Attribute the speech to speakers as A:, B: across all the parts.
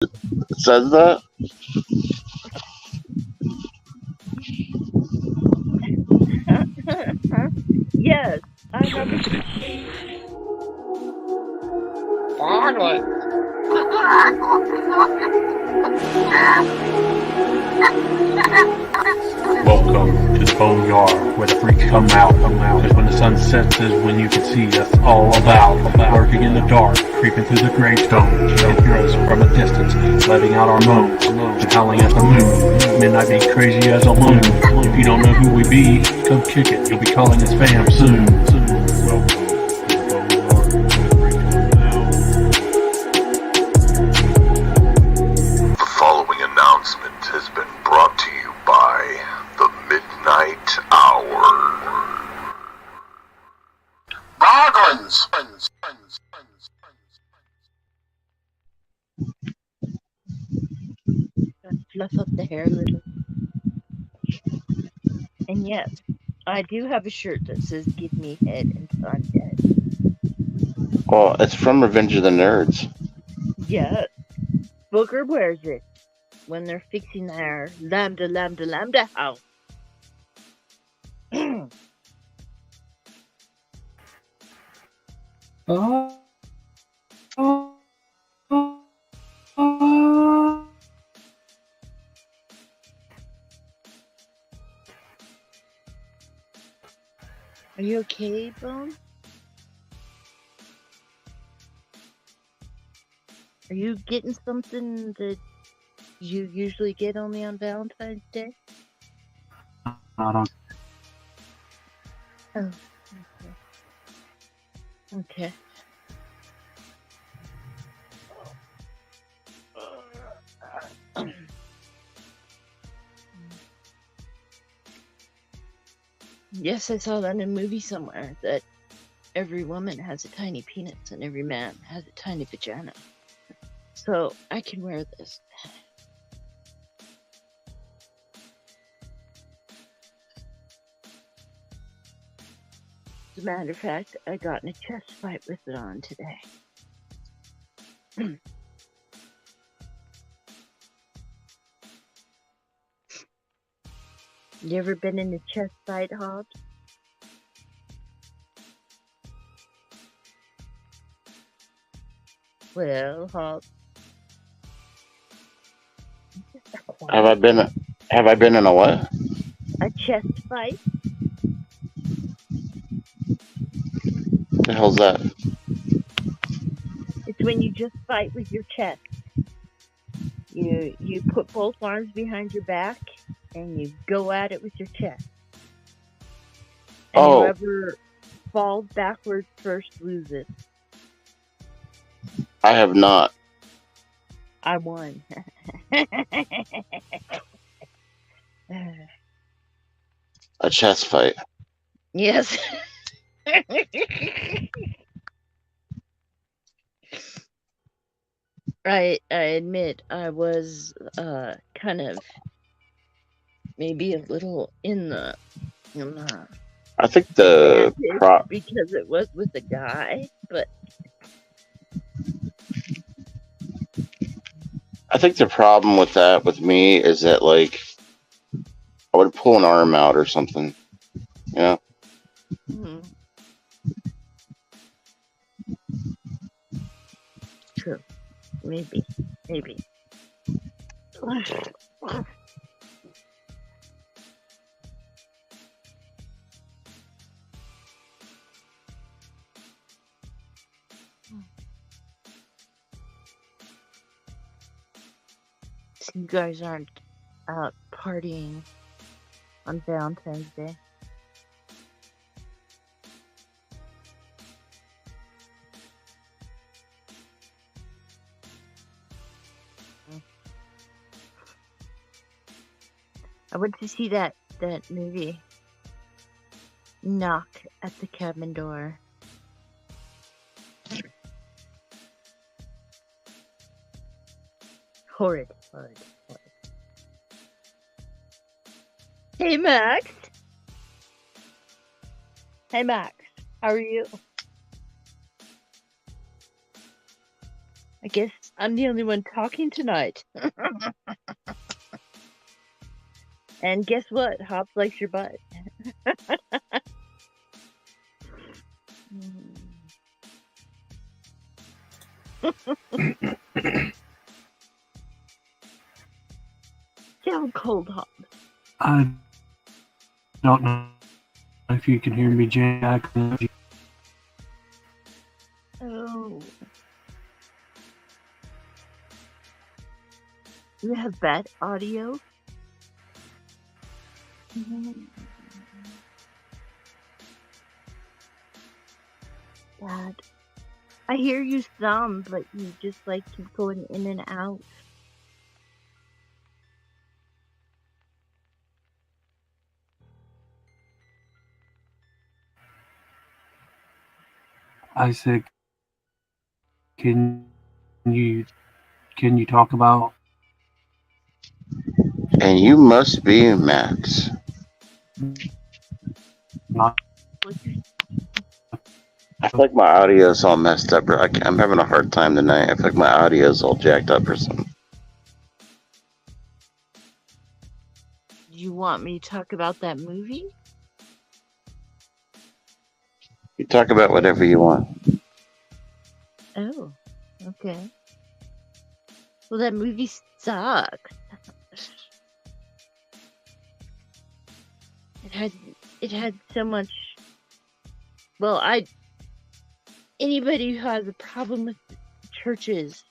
A: It says that?
B: Yes, I have a
C: Welcome to the Boneyard, where the freaks come out. Cause when the sun sets is when you can see us all about. Lurking in the dark, creeping through the gravestones. You can hear us from a distance, letting out our moans, and howling at the moon. Midnight be crazy as a loon. If you don't know who we be, come kick it, you'll be calling us fam soon. Welcome to the Boneyard, where the freaks come out.
D: The following announcement has been brought to you by the Midnight Hour. Bargains!
B: fluff up the hair a little. And yes, I do have a shirt that says "Give me head until I'm dead."
A: Well, it's from Revenge of the Nerds.
B: Yes, Booker wears it when they're fixing their lambda house. Are you okay, Bone? Are you getting something that you usually get only on Valentine's Day?
C: Not on.
B: Oh, okay. Yes, I saw that in a movie somewhere, that every woman has a tiny penis and every man has a tiny vagina. So I can wear this. As a matter of fact, I got in a chest fight with it on today. You ever been in a chest fight, Hobbs? Well, Hobbs.
A: Have I been in a what?
B: A chest fight?
A: What the hell's that?
B: It's when you just fight with your chest. You put both arms behind your back and you go at it with your chest. And whoever falls backwards first loses.
A: I have not.
B: I won.
A: A chest fight.
B: Yes. I admit I was kind of maybe a little in the
A: I think the
B: because it was with a guy, but
A: I think the problem with that with me is that like I would pull an arm out or something. You know?
B: Mm-hmm. True. Maybe. So you guys aren't out partying on Valentine's Day? I went to see that movie, Knock at the Cabin Door. Horrid. Hey, Max. Hey, Max. How are you? I guess I'm the only one talking tonight. And guess what? Hops likes your butt. Down cold, Hop.
C: I don't know if you can hear me, Jack.
B: Oh. You have bad audio? Dad. I hear you some, but you just like keep going in and out.
C: I said, can you talk about?
A: And you must be Max. I feel like my audio's all messed up. I'm having a hard time tonight. I feel like my audio's all jacked up or something.
B: Do you want me to talk about that movie?
A: You talk about whatever you want.
B: Oh, okay. Well, that movie sucked. It had so much. Well, anybody who has a problem with churches,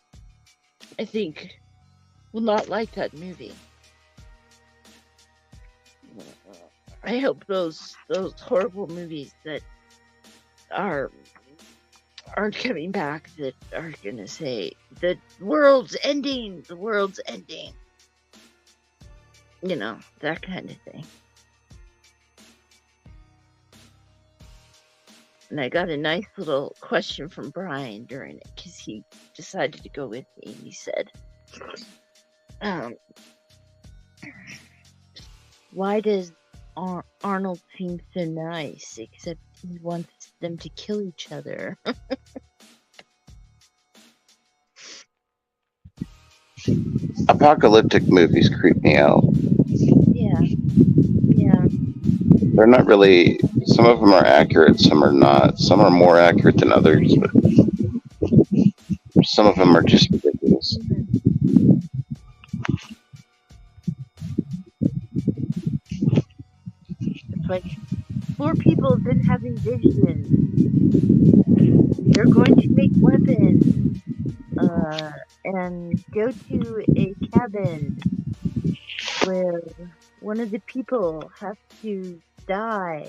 B: I think, will not like that movie. I hope those horrible movies that aren't coming back, that are gonna say the world's ending, you know, that kind of thing. And I got a nice little question from Brian during it, because he decided to go with me. He said, why does Arnold seem so nice, except he wants them to kill each other?
A: Apocalyptic movies creep me out.
B: Yeah.
A: They're not really. Some of them are accurate, some are not. Some are more accurate than others, but some of them are just ridiculous.
B: It's like 4 people have been having visions. They're going to make weapons and go to a cabin where one of the people has to die,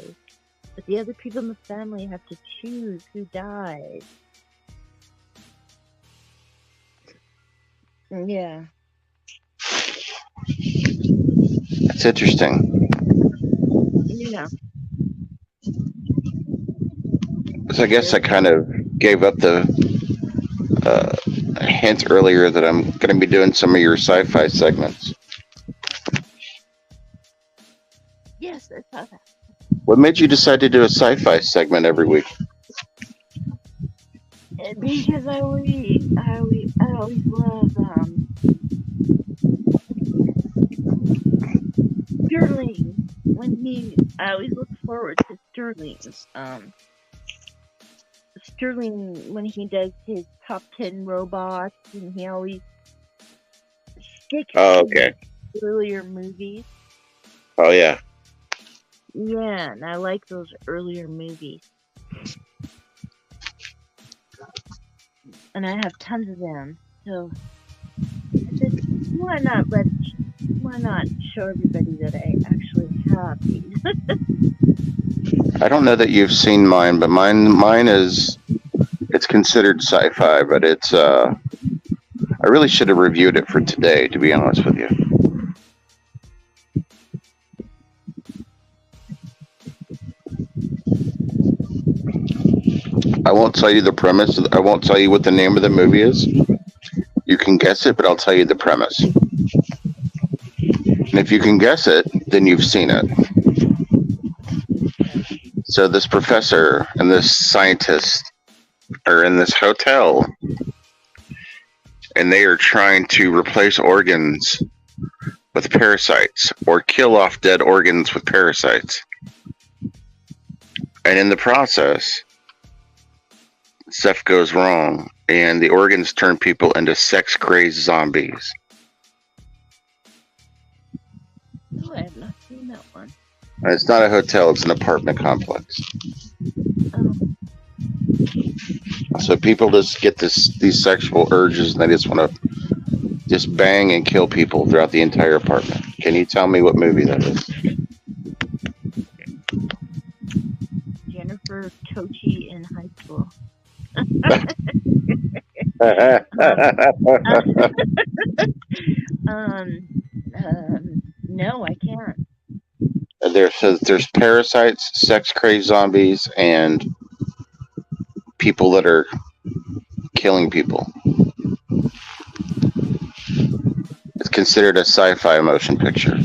B: but the other people in the family have to choose who dies. Yeah.
A: That's interesting.
B: Yeah.
A: So I guess I kind of gave up the hint earlier that I'm going to be doing some of your sci-fi segments.
B: Yes, I saw that.
A: What made you decide to do a sci-fi segment every week?
B: Because I always love Sterling. I always look forward to Sterling's Sterling when he does his top 10 robots, and he always sticks to earlier movies.
A: Oh yeah.
B: Yeah, and I like those earlier movies. And I have tons of them, so just why not show everybody that I actually have these?
A: I don't know that you've seen mine, but mine is, it's considered sci-fi, but it's I really should have reviewed it for today, to be honest with you. I won't tell you the premise. I won't tell you what the name of the movie is. You can guess it, but I'll tell you the premise. And if you can guess it, then you've seen it. So this professor and this scientist are in this hotel, and they are trying to replace organs with parasites or kill off dead organs with parasites. And in the process, stuff goes wrong, and the organs turn people into sex-crazed zombies.
B: Oh, I have not seen that one.
A: And it's not a hotel, it's an apartment complex.
B: Oh,
A: So people just get these sexual urges, and they just want to just bang and kill people throughout the entire apartment. Can you tell me what movie that is?
B: Jennifer Tochi in high school. No, I can't.
A: There's parasites, sex-crazed zombies, and people that are killing people. It's considered a sci-fi motion picture.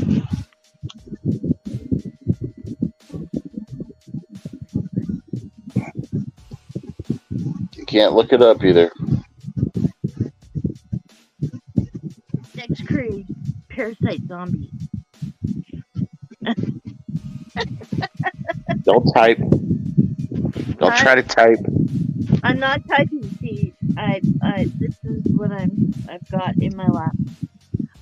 A: You can't look it up either.
B: Sex crazed parasite zombie.
A: Don't type. Don't try to type.
B: I'm not typing. See, this is what I've got in my lap.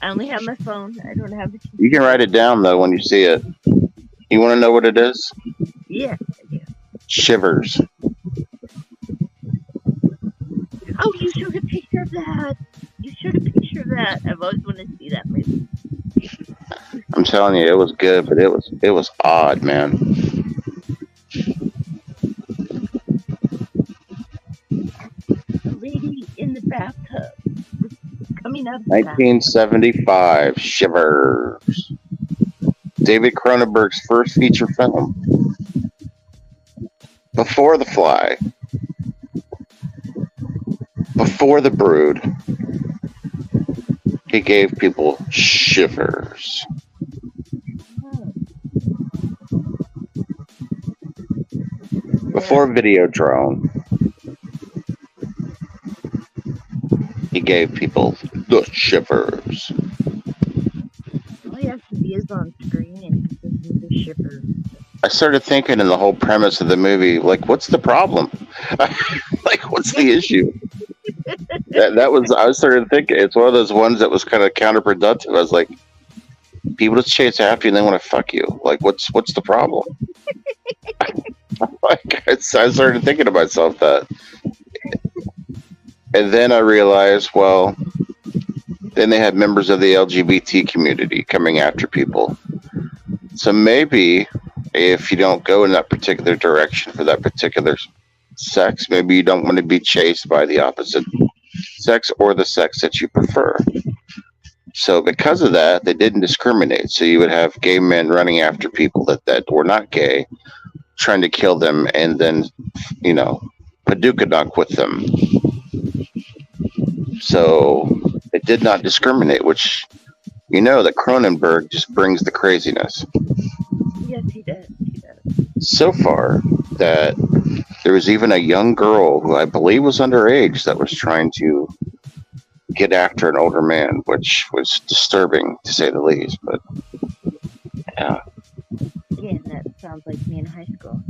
B: I only have my phone. I don't have the computer.
A: You can write it down though when you see it. You want to know what it is?
B: Yes, I do.
A: Shivers.
B: Oh, you showed a picture of that. You showed a picture of that. I've always wanted to see that movie.
A: I'm telling you, it was good, but it was odd, man.
B: The lady in the bathtub coming out of the bathtub.
A: 1975, Shivers. David Cronenberg's first feature film. Before The Fly. Before The Brood. He gave people shivers. Before Videodrome, he gave people the shivers.
B: All he has to be is on screen and he gives me the shivers.
A: I started thinking in the whole premise of the movie, like, what's the problem? Like, what's the issue? I started thinking, it's one of those ones that was kind of counterproductive. I was like, people just chase after you and they want to fuck you. Like, what's the problem? Like, I started thinking to myself that. And then I realized, well, then they had members of the LGBT community coming after people. So maybe if you don't go in that particular direction for that particular sex, maybe you don't want to be chased by the opposite sex or the sex that you prefer. So because of that, they didn't discriminate. So you would have gay men running after people that were not gay, trying to kill them, and then, Paducah knock with them. So it did not discriminate, which, that Cronenberg just brings the craziness.
B: Yes, he does.
A: So far that there was even a young girl who I believe was underage that was trying to get after an older man, which was disturbing to say the least. But yeah.
B: Again, that sounds like me in high school.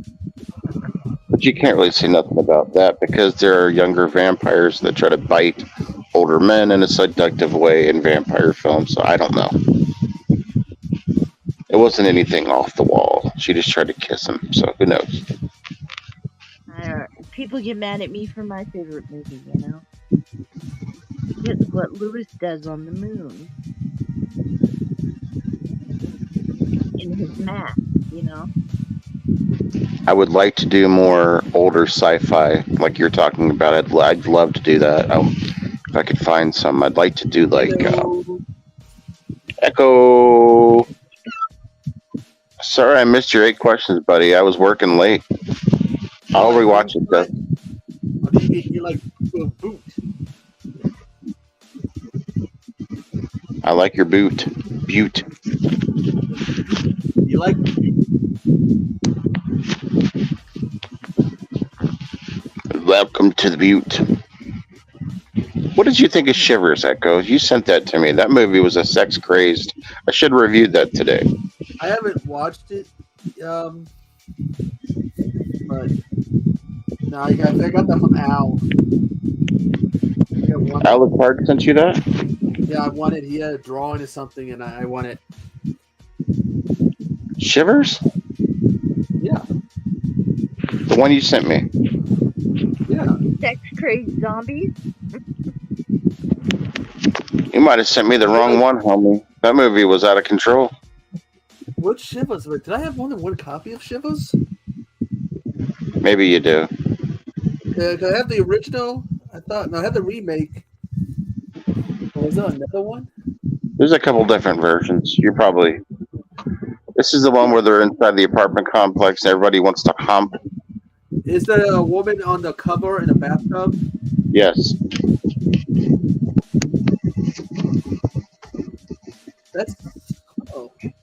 A: But you can't really say nothing about that because there are younger vampires that try to bite older men in a seductive way in vampire films. So I don't know. It wasn't anything off the wall. She just tried to kiss him. So who knows?
B: People get mad at me for my favorite movie, It's what Lewis does on the moon. In his mask,
A: I would like to do more older sci-fi, like you're talking about. I'd love to do that. If I could find some, I'd like to do like Echo. Sorry, I missed your 8 questions, buddy. I was working late. I'll rewatch it though.
E: What do you like Bout?
A: I like your Bout. Butte.
E: You like?
A: Welcome to the Butte. What did you think of Shivers, Echo? You sent that to me. That movie was a sex crazed. I should have reviewed that today.
E: I haven't watched it, but no, I got that from Al. I got one.
A: Alex Park sent you that?
E: Yeah, I wanted. He had a drawing or something, and I want it.
A: Shivers?
E: Yeah.
A: The one you sent me.
E: Yeah.
B: Sex crazed zombies.
A: You might have sent me the wrong one, homie. That movie was out of control.
E: What Shivers? Did I have more than one copy of Shivers?
A: Maybe you do.
E: Did I have the original? I thought. No, I had the remake. Was there another one?
A: There's a couple different versions. You're probably... This is the one where they're inside the apartment complex and everybody wants to hump.
E: Is there a woman on the cover in a bathtub?
A: Yes.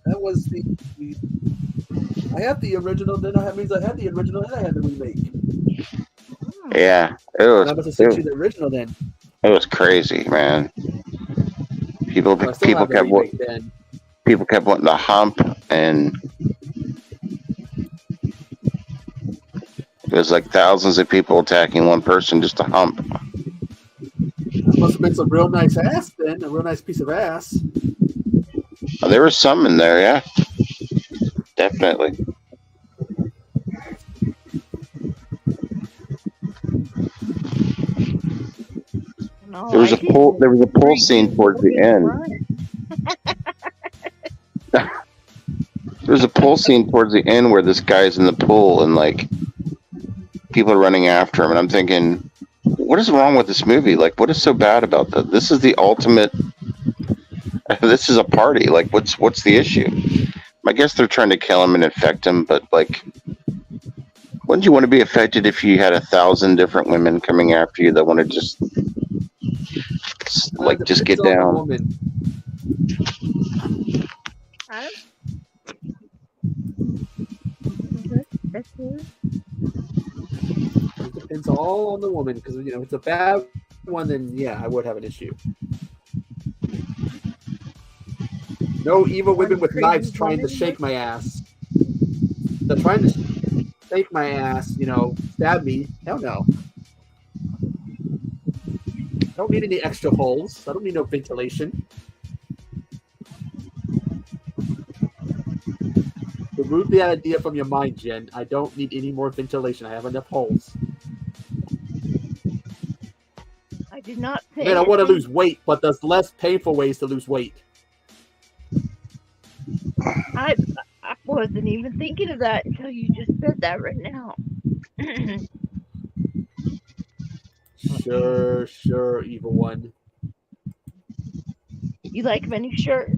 E: That was the. I have the original. Then that means I had the original and I had the remake.
A: Yeah. It was.
E: I must have sent you the original then.
A: It was crazy, man. People kept wanting to hump, and it was like thousands of people attacking one person just to hump.
E: Must have been some real nice ass then, a real nice piece of ass.
A: Oh, there was some in there, yeah. Definitely.
B: No,
A: There was a pool scene towards the end. There's a pool scene towards the end where this guy's in the pool and like people are running after him, and I'm thinking, what is wrong with this movie? Like, what is so bad about that? This is the ultimate. This is a party. Like, what's the issue? I guess they're trying to kill him and infect him, but like, wouldn't you want to be affected if you had 1,000 different women coming after you that want to just get down?
E: It depends all on the woman, because if it's a bad one, then yeah, I would have an issue. No evil women with knives trying to shake my ass. They're trying to shake my ass, stab me. Hell no. I don't need any extra holes. I don't need no ventilation. Remove the idea from your mind, Jen. I don't need any more ventilation. I have enough holes.
B: I did not say.
E: Man, I want to lose weight, but there's less painful ways to lose weight.
B: I wasn't even thinking of that until you just said that right now.
E: Sure, evil one.
B: You like many shirts?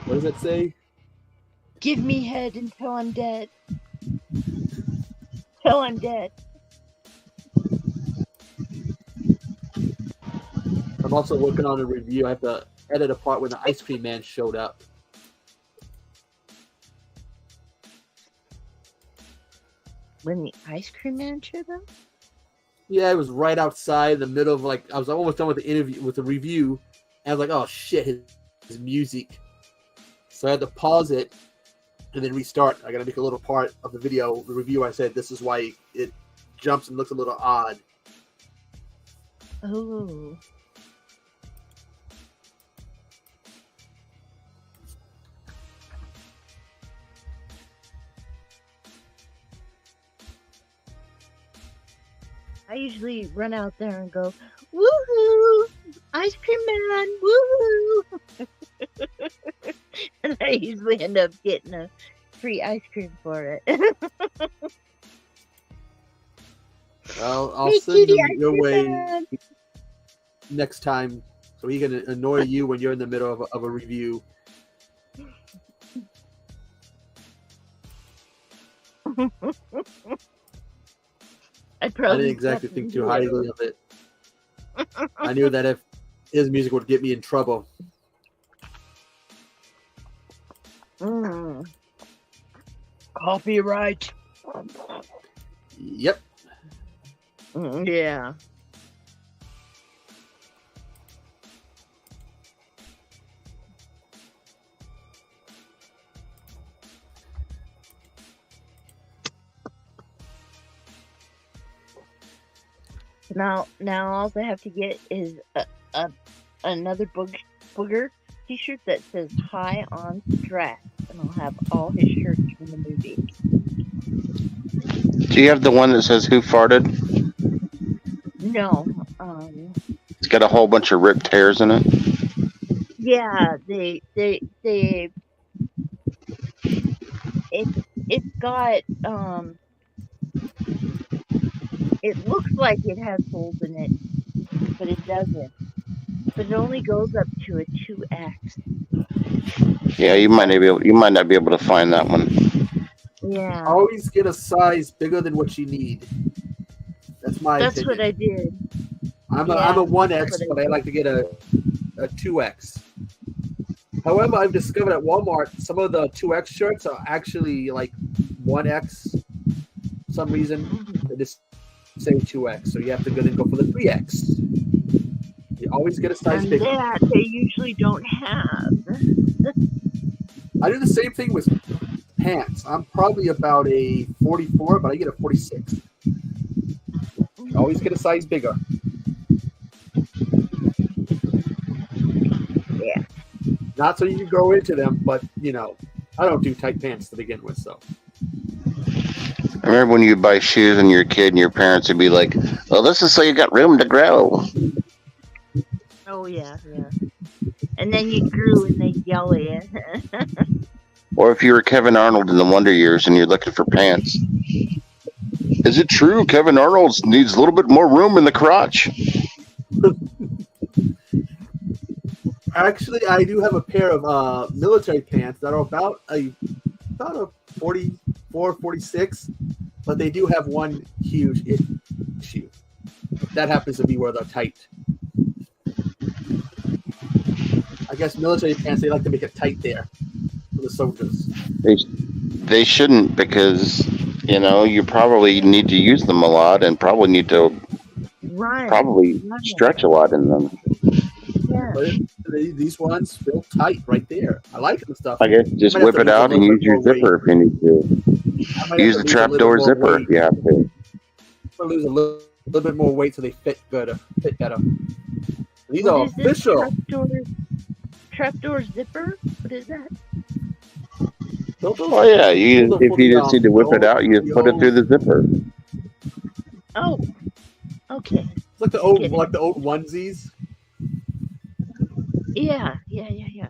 E: What does it say?
B: Give me head until I'm dead. Till I'm dead.
E: I'm also working on a review. I have to edit a part when the ice cream man showed up.
B: When the ice cream man showed up?
E: Yeah, it was right outside the middle of I was almost done with the interview, with the review, and I was like, oh shit, his music. So I had to pause it and then restart. I got to make a little part of the video, the review. I said, this is why it jumps and looks a little odd.
B: Oh. I usually run out there and go, woohoo! Ice cream man, woohoo! And I usually end up getting a free ice cream for it.
E: I'll
B: Hey,
E: send
B: cutie,
E: him your
B: ice
E: way
B: cream man.
E: next time, so he can annoy you when you're in the middle of a review. I didn't exactly think too highly of it. I knew that if his music would get me in trouble.
B: Copyright.
E: Yep.
B: Yeah. now all I have to get is another booger t-shirt that says "High on Stress," and I'll have all his shirts from the movie.
A: Do you have the one that says "Who farted"?
B: No,
A: It's got a whole bunch of ripped hairs in it.
B: yeah, it's got it looks like it has holes in it, but it doesn't. But it only goes up to a 2X.
A: Yeah, you might not be able to find that one.
B: Yeah.
E: Always get a size bigger than what you need. That's my opinion.
B: What I did.
E: I'm a 1X, but I like to get a 2X. However, I've discovered at Walmart some of the 2X shirts are actually like 1X. For some reason, they just say 2X, so you have to go for the 3X. You always get a size bigger.
B: That they usually don't have.
E: I do the same thing with pants. I'm probably about a 44, but I get a 46. You always get a size bigger.
B: Yeah.
E: Not so you can grow into them, but I don't do tight pants to begin with, so.
A: I remember when you buy shoes when you're a kid and your parents would be like, "Well, this is so you got room to grow."
B: Oh yeah. And then you grew and they yell at you.
A: Or if you were Kevin Arnold in the Wonder Years and you're looking for pants. Is it true Kevin Arnold needs a little bit more room in the crotch?
E: Actually, I do have a pair of military pants that are about a 44, 46, but they do have one huge issue. That happens to be where they're tight. I guess military pants, they like to make it tight there for the soldiers.
A: They shouldn't, because you probably need to use them a lot and probably need to stretch a lot in them.
B: Yeah.
E: But these ones feel tight right there. I like the stuff.
A: I guess just whip it out and use your zipper if you need to. Use the trapdoor zipper if you have to.
E: I'll lose a little bit more weight so they fit better. These are official.
B: Trapdoor zipper? What is that?
A: Oh yeah, if you just need to whip it out, you just put it through the zipper.
B: Oh, okay.
E: It's like the old onesies.
B: Yeah.
E: The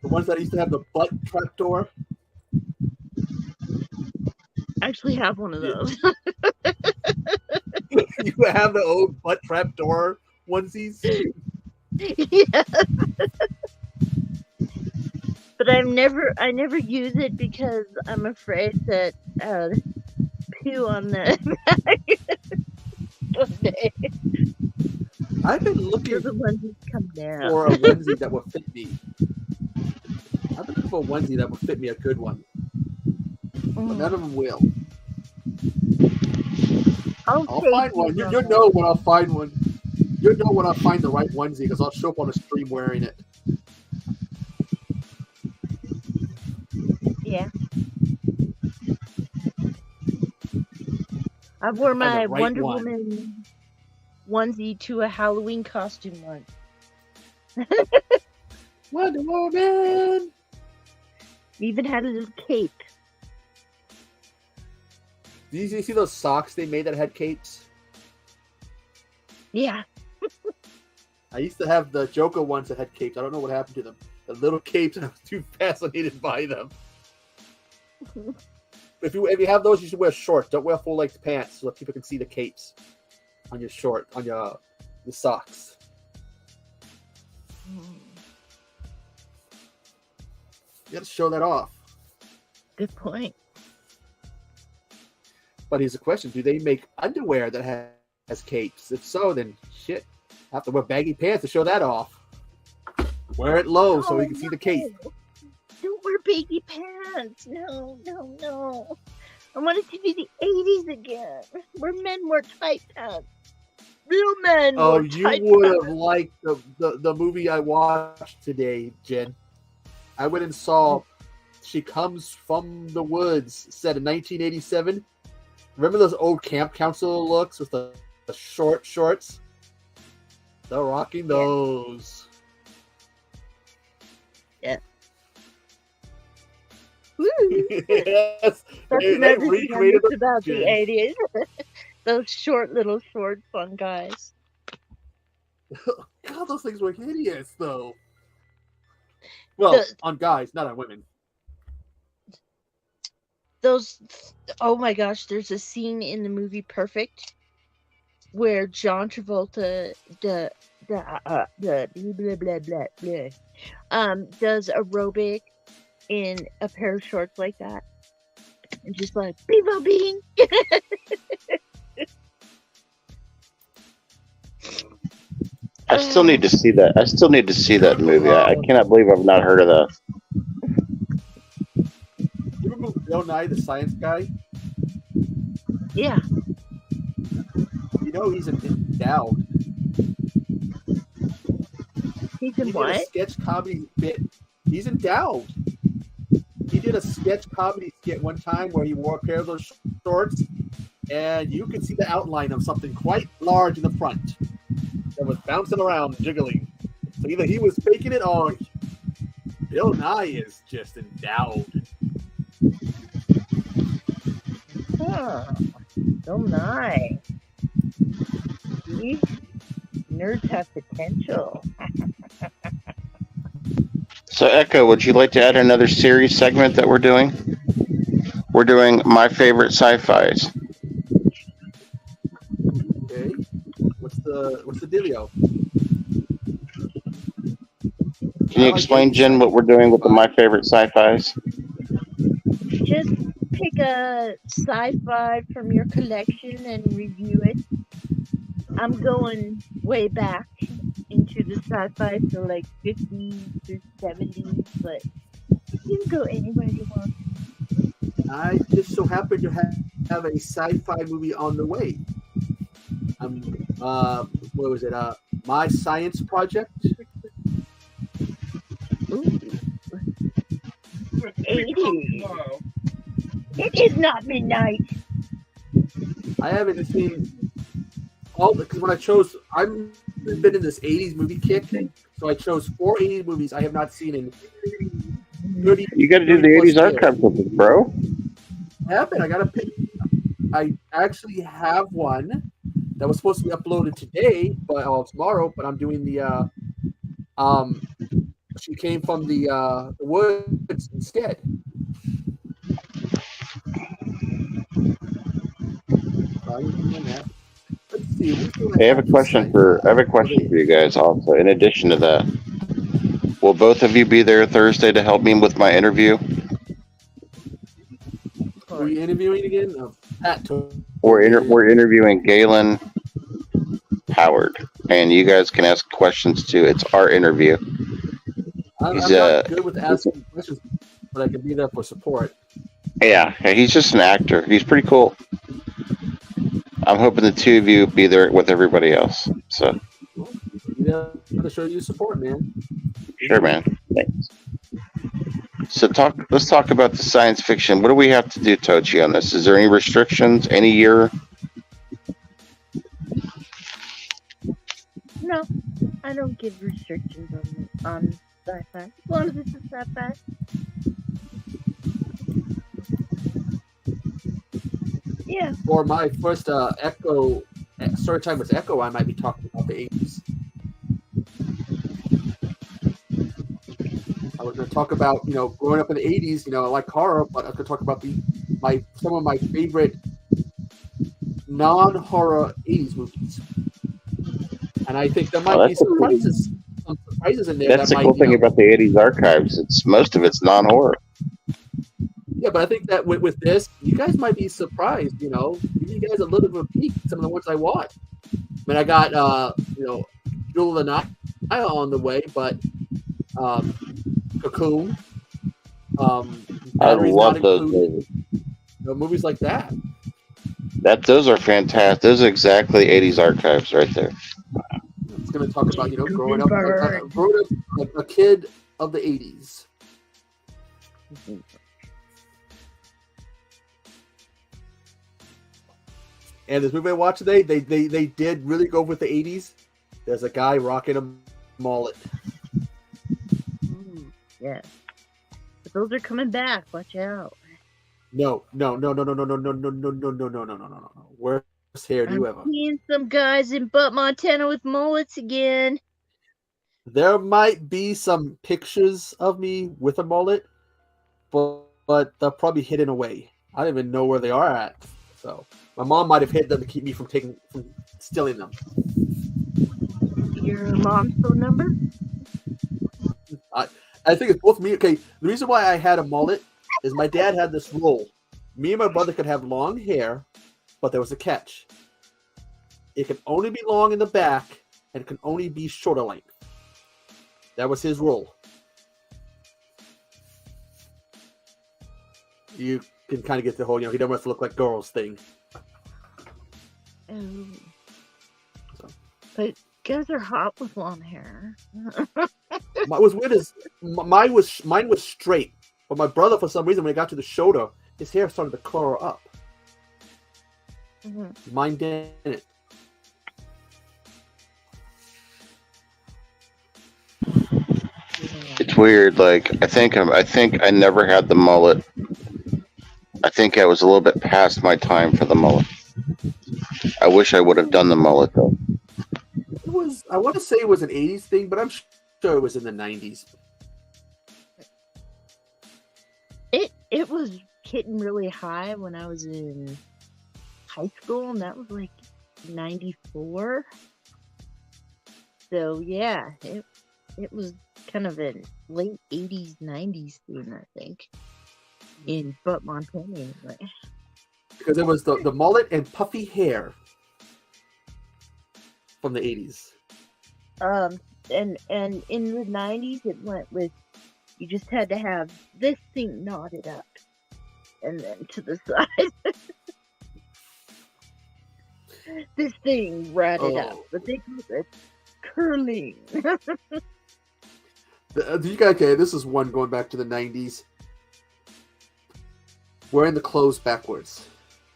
E: ones that used to have the butt trapdoor.
B: I actually have one of those.
E: You have the old butt trapdoor onesies.
B: Yeah. But I never use it because I'm afraid that poo on the one day.
E: I've been looking
B: for a
E: onesie that will fit me. I've been looking for a onesie that will fit me, a good one. But none of them will. I'll find one. You'll know when I'll find one. You'll know when I'll find the right onesie because I'll show up on the stream wearing it.
B: Yeah. I wore my Wonder Woman onesie to a Halloween costume once.
E: Wonder Woman!
B: Even had a little cape.
E: Did you see those socks they made that had capes?
B: Yeah.
E: I used to have the Joker ones that had capes. I don't know what happened to them. The little capes, and I was too fascinated by them. If you have those, you should wear shorts. Don't wear full-length pants so that people can see the capes on your the socks. You got to show that off.
B: Good point.
E: But here's the question: do they make underwear that has capes? If so, then shit, I have to wear baggy pants to show that off. Wear it low so you can see the cape.
B: Don't wear baggy pants. No. I want it to be the 80s again, where men wear tight pants. Real men.
E: Oh, you would have liked the movie I watched today, Jen. I went and saw She Comes from the Woods, set in 1987. Remember those old camp counselor looks with the short shorts? They're rocking those.
B: Yeah. Woo!
E: Yes.
B: That's
E: They
B: another
E: recreated
B: thing about the
E: the
B: 80s. Those short little shorts on guys.
E: God, those things were hideous, though. Well,
B: The-
E: on guys, not on women.
B: Those, oh my gosh, there's a scene in the movie Perfect where John Travolta, the blah, blah, blah, blah, blah, does aerobic in a pair of shorts like that. And just like, Bevo Bean!
A: I still need to see that. I still need to see that movie. I cannot believe I've not heard of that.
E: You remember Bill Nye, the science guy?
B: Yeah.
E: You know he's endowed.
B: He's
E: He
B: in
E: did a
B: what?
E: sketch comedy bit. He's endowed. He did a sketch comedy skit one time where he wore a pair of those shorts, and you could see the outline of something quite large in the front that was bouncing around, jiggling. So either he was faking it or Bill Nye is just endowed.
B: Huh. So nice. See? Nerds have potential.
A: So, Echo, would you like to add another series segment that we're doing? We're doing my favorite sci-fis.
E: Okay. What's the dealio?
A: Can you explain, Jen, what we're doing with the my favorite sci-fis?
B: Just pick a sci-fi from your collection and review it. I'm going way back into the sci-fi, so like 50s or 70s, but you can go anywhere you want.
E: I just so happen to have a sci-fi movie on the way. What was it? My Science Project.
B: Ooh. 80s. It is not midnight.
E: I haven't seen all because when I chose, I've been in this 80s movie kick, so I chose 4 80s movies I have not seen in 30.
A: You got to do the 80s archive with us, bro.
E: I haven't. I gotta pick. I actually have one that was supposed to be uploaded today, but tomorrow. But I'm doing the She came from the woods instead. Let's see.
A: Hey, I have a question for you guys also. In addition to that, will both of you be there Thursday to help me with my interview?
E: Are we interviewing again? Pat.
A: We're interviewing Galen Howard, and you guys can ask questions too. It's our interview.
E: I'm not good with asking questions, but I can be there for support.
A: Yeah, he's just an actor. He's pretty cool. I'm hoping the two of you be there with everybody else. So,
E: yeah, to show you support, man.
A: Sure, man. Thanks. So, let's talk about the science fiction. What do we have to do, Tochi, on this? Is there any restrictions? Any year?
B: No, I don't give restrictions on sci-fi. As long as it's a sci-fi. Yeah.
E: For my first Echo story time with Echo, I might be talking about the 80s. I was going to talk about, growing up in the 80s, I like horror, but I was going to talk about some of my favorite non-horror 80s movies. And I think there might be some surprises in there.
A: That's the cool thing about the 80s archives. Most of it's non-horror.
E: Yeah, but I think that with this, you guys might be surprised, Give you guys a little bit of a peek at some of the ones I watched. I mean, I got, Jewel of the Night on the way, but Cocoon.
A: I love those movies.
E: Movies like that.
A: Those are fantastic. Those are exactly 80s archives right there.
E: It's going to talk about, growing up like a kid of the 80s. And this movie I watched today, they did really go with the 80s. There's a guy rocking a mullet.
B: Yeah. But those are coming back. Watch out.
E: No. Worst hair do you ever.
B: I'm seeing some guys in Butt, Montana with mullets again.
E: There might be some pictures of me with a mullet, but they're probably hidden away. I don't even know where they are at. So my mom might have hid them to keep me from stealing them.
B: Your mom's phone number?
E: I think it's both me. Okay, the reason why I had a mullet is my dad had this rule. Me and my brother could have long hair, but there was a catch. It can only be long in the back and it can only be shorter length. That was his rule. You can kind of get the whole, he don't want to look like girls thing.
B: Oh. But guys are hot with long hair.
E: What was weird is mine was straight, but my brother, for some reason, when it got to the shoulder, his hair started to curl up.
B: Mm-hmm.
E: Mine didn't.
A: It's weird. Like I think I never had the mullet. I think I was a little bit past my time for the mullet. I wish I would have done the mullet though.
E: I want to say it was an 80s thing, but I'm sure it was in the 90s.
B: It was hitting really high when I was in high school, and that was like 94. So yeah, it was kind of a late 80s, 90s thing, I think, in Butt, Montana anyway.
E: Because it was the mullet and puffy hair from the 80s.
B: And in the 90s, it went with, you just had to have this thing knotted up and then to the side. This thing ratted up, but they call it curling.
E: Okay, this is one going back to the 90s. Wearing the clothes backwards.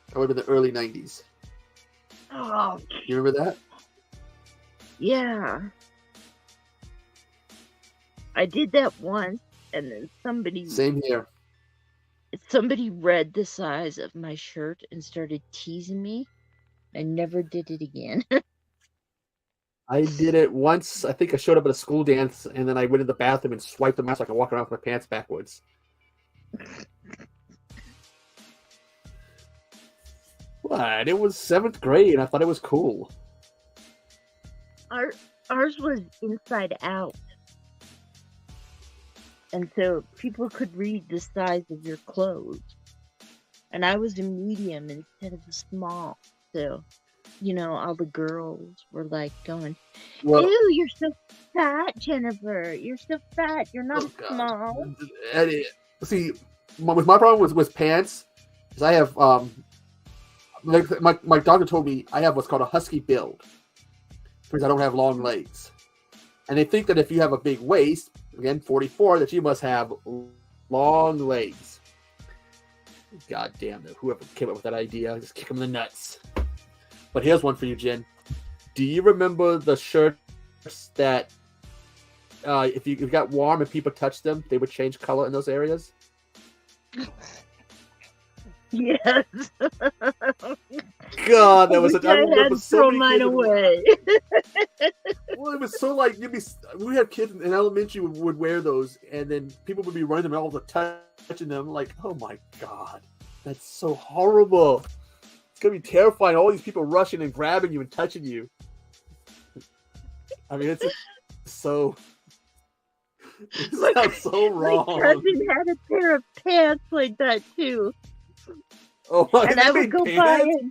E: That would have been the early 90s.
B: Oh,
E: You remember that?
B: yeah. I did that once, and then
E: Same here.
B: somebody read the size of my shirt and started teasing me. I never did it again.
E: I did it once. I think I showed up at a school dance, and then I went in the bathroom and swiped them out so I could walk around with my pants backwards. What? It was 7th grade, and I thought it was cool.
B: Ours was inside out. And so people could read the size of your clothes. And I was a medium instead of a small. So, all the girls were like going, ew, you're so fat, Jennifer. You're so fat. You're not small.
E: See, with my problem with pants, is I have, like my doctor told me I have what's called a husky build. Because I don't have long legs. And they think that if you have a big waist, again, 44, that you must have long legs. God damn it. Whoever came up with that idea, just kick them in the nuts. But here's one for you, Jen. Do you remember the shirts that if you got warm and people touched them, they would change color in those areas?
B: Yes.
E: God, that was I remember so many
B: mine
E: kids
B: away.
E: Well, it was so like we had kids in elementary would wear those, and then people would be running them all the touching them. Like, oh my god, that's so horrible. It's gonna be terrifying. All these people rushing and grabbing you and touching you. I mean, it's so. It sounds so wrong.
B: My cousin had a pair of pants like that too.
E: Oh,
B: and I would go by him.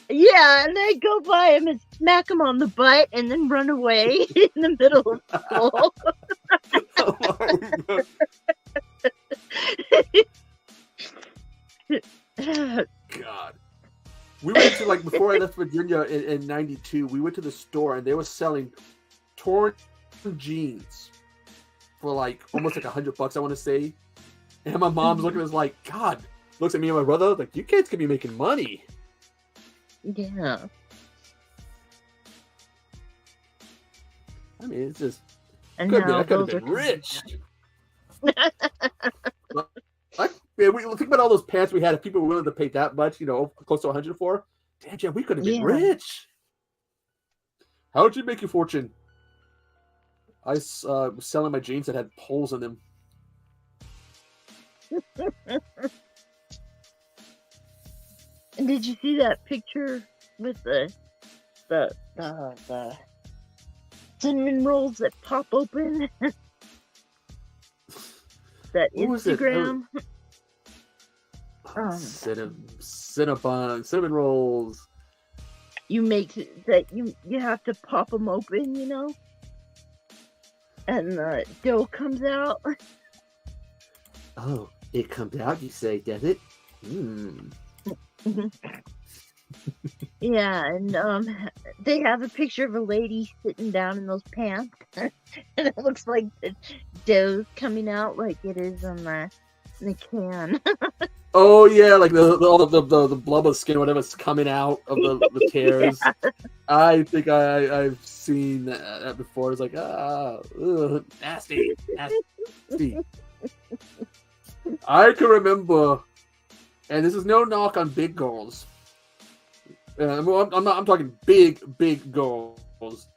B: Yeah, and I'd go by him and smack him on the butt and then run away in the middle of school.
E: God. We went to, before I left Virginia in 92, we went to the store and they were selling torn jeans for almost $100, I want to say. And my mom's looking at us like, God, looks at me and my brother like, you kids could be making money.
B: Yeah.
E: I mean, it's just
B: And
E: could be.
B: now
E: I could have
B: those are
E: been rich. Like, man, we think about all those pants we had. If people were willing to pay that much, close to 100 for, damn, Jim, we could have been
B: Yeah.
E: rich. How did you make your fortune? I was selling my jeans that had holes in them.
B: And did you see that picture with the cinnamon rolls that pop open? That
E: What was it?
B: Instagram.
E: Cinnamon rolls.
B: You make that you have to pop them open, and the dough comes out.
E: Oh, it comes out, you say, does it?
B: Yeah, and they have a picture of a lady sitting down in those pants, and it looks like the dough's coming out like it is on the can.
E: Oh yeah, like the blub of skin, whatever's coming out of the tears.
B: Yeah.
E: I think I've seen that before. It's like nasty. I can remember, and this is no knock on big girls. I'm talking big girls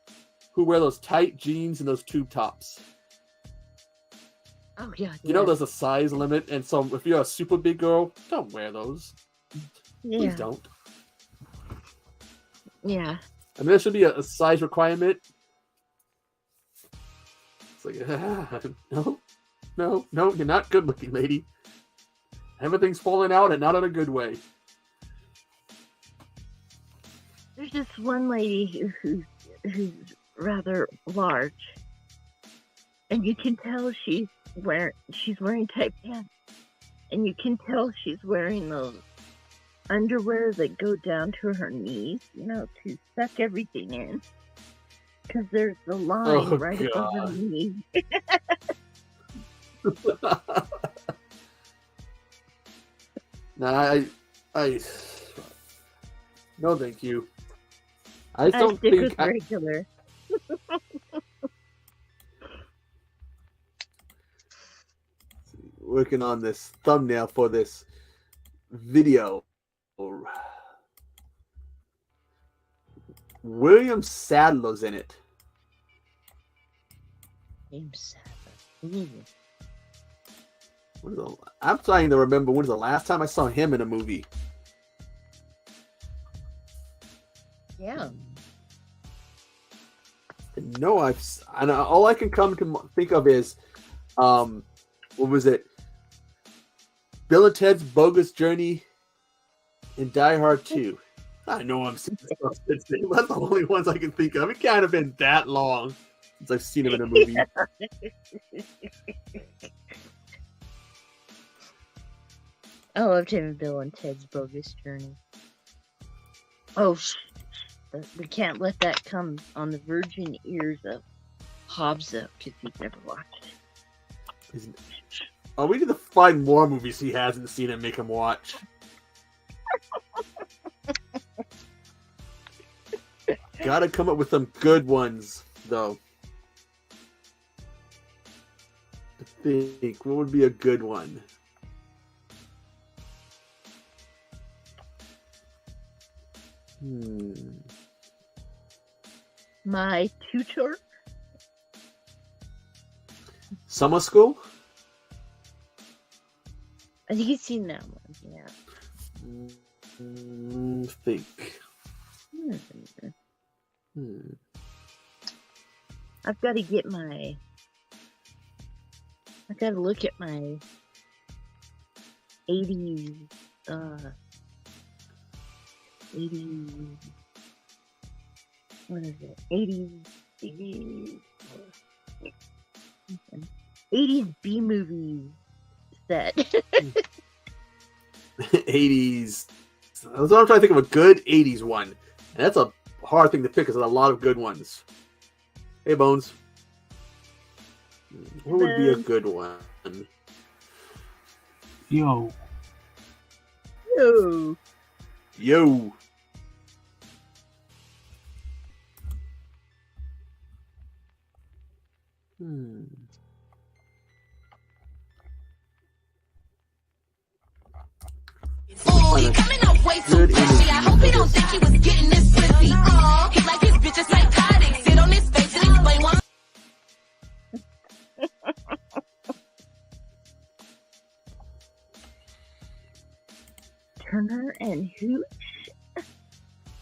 E: who wear those tight jeans and those tube tops.
B: Oh yeah.
E: You know, there's a size limit, and so if you're a super big girl, don't wear those.
B: Yeah.
E: Please don't.
B: Yeah.
E: I mean, there should be a size requirement. It's like, no, you're not good looking, lady. Everything's falling out and not in a good way.
B: There's this one lady who's rather large, and you can tell she's wearing tight pants, and you can tell she's wearing those underwear that go down to her knees, to suck everything in, because there's the line right above her knees.
E: Nah, I no, thank you. I don't
B: stick
E: think
B: with regular.
E: Working on this thumbnail for this video. William Sadler's in it. I'm trying to remember when's the last time I saw him in a movie.
B: Yeah.
E: No, all I can come to think of is, what was it? Bill and Ted's Bogus Journey and Die Hard 2. I know I'm seeing stuff since then. That's the only ones I can think of. It can't have been that long since I've seen him in a movie.
B: I loved him in Bill and Ted's Bogus Journey. Oh, we can't let that come on the virgin ears of Hobbs, though, because he's never watched it.
E: Oh, we need to find more movies he hasn't seen and make him watch. Gotta come up with some good ones, though. I think, what would be a good one?
B: My Tutor?
E: Summer School?
B: I think you've seen that one, yeah.
E: Think.
B: I've got to get my... I've got to look at my 80s, 80s... What is it? 80s B-movie set.
E: 80s. That's what I'm trying to think of, a good 80s one. And that's a hard thing to pick because there's a lot of good ones. Hey, Bones. What would be a good one?
C: Yo.
B: Yo.
E: Yo.
F: Oh, he coming up way too flashy. I hope he don't think he was getting this pussy. He like his bitches psychotic. Sit on his face and explain why.
B: Turner and Hooch?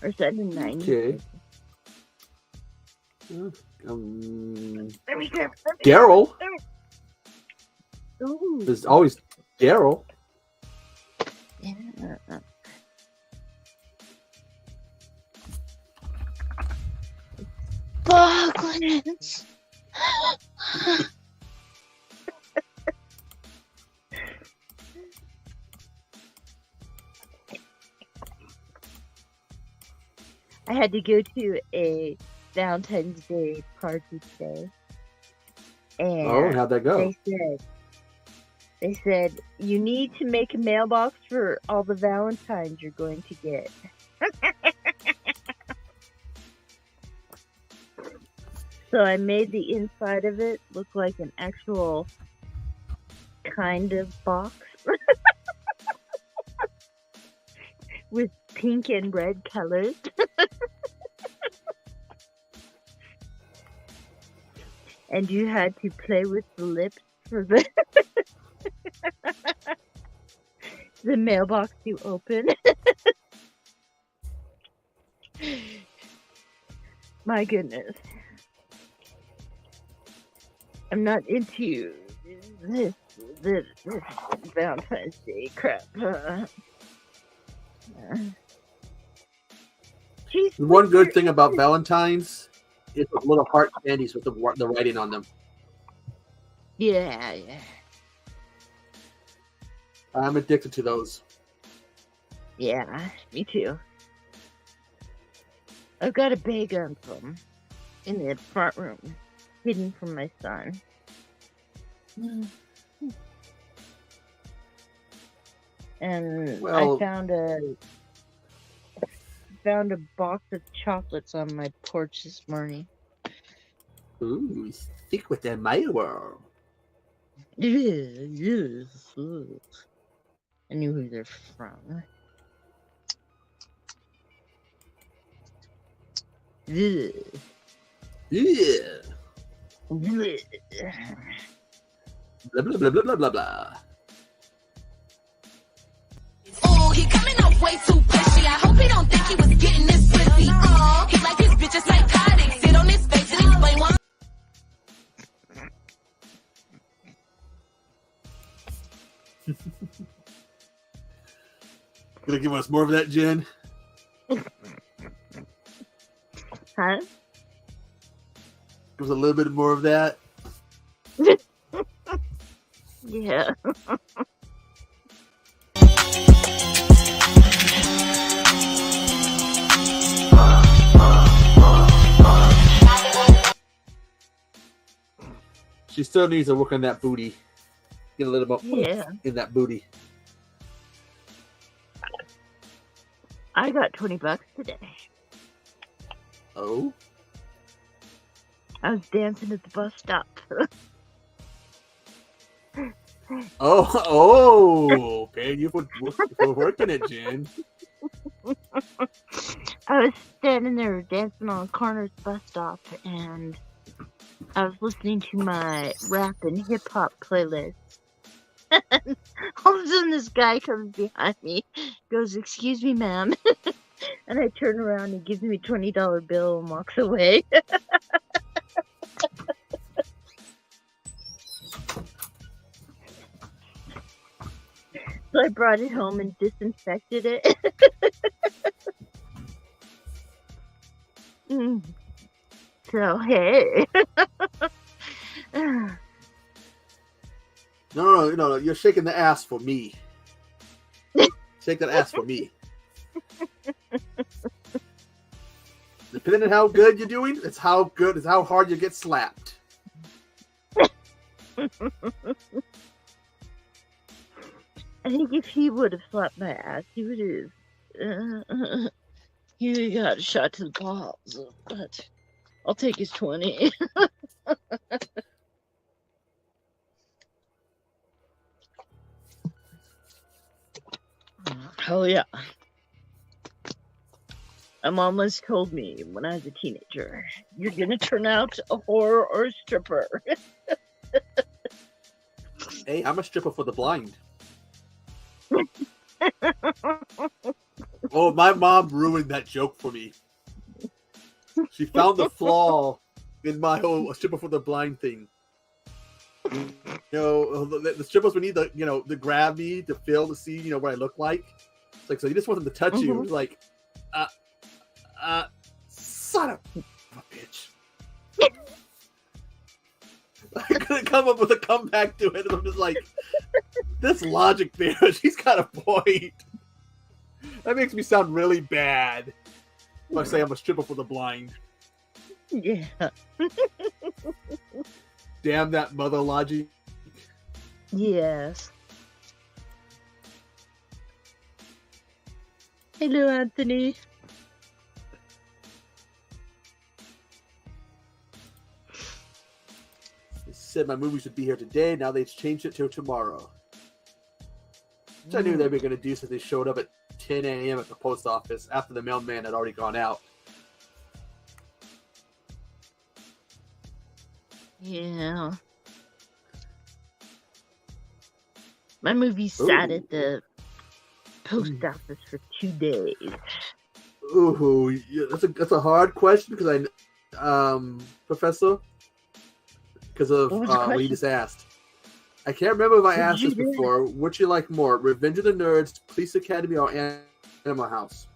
B: Or is that in 90?
E: Okay.
B: Let me grab.
E: Daryl.
B: Ooh.
E: There's always Daryl.
B: Yeah. Boglins. I had to go to a Valentine's Day party today. And
E: Oh, how'd that go?
B: They said, you need to make a mailbox for all the Valentines you're going to get. So I made the inside of it look like an actual kind of box. With pink and red colors. And you had to play with the lips for the the mailbox to open. My goodness. I'm not into this Valentine's Day crap. Jeez,
E: The one good thing about Valentine's is the little heart candies with the writing on them.
B: Yeah.
E: I'm addicted to those.
B: Yeah, me too. I've got a bag of them in the front room, hidden from my son. And
E: Well-
B: I found a box of chocolates on my porch this morning.
E: Ooh, stick with that mailworm.
B: Yes. I knew who they're from.
E: Yeah. Blah, blah, blah, blah, blah, blah, blah.
F: Oh, he coming up way too flashy. I hope he don't think he was getting this pussy. He like his bitches psychotic. Sit on his face and explain why.
E: Gonna give us more of that, Jen?
B: Huh?
E: Give us a little bit more of that.
B: Yeah.
E: She still needs to work on that booty. Get a little more
B: Yeah.
E: in that booty.
B: I got $20 today.
E: Oh?
B: I was dancing at the bus stop.
E: Oh, okay. You for working it, Jen.
B: I was standing there dancing on the corner of the bus stop, and I was listening to my rap and hip hop playlist. And all of a sudden, this guy comes behind me, goes, "Excuse me, ma'am," and I turn around and gives me a $20 bill and walks away. So I brought it home and disinfected it. So, hey.
E: No. You're shaking the ass for me. Shake that ass for me. Depending on how good you're doing, it's how hard you get slapped.
B: I think if he would have slapped my ass, he would have. He would have got a shot to the balls. But I'll take his 20. Oh yeah. My mom once told me when I was a teenager, "You're gonna turn out a whore or a stripper."
E: Hey, I'm a stripper for the blind. Oh, my mom ruined that joke for me. She found the flaw in my whole stripper for the blind thing. You know, the strippers would need the grab me to feel to see, what I look like. It's like, so you just want them to touch you. It's like, son of a bitch. I couldn't come up with a comeback to it. And I'm just like, this logic there, she's got a point. That makes me sound really bad if I say I'm a stripper for the blind.
B: Yeah.
E: Damn that mother logic.
B: Yes. Hello, Anthony.
E: They said my movie should be here today. Now they've changed it till tomorrow. Which I knew they were going to do since they showed up at 10 a.m. at the post office after the mailman had already gone out.
B: Yeah. My movie sat at the post office for 2 days.
E: Ooh, yeah, that's a hard question because Professor, because of
B: What was the
E: what you
B: question?
E: just asked. I can't remember if I
B: What
E: asked
B: did
E: this
B: you do?
E: before. Which you like more, Revenge of the Nerds, Police Academy, or Animal House?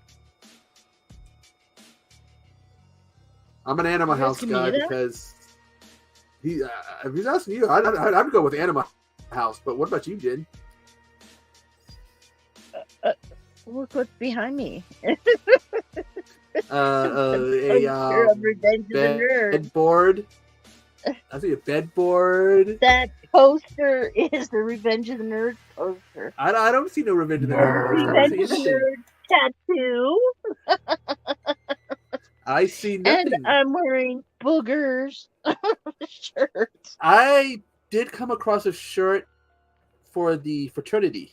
E: I'm an Animal
B: You guys
E: House
B: can
E: guy
B: do that?
E: because if he's asking you, I'd go with Animal House. But what about you, Jen?
B: Look what's behind me.
E: A
B: Poster of Revenge of the Nerds.
E: bedboard. I see a bedboard.
B: That poster is the Revenge of the Nerds poster.
E: I don't see no Revenge of the Nerds. I don't
B: Revenge
E: see
B: of the
E: anything.
B: Nerds tattoo.
E: I see nothing.
B: And I'm wearing boogers shirt.
E: I did come across a shirt for the fraternity.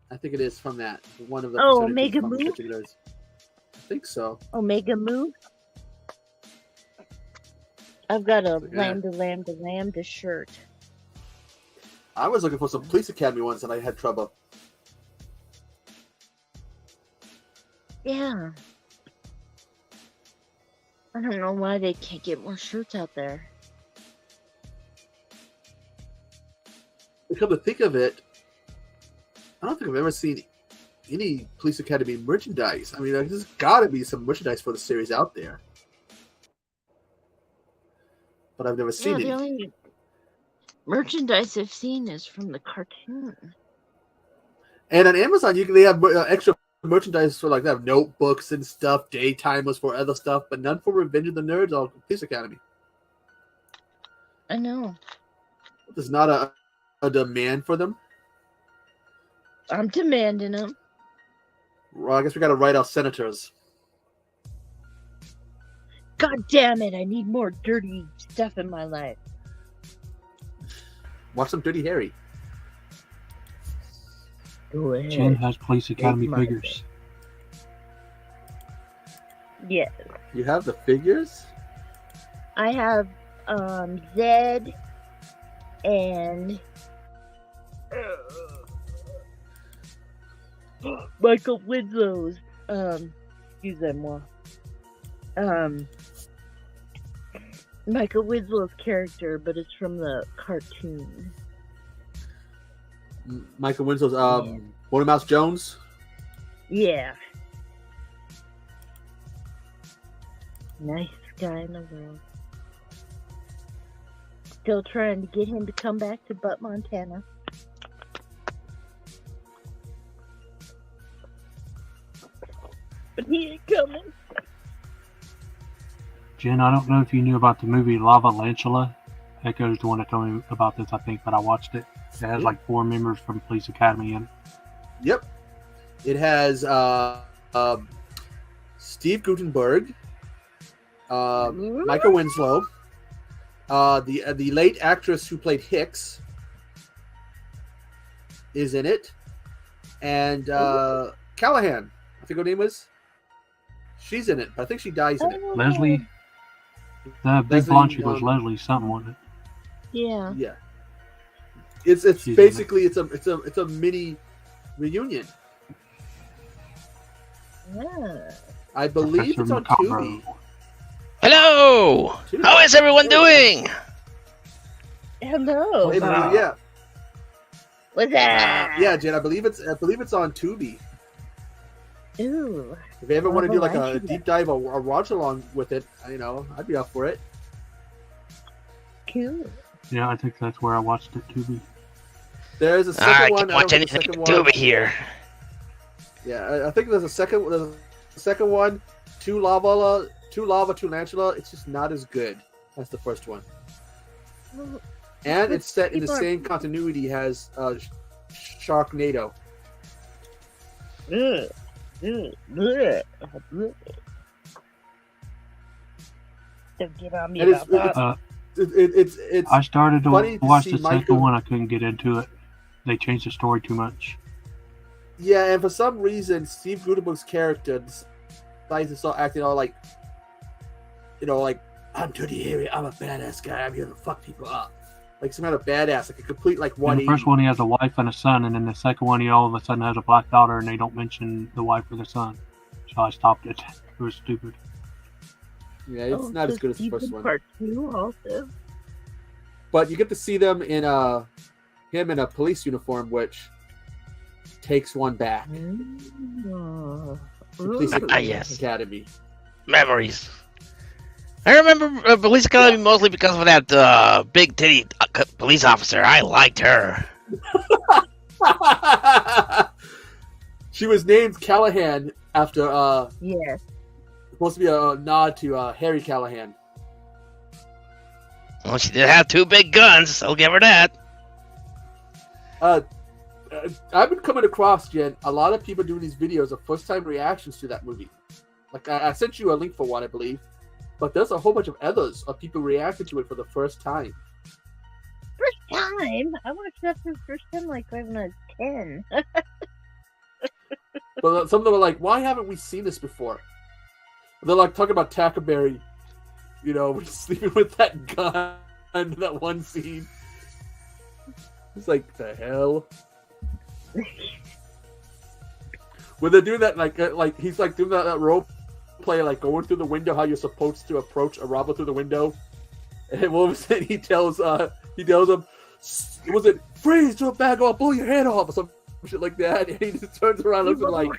E: I think it is from that. One of the
B: Oh,
E: fraternities
B: Omega
E: from the
B: Mu?
E: particulars. I think so.
B: Omega Mu. I've got a
E: Yeah.
B: lambda shirt.
E: I was looking for some Police Academy ones and I had trouble.
B: Yeah. I don't know why they can't get more shirts out there.
E: Come to think of it, I don't think I've ever seen any Police Academy merchandise. I mean, there's got to be some merchandise for the series out there, but I've never seen
B: Yeah, the
E: it.
B: only merchandise I've seen is from the cartoon.
E: And on Amazon, they have extra merchandise for like they have notebooks and stuff, daytimers for other stuff, but none for Revenge of the Nerds or Police Academy.
B: I know.
E: There's not a demand for them.
B: I'm demanding them.
E: Well, I guess we got to write our senators.
B: God damn it, I need more dirty stuff in my life.
E: Watch some Dirty Harry.
B: Go ahead.
C: Jen has Police Academy
B: my
C: figures.
B: Yes.
E: You have the figures?
B: I have Zed and Michael Winslow's excuse-moi. Michael Winslow's character, but it's from the cartoon.
E: Michael Winslow's Mouse Jones.
B: Yeah. Nice guy in the world. Still trying to get him to come back to Butt, Montana. But he ain't coming.
C: Jen, I don't know if you knew about the movie Lava Lantula. Echo's the one that told me about this, I think, but I watched it. It has like 4 members from Police Academy in it.
E: Yep. It has Steve Guttenberg, Michael Winslow, the late actress who played Hicks is in it. And Callahan, I think her name was. She's in it, but I think she dies in it.
C: Leslie, the big
E: Leslie,
C: blonde chick was Leslie something, wasn't it?
B: Yeah.
E: Yeah. It's
C: She's in
E: basically it's a mini reunion.
B: Yeah.
E: I believe
C: Professor
E: it's on
C: Macabre.
E: Tubi.
G: Hello! How is everyone doing?
B: Hello.
E: Hey,
G: Wow.
E: yeah,
B: What's that?
E: yeah, Jen. I believe it's on Tubi.
B: Ooh.
E: If you ever want to do like
B: Well, I
E: a
B: should-
E: deep dive or a watch along with it, I'd be up for it.
B: Cool.
C: Yeah, I think that's where I watched it, Tubi.
E: There's a second
G: I
E: one.
G: can't
E: I
G: watch
E: don't think the
G: anything
E: second
G: to
E: one.
G: do here.
E: Yeah, I think there's a second. There's a second one. Two lava, two lantula. It's just not as good as the first one.
B: Well,
E: And it's set in the
B: people are-
E: same continuity as Sharknado.
B: Ugh. Ugh. Ugh. Ugh. Don't get on me
E: And
B: about that.
E: It's
C: I started to
E: funny to
C: watch
E: see
C: the
E: Michael-
C: second one. I couldn't get into it. They changed the story too much.
E: yeah, and for some reason, Steve Gutenberg's character decides to start acting all like, like I'm Tony Harry, I'm a badass guy, I'm here to fuck people up, like some kind of badass, like a complete like
C: In
E: 180.
C: the first one, he has a wife and a son, and in the second one, he all of a sudden has a black daughter, and they don't mention the wife or the son. So I stopped it. It was stupid.
E: Yeah, it's not as good as the first one.
B: Part 2 also.
E: But you get to see them in him in a police uniform, which takes one back.
B: Mm.
E: The Police
G: Yes.
E: Academy.
G: Memories. I remember Police Academy mostly because of that big titty police officer. I liked her.
E: She was named Callahan after
B: Yes.
E: supposed to be a nod to Harry Callahan.
G: Well, she did have two big guns. I'll give her that.
E: I've been coming across, Jen, a lot of people doing these videos of first-time reactions to that movie. Like I sent you a link for one, I believe, but there's a whole bunch of others of people reacting to it for the first time.
B: First time? I watched that for the first time like when I was 10.
E: But some of them are like, "Why haven't we seen this before?" They're like talking about Tackleberry, sleeping with that gun in that one scene. It's like, the hell. When they're doing that, like he's like doing that role play, like going through the window, how you're supposed to approach a robber through the window, and what was it? He tells him, "Was it freeze? Drop back, or I'll blow your head off," or some shit like that. And he just turns around, and looks like,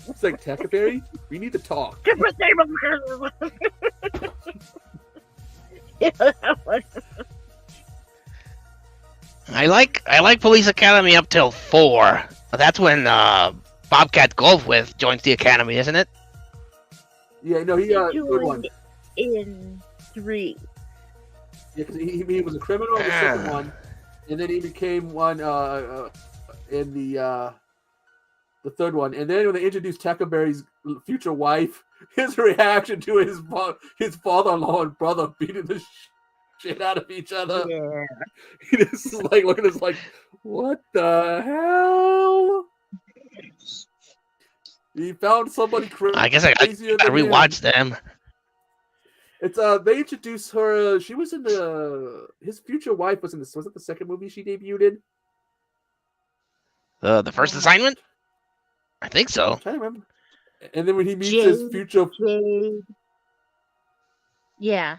E: it's like, Tackleberry, we need to talk.
G: I like Police Academy up till 4. That's when Bobcat Goldthwait joins the academy, isn't it?
E: Yeah, no, he good one.
B: In 3.
E: Yeah, because he was a criminal in the second one, and then he became one in the third one. And then when they introduced Tackleberry's future wife, his reaction to his father-in-law and brother beating the shit out of each other.
B: Yeah.
E: He just like looking at us like, what the hell? He found somebody crazy.
G: I guess I gotta rewatch them.
E: It's they introduced her. She was in his future wife was in this. Was it the second movie she debuted in?
G: The First Assignment? I think so.
E: I'm trying to remember. And then when he meets
B: Jade.
E: his future,
B: Jade. Yeah.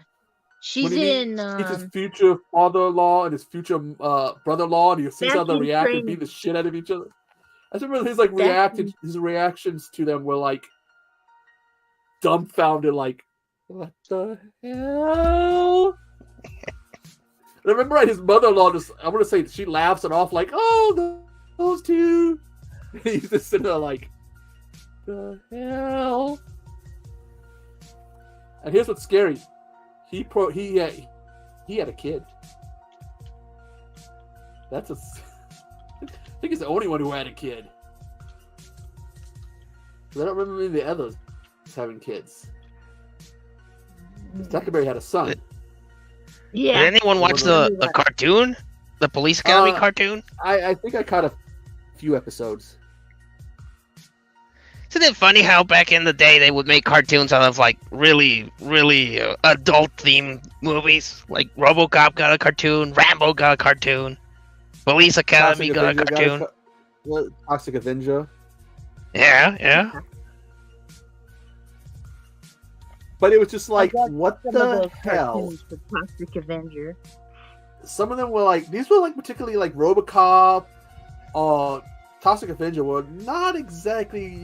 B: She's
E: when he
B: in.
E: meets his future father-in-law and his future brother-in-law, and you see how they
B: Vacuum
E: react and
B: Training.
E: beat the shit out of each other. I just remember his reactions to them were like dumbfounded, like, what the hell? And I remember his mother-in-law just, I want to say, she laughs it off like, oh, those two. And he's just sitting there like, the hell? And here's what's scary. He had a kid. That's I think he's the only one who had a kid. 'Cause I don't remember any of the others having kids. Tackleberry had a son.
B: Yeah.
G: Did anyone watch the cartoon? The Police Academy cartoon?
E: I think I caught a few episodes.
G: Isn't it funny how back in the day they would make cartoons out of like really, really adult-themed movies? Like RoboCop got a cartoon, Rambo got a cartoon, Police Academy got a cartoon.
E: Toxic Avenger.
G: Yeah.
E: But it was just like,
B: I got
E: what
B: some of
E: the
B: those
E: hell?
B: cartoons for Toxic Avenger.
E: Some of them were like, these were like particularly like RoboCop, Toxic Avenger were not exactly,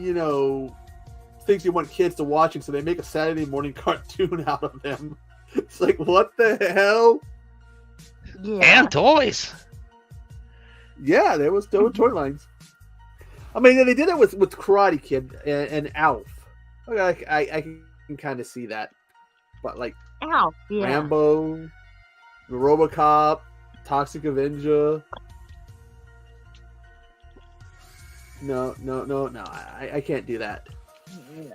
E: things you want kids to watching, so they make a Saturday morning cartoon out of them. It's like, what the hell?
B: Yeah.
G: And toys.
E: Yeah, there were toy lines. I mean, they did it with Karate Kid and Alf. Okay, I can kind of see that. But like
B: Alf, yeah.
E: Rambo, the RoboCop, Toxic Avenger. No. I can't do that.
B: Yeah.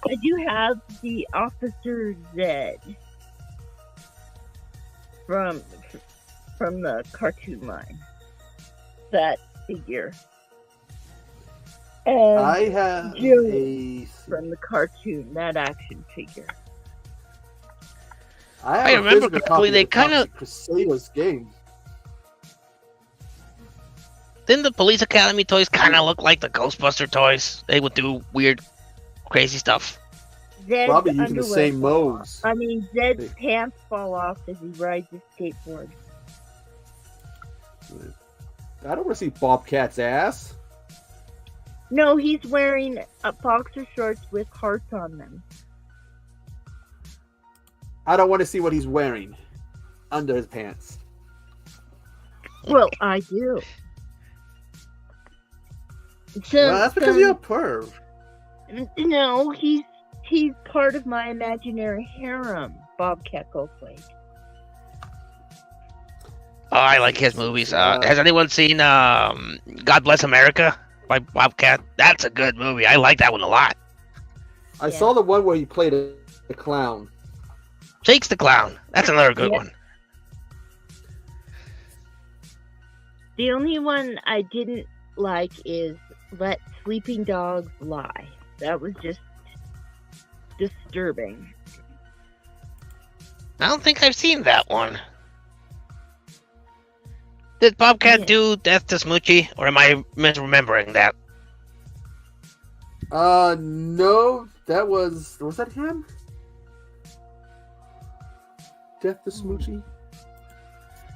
B: I do have the Officer Zed from the cartoon line. That figure. And
E: I have
B: Joey from the cartoon, that action figure.
G: I remember correctly, they kind of
E: Crusaders game.
G: Didn't the Police Academy toys kind of look like the Ghostbuster toys? They would do weird, crazy stuff.
B: Zed's
E: Probably using the
B: underwear
E: same
B: fall
E: modes.
B: off. I mean, Zed's pants fall off as he rides his skateboard.
E: I don't want to see Bobcat's ass.
B: No, he's wearing boxer shorts with hearts on them.
E: I don't want to see what he's wearing under his pants.
B: Well, I do. So,
E: Well, that's because you're a perv.
B: No, he's part of my imaginary harem, Bobcat Goldthwait.
G: Oh, I like his movies. Has anyone seen God Bless America by Bobcat? That's a good movie. I like that one a lot.
E: I saw the one where he played a clown.
G: Jake's the Clown. That's another good one.
B: The only one I didn't like is Let Sleeping Dogs Lie. That was just disturbing.
G: I don't think I've seen that one. Did Bobcat do Death to Smoochie, or am I misremembering that?
E: No, that was that him? Death to Smoochie?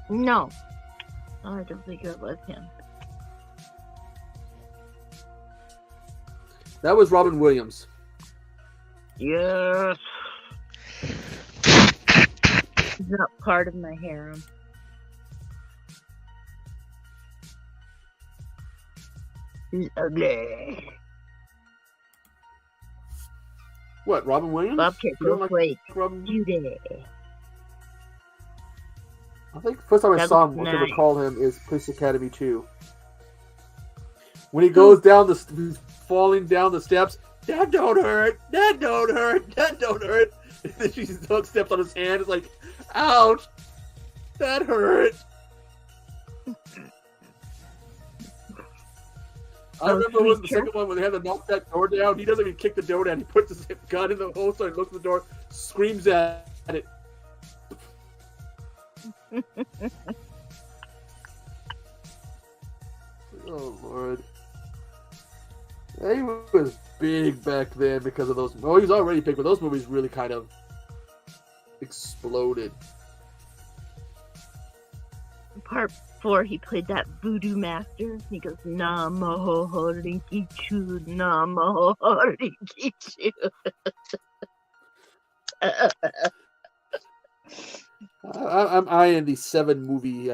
B: No, I don't think it was him.
E: That was Robin Williams.
B: Yes. He's not part of my harem. He's ugly.
E: What, Robin Williams?
B: Bobcat
E: You don't like
B: Goldthwait.
E: Robin?
B: Judy.
E: I think the first time I
B: That
E: saw
B: looks
E: him, what I
B: nice.
E: recall him is Police Academy 2. When he goes down he's falling down the steps. That don't hurt. That don't hurt. That don't hurt. And then she steps on his hand. It's like, ouch. That hurt. I remember it was the second one when they had to knock that door down. He doesn't even kick the door down. He puts his gun in the holster and looks at the door, screams at it. Oh, Lord. Yeah, he was big back then because of those. Well, he was already big, but those movies really kind of exploded.
B: Part 4, he played that voodoo master. He goes, Namo Horinki Chu, Namo Horinki Chu.
E: I'm eyeing the 7 movie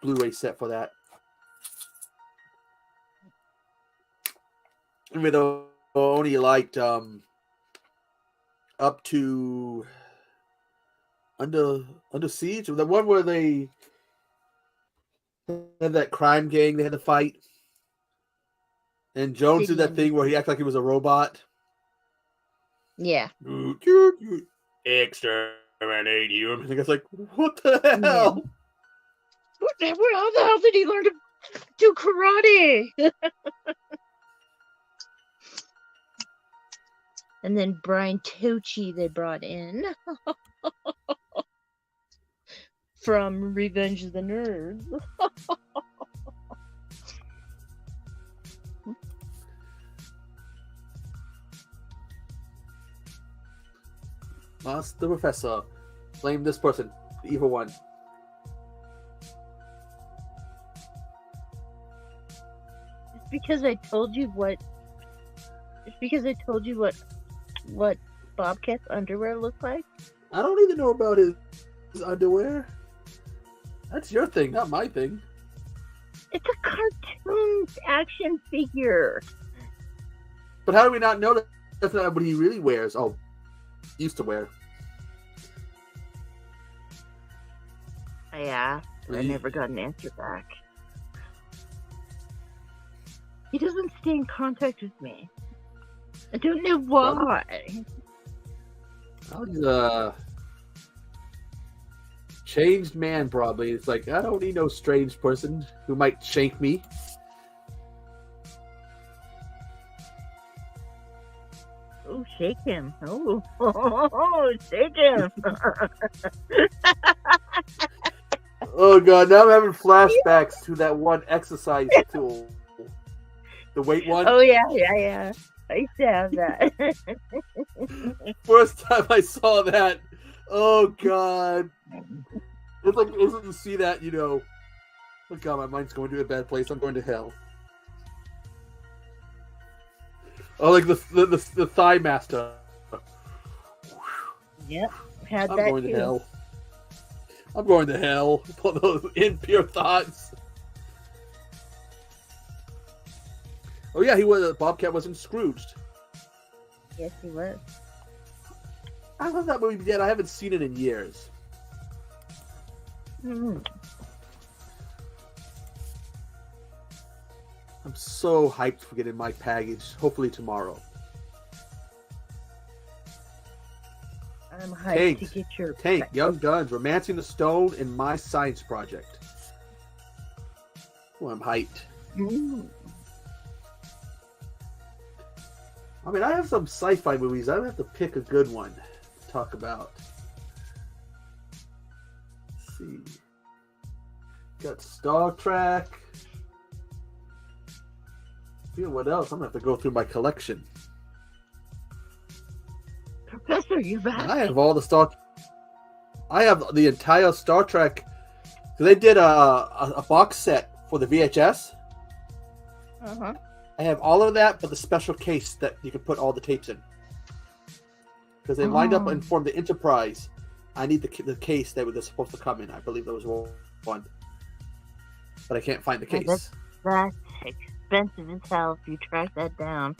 E: Blu-ray set for that. Even though I only liked up to Under Siege, the one where they had that crime gang they had to fight, and Jones did that thing where he acted like he was a robot.
B: Yeah.
E: Exterminate you. I think it's like, what the hell?
B: How the hell did he learn to Do karate. And then Brian Tochi they brought in from Revenge of the Nerds.
E: Ask the professor. Blame this person, the evil one.
B: It's because I told you what. It's because I told you what Bobcat's underwear looked like.
E: I don't even know about his underwear. That's your thing, not my thing.
B: It's a cartoon action figure.
E: But how do we not know that that's not what he really wears? Oh, used to wear.
B: I asked, but I never got an answer back. He doesn't stay in contact with me. I don't know why.
E: Well, he's a changed man, probably. It's like, I don't need no strange person who might shank me.
B: Oh, shake him. Oh, shake him.
E: Oh, God. Now I'm having flashbacks to that one exercise tool. The weight one.
B: Oh, yeah. I used to have that.
E: First time I saw that, oh, God. It's like, isn't you see that, you know, oh, God, my mind's going to a bad place. I'm going to hell. Oh, like the Thigh Master.
B: Yep, had
E: I'm
B: that
E: going
B: too.
E: to hell. I'm going to hell. For those impure thoughts. Oh yeah, he was. Bobcat wasn't Scrooged.
B: Yes, he was.
E: I love that movie yet. I haven't seen it in years.
B: Mm.
E: I'm so hyped for getting my package. Hopefully tomorrow.
B: I'm hyped to get your
E: Tank, Young Guns, Romancing the Stone, and My Science Project. Oh, I'm hyped.
B: Mm.
E: I mean, I have some sci-fi movies. I don't have to pick a good one to talk about. Let's see. Got Star Trek. See what else? I'm gonna have to go through my collection.
B: Professor, you're back.
E: I have all the Star. I have the entire Star Trek. So they did a box set for the VHS.
B: Uh-huh.
E: I have all of that, but the special case that you can put all the tapes in. Because they lined up and formed the Enterprise. I need the case that was supposed to come in. I believe there was one. But I can't find the case.
B: That's expensive as hell if you track that down.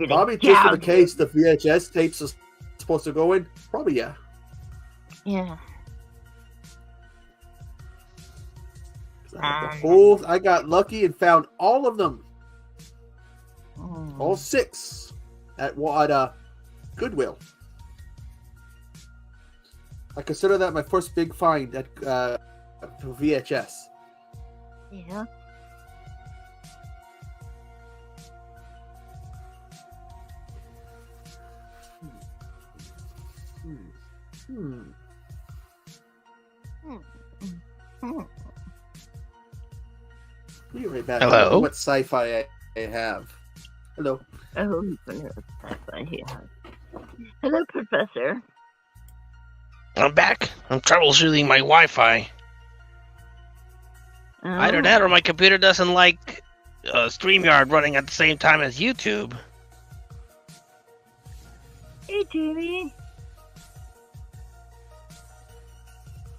E: Probably just for the case the VHS tapes are supposed to go in. Probably, yeah.
B: Yeah.
E: I got lucky and found all of them. All 6 at Goodwill. I consider that my first big find at VHS.
B: Yeah.
E: Be right back.
G: Hello?
E: What sci-fi I have. Hello.
B: Oh, sci-fi here. Hello, Professor.
G: I'm back. I'm troubleshooting my Wi-Fi. Either that or my computer doesn't like StreamYard running at the same time as YouTube.
B: Hey, Jamie.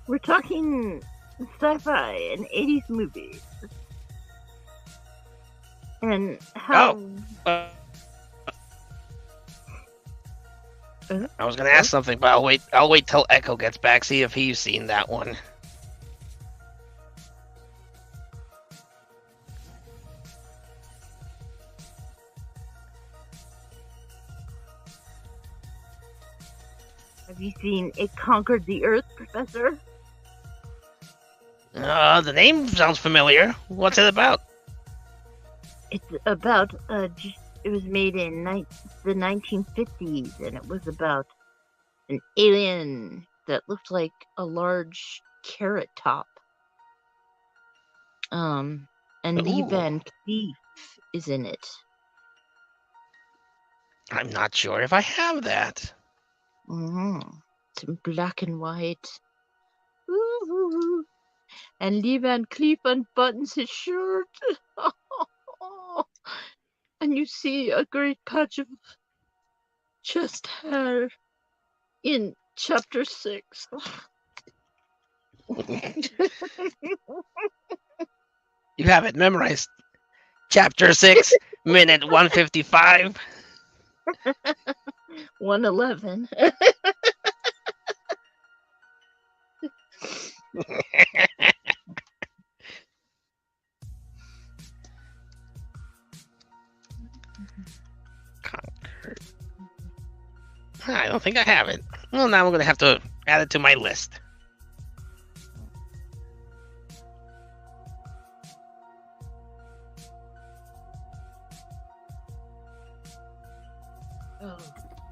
B: We're talking sci-fi and 80s movies. And how...
G: I was gonna ask something, but I'll wait till Echo gets back, see if he's seen that one.
B: Have you seen It Conquered the Earth, Professor?
G: The name sounds familiar. What's it about?
B: It's about it was made in the 1950s, and it was about an alien that looked like a large carrot top. And Lee
G: Ooh.
B: Van Cleef is in it.
G: I'm not sure if I have that.
B: It's in black and white. Ooh. And Lee Van Cleef unbuttons his shirt. And you see a great patch of chest hair in chapter 6.
G: You have it memorized. Chapter 6, minute 155.
B: 111.
G: Conquered. I don't think I have it. Well, now I'm going to have to add it to my list.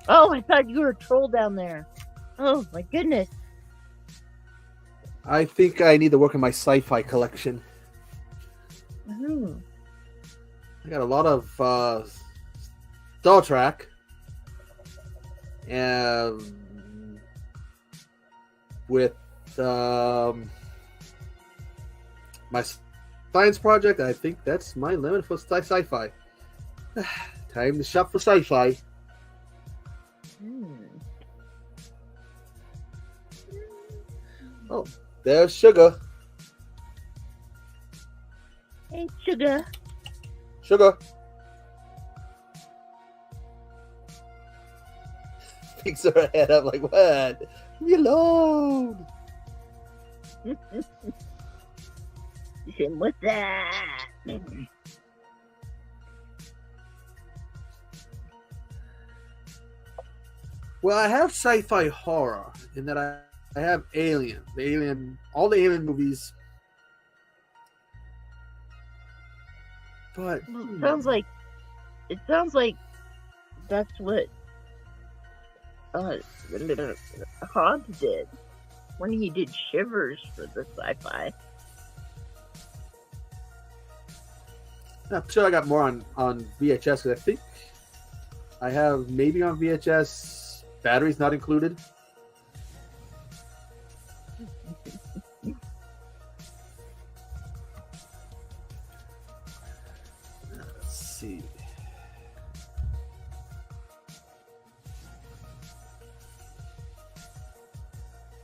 B: Oh, I thought you were a troll down there. Oh, my goodness.
E: I think I need to work on my sci-fi collection.
B: Mm.
E: I got a lot of Star Trek, and with my science project, I think that's my limit for sci-fi. Time to shop for sci-fi. Oh, there's Sugar.
B: Hey, Sugar.
E: Sugar. Picks her head up like, what? Leave me alone.
B: What's that?
E: Well, I have sci-fi horror in that I have Alien. All the Alien movies. But
B: It sounds like that's what Hans did when he did Shivers for the sci-fi.
E: I'm sure I got more on VHS because I think I have maybe on VHS batteries not included. Let's see.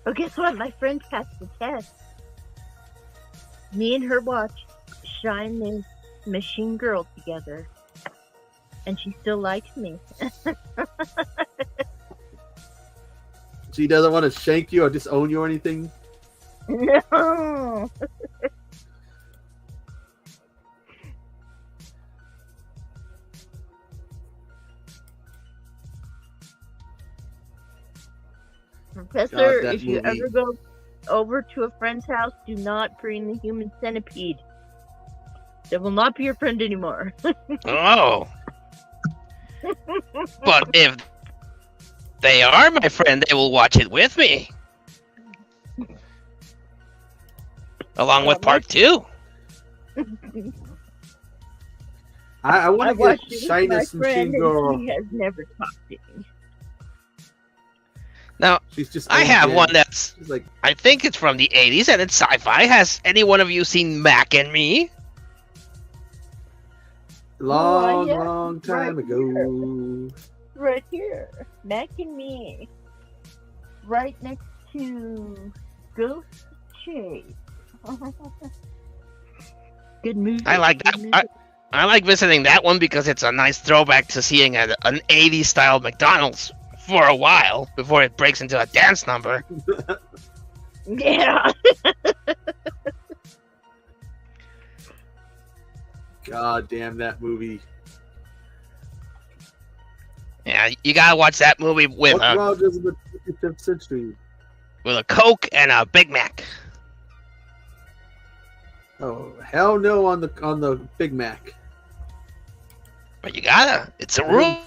B: Oh, guess what? My friend passed the test. Me and her watched Shyznit Machine Girl together, and she still likes me.
E: She doesn't want to shank you or disown you or anything?
B: No. Professor,
E: God,
B: if you ever go over to a friend's house, do not bring the human centipede. They will not be your friend anymore.
G: Oh. But if they are my friend, they will watch it with me. Along with part 2.
E: I want to get
B: watched it with my
E: Shyness
B: friend,
E: Machine Girl.
B: and she has never talked to me.
G: Now,
E: She's just
G: I have
E: Undead.
G: one that's,
E: She's like,
G: I think it's from the 80s and it's sci-fi. Has any one of you seen Mac and Me?
E: long,
B: yeah,
E: long time
B: right
E: ago.
B: Right here. Mac and Me. Right next to Ghost Chase. Good movie.
G: I like that.
B: Good movie.
G: I like visiting that one because it's a nice throwback to seeing an 80s style McDonald's for a while before it breaks into a dance number.
B: Yeah.
E: God damn that movie.
G: Yeah, you gotta watch that movie with
E: What Rogers in the 25th century?
G: a Coke and a Big Mac.
E: Oh hell no on the Big Mac.
G: But you gotta. It's a rule.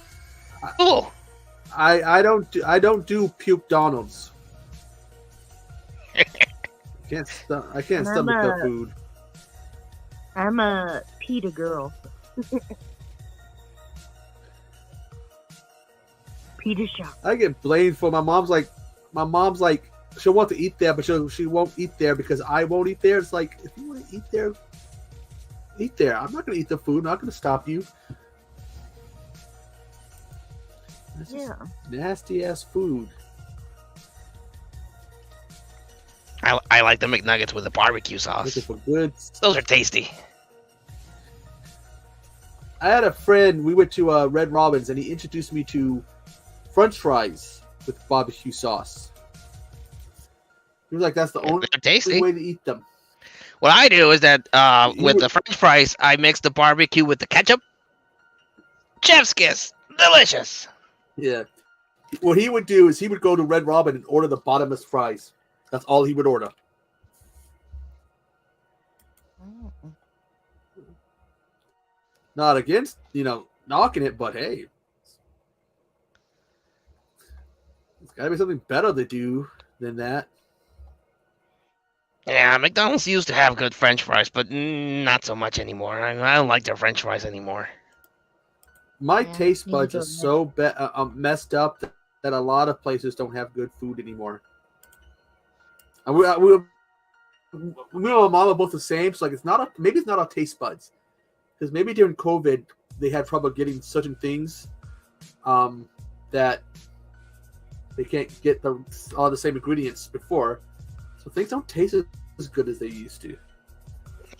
E: I don't do puke Donalds. I can't stomach the food.
B: I'm a PETA girl. PETA shop.
E: I get blamed for my mom's like she'll want to eat there, but she won't eat there because I won't eat there. It's like, if you want to eat there, eat there. I'm not gonna eat the food. I'm not gonna stop you. That's just nasty ass food.
G: I like the McNuggets with the barbecue sauce.
E: Looking for good.
G: Those are tasty.
E: I had a friend. We went to Red Robin's, and he introduced me to French fries with barbecue sauce. He was like, "That's the only
G: tasty
E: way to eat them."
G: What I do is that with the French fries, I mix the barbecue with the ketchup. Chef's kiss, delicious.
E: Yeah. What he would do is he would go to Red Robin and order the bottomless fries. That's all he would order. Not against, knocking it, but hey, it's got to be something better to do than that.
G: Yeah, McDonald's used to have good French fries, but not so much anymore. I don't like their French fries anymore.
E: My taste buds are so messed up that a lot of places don't have good food anymore. And me and my mom are both the same, so like maybe it's not our taste buds, because maybe during COVID they had trouble getting certain things that they can't get all the same ingredients before, so things don't taste as good as they used to.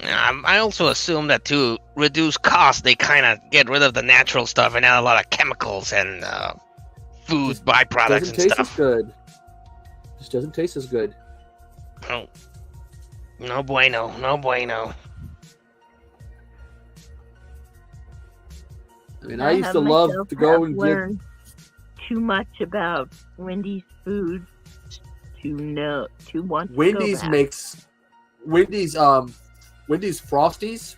G: I also assume that to reduce costs, they kind of get rid of the natural stuff and add a lot of chemicals and food byproducts and stuff.
E: As good. Just doesn't taste as good.
G: Oh. No bueno. No bueno.
E: I mean, I used to love to go and
B: learn too much about Wendy's food to want to
E: Wendy's
B: go back.
E: makes Wendy's Frosties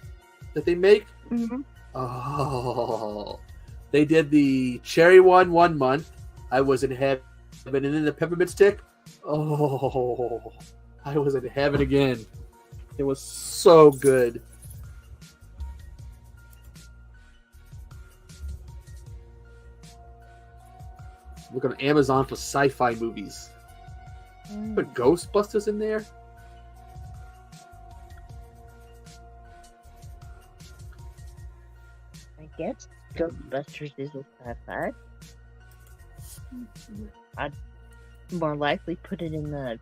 E: that they make.
B: Mm-hmm.
E: Oh, they did the cherry one month. I was in heaven, and then the peppermint stick. Oh, I was in heaven again. It was so good. Look on Amazon for sci-fi movies. Put Ghostbusters in there.
B: I guess Ghostbusters is a sci-fi. I'd more likely put it in the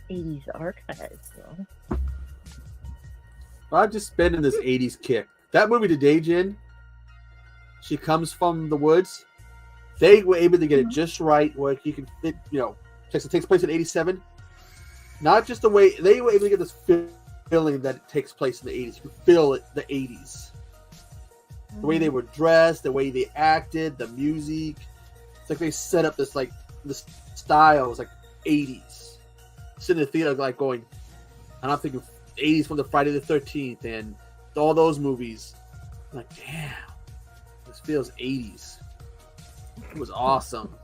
B: 80s archives, though.
E: I've just been in this 80s kick. That movie today, Jen, She Comes from the Woods, they were able to get it just right where you can fit, it takes place in 87. Not just the way, they were able to get this feeling that it takes place in the 80s. You can feel it, the 80s. The way they were dressed, the way they acted, the music. It's like they set up this style was like 80s. Sitting in the theater like going, and I'm thinking 80s from the Friday the 13th and all those movies. I'm like, damn, this feels 80s. It was awesome.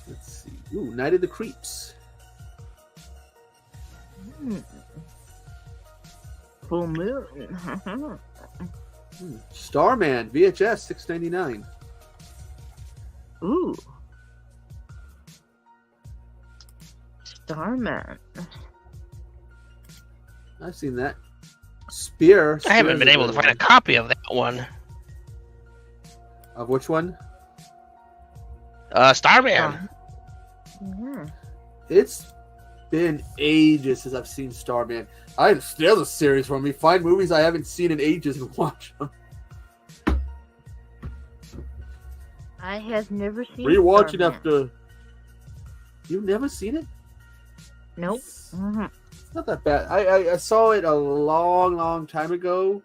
E: Let's see. Ooh, Night of the Creeps.
B: Full moon.
E: Starman VHS $6.99.
B: Ooh. Starman.
E: I've seen that. Spear.
G: I haven't been able to find a copy of that one.
E: Of which one?
G: Starman.
B: Yeah.
E: It's been ages since I've seen Starman. There's a series for me. Find movies I haven't seen in ages and watch them.
B: I have never seen
E: Rewatching
B: Starman.
E: after. You've never seen it?
B: Nope. Mm-hmm.
E: It's not that bad. I saw it a long time ago.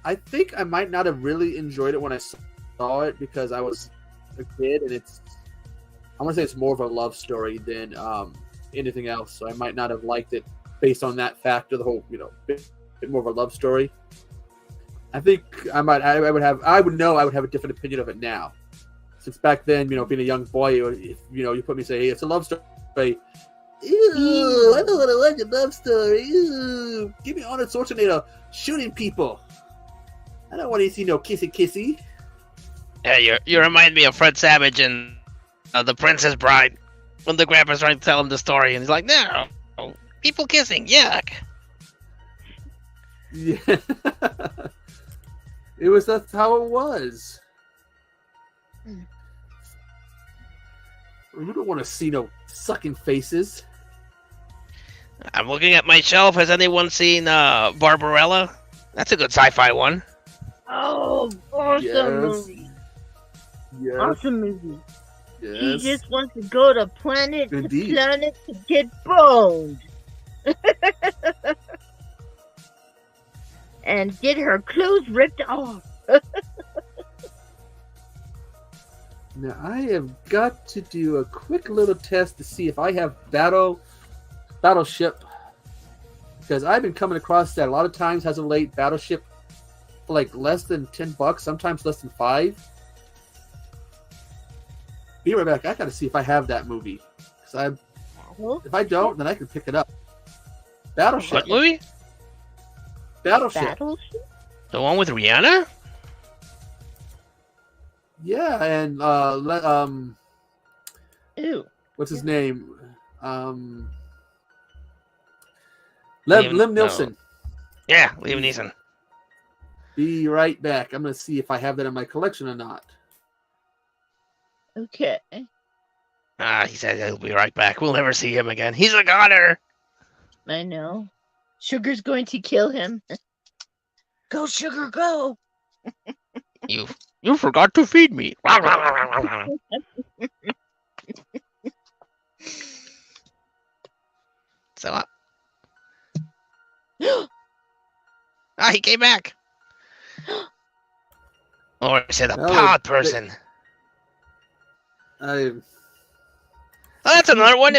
E: I think I might not have really enjoyed it when I saw saw it because I was a kid, and I want to say it's more of a love story than anything else. So I might not have liked it based on that factor. The whole, bit more of a love story. I think I would have a different opinion of it now. Since back then, being a young boy, if you put me and say, hey, it's a love story. Ew, I don't want to watch a love story. Ew, give me Arnold Schwarzenegger shooting people. I don't want to see no kissy.
G: Yeah, you remind me of Fred Savage and The Princess Bride, when the grandpa's trying to tell him the story, and he's like, "No, people kissing, yuck."
E: Yeah, that's how it was. You don't want to see no sucking faces.
G: I'm looking at my shelf. Has anyone seen Barbarella? That's a good sci-fi one.
B: Oh, awesome movie.
E: Yes.
B: Awesome movie.
E: Yes.
B: She just wants to go to planet
E: Indeed.
B: to planet to get boned. And get her clothes ripped off.
E: Now, I have got to do a quick little test to see if I have Battleship. Because I've been coming across that a lot of times as of late, Battleship for like less than $10, sometimes less than $5. Be right back. I got to see if I have that movie. If I don't, then I can pick it up. Battleship.
G: What movie?
E: Battleship.
G: The one with Rihanna?
E: Yeah, and
B: Ew.
E: what's his name?
G: Liam
E: Nielsen.
G: Yeah, Liam Neeson.
E: Be right back. I'm gonna see if I have that in my collection or not.
B: Okay.
G: He said he'll be right back. We'll never see him again. He's a goner.
B: I know. Sugar's going to kill him. Go, Sugar, go.
G: You forgot to feed me. So, he came back. Or is it a pod person?
E: I
G: Oh, that's another one.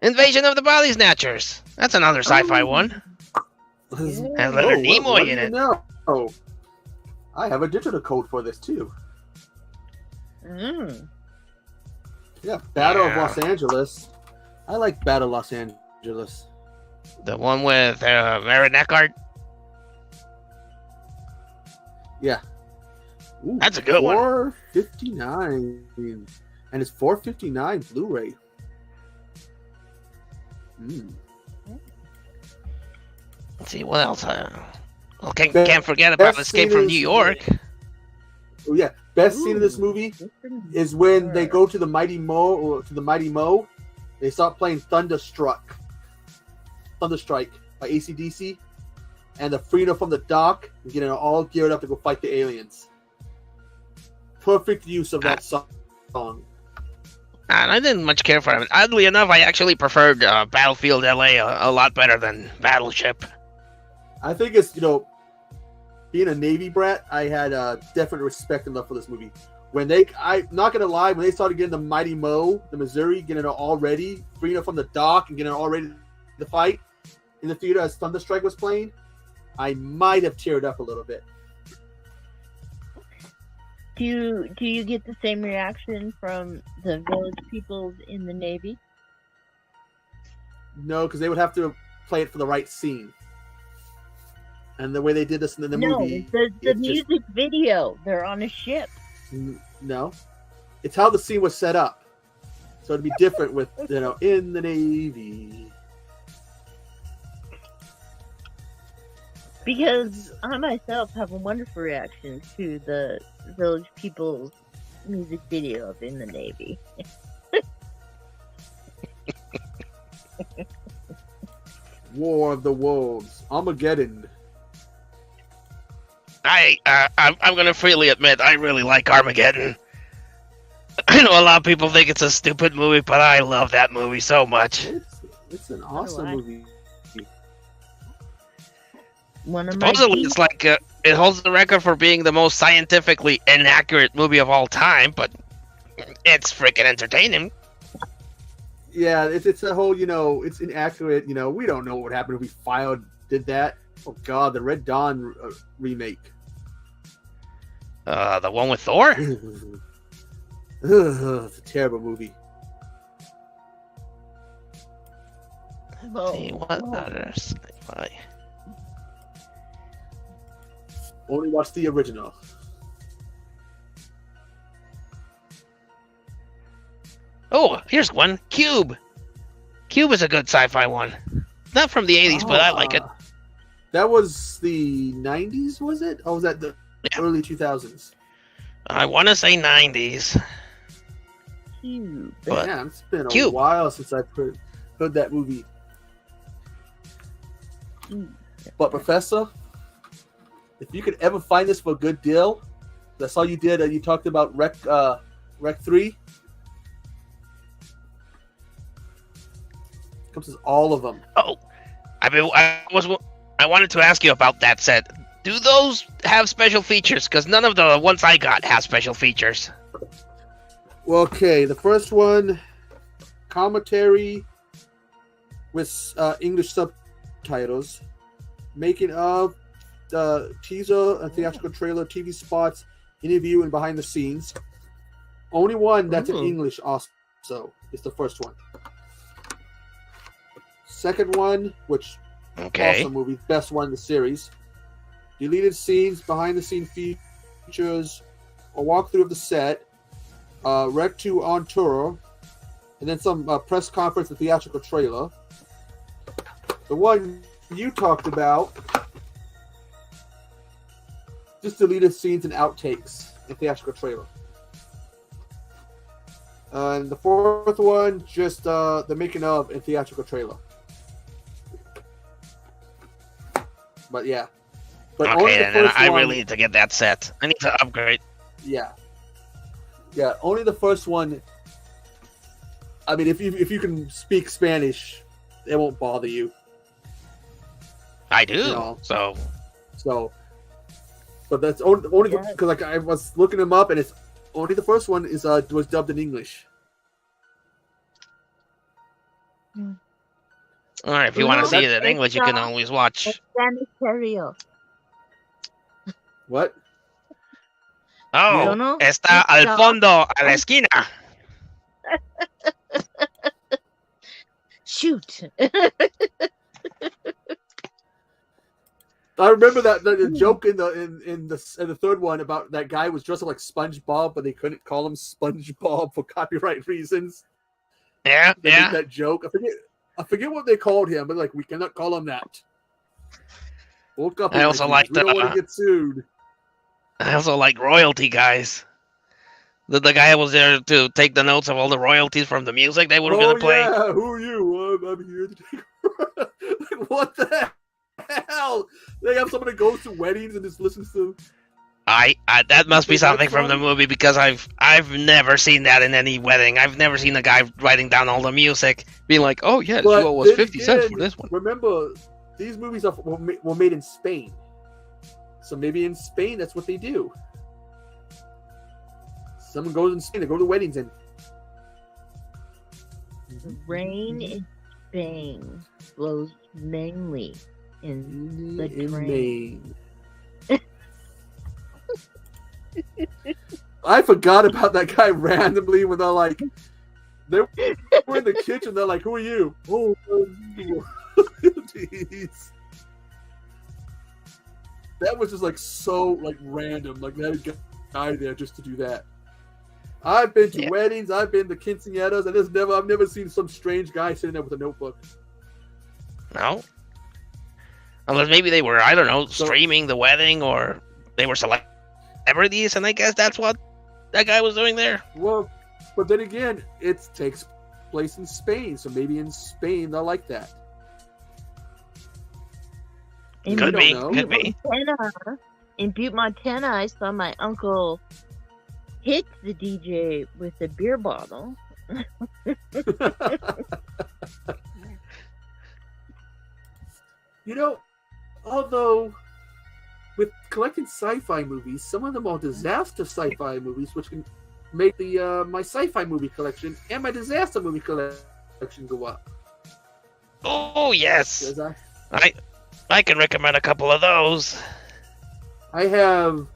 G: Invasion of the Body Snatchers. That's another sci-fi one. Has Leonard Nimoy in it.
E: No. I have a digital code for this too. Yeah, Battle of Los Angeles. I like Battle of Los Angeles.
G: The one with Aaron Eckhart.
E: Yeah. Ooh,
G: That's a good one.
E: $4.59, and it's $4.59 Blu-ray.
G: Let's see what else. Can't forget about Escape from New York.
E: Oh yeah, best scene of this movie is when they go to the Mighty Mo. They start playing Thunderstrike by AC/DC, and the Freedom from the Dock, and getting all geared up to go fight the aliens. Perfect use of that song.
G: And I didn't much care for it. Oddly enough, I actually preferred Battlefield LA a lot better than Battleship.
E: I think it's, being a Navy brat, I had definite respect and love for this movie. I'm not going to lie, when they started getting the Mighty Mo, the Missouri, getting it all ready, freeing it from the dock and getting it all ready to fight in the theater as Thunderstrike was playing, I might have teared up a little bit.
B: Do you get the same reaction from the village peoples in the Navy?
E: No, because they would have to play it for the right scene. And the way they did this in the movie...
B: No, the music video. They're on a ship.
E: No. It's how the scene was set up. So it'd be different with, in the Navy.
B: Because I myself have a wonderful reaction to the village people's music video of In the Navy.
E: War of the Worlds. Armageddon.
G: I'm gonna freely admit I really like Armageddon. I know a lot of people think it's a stupid movie, but I love that movie so much.
E: It's an awesome movie.
B: One of my
G: Supposedly, it's like it holds the record for being the most scientifically inaccurate movie of all time, but it's freaking entertaining.
E: Yeah, it's a whole, it's inaccurate. We don't know what would happen if we did that. Oh God, the Red Dawn remake.
G: The one with Thor?
E: It's a terrible movie.
G: Let's see, what other sci-fi?
E: Only watch the original.
G: Oh, here's one. Cube. Cube is a good sci-fi one. Not from the 80s, but I like it.
E: That was the 90s, was it? Or was that the early 2000s?
G: I want to say 90s.
B: Cube.
G: But
E: Yeah, it's been a
G: Cube.
E: while since I've heard that movie. But Professor, if you could ever find this for a good deal, that's all you did. You talked about Rec 3. Comes with all of them.
G: Oh, I wanted to ask you about that set. Do those have special features? Because none of the ones I got have special features.
E: Well, okay, the first one, commentary with English subtitles, making of the teaser and theatrical trailer, TV spots, interview, and behind the scenes. Only one that's in English also is the first one. Second one, which awesome movie, best one in the series. Deleted scenes, behind the scene features, a walkthrough of the set, Rec 2 on tour, and then some press conference and theatrical trailer. The one you talked about, just deleted scenes and outtakes and theatrical trailer. And the fourth one, just the making of and theatrical trailer. But yeah. But
G: okay, then I really need to get that set. I need to upgrade.
E: Yeah. Yeah, only the first one. I mean, if you can speak Spanish, it won't bother you.
G: I do. So, but that's only because like I was looking them up, and it's only the first one is was dubbed in English. All right, if you want to see it in English, you can always watch.
B: Spanish stereo.
E: What?
G: Oh, está al fondo, a la esquina.
B: Shoot.
E: I remember the joke in the third one about that guy was dressed up like SpongeBob, but they couldn't call him SpongeBob for copyright reasons.
G: Yeah,
E: they made that joke. I forget what they called him, but like we cannot call him that. Woke up.
G: I also like
E: we don't want to get sued.
G: I also like royalty guys. The guy was there to take the notes of all the royalties from the music they were going to play.
E: Yeah, who are you? I'm here to take. What the hell? They have someone that goes to weddings and just listens to.
G: That must be something from the movie because I've never seen that in any wedding. I've never seen a guy writing down all the music, being like, "Oh yes, you owe us 50 cents for this one."
E: Remember, these movies were made in Spain, so maybe in Spain that's what they do. Someone goes in Spain, they go to weddings and
B: rain in Spain flows mainly in the train.
E: I forgot about that guy randomly when they were in the kitchen. They're like, "Who are you?" Oh, jeez. That was just like so like random. Like they had a guy there just to do that. I've been to weddings. I've been to quinceañeras, and I've never seen some strange guy sitting there with a notebook.
G: No. Unless maybe they were, I don't know, streaming the wedding, or they were celebrities, and I guess that's what that guy was doing there.
E: Well, but then again, it takes place in Spain, so maybe in Spain they're like that.
G: Could be.
B: In Butte, Montana, I saw my uncle hit the DJ with a beer bottle.
E: Although, with collecting sci-fi movies, some of them are disaster sci-fi movies, which can make the my sci-fi movie collection and my disaster movie collection go up.
G: Oh yes,
E: 'Cause
G: I can recommend a couple of those.
E: I have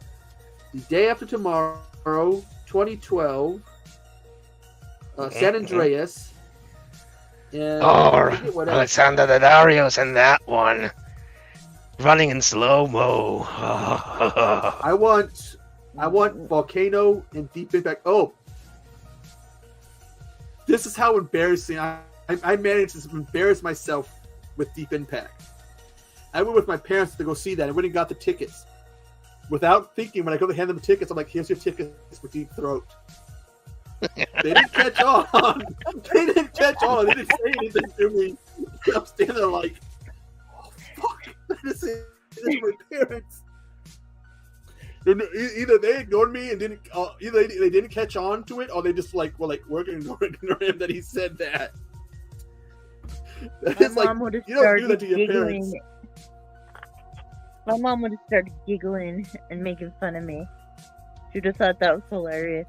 E: The Day After Tomorrow, 2012, San Andreas, and
G: Or
E: I forget what else.
G: Alexander Daddario's in that one, running in slow mo.
E: I want Volcano and Deep Impact. Oh, this is how embarrassing I managed to embarrass myself with Deep Impact. I went with my parents to go see that. I went and got the tickets. Without thinking, when I go to hand them the tickets, I'm like, here's your tickets for Deep Throat. They didn't catch on. They didn't catch on. They didn't say anything to me. I'm standing there like, oh, fuck. This is my parents. Either they ignored me and didn't, either they didn't catch on to it, or they just like were like, we're gonna ignore him that he said that. It's
B: My
E: like,
B: mom would have
E: you don't do that
B: started
E: to your parents.
B: giggling. My mom would have started giggling and making fun of me. She'd have thought that was hilarious.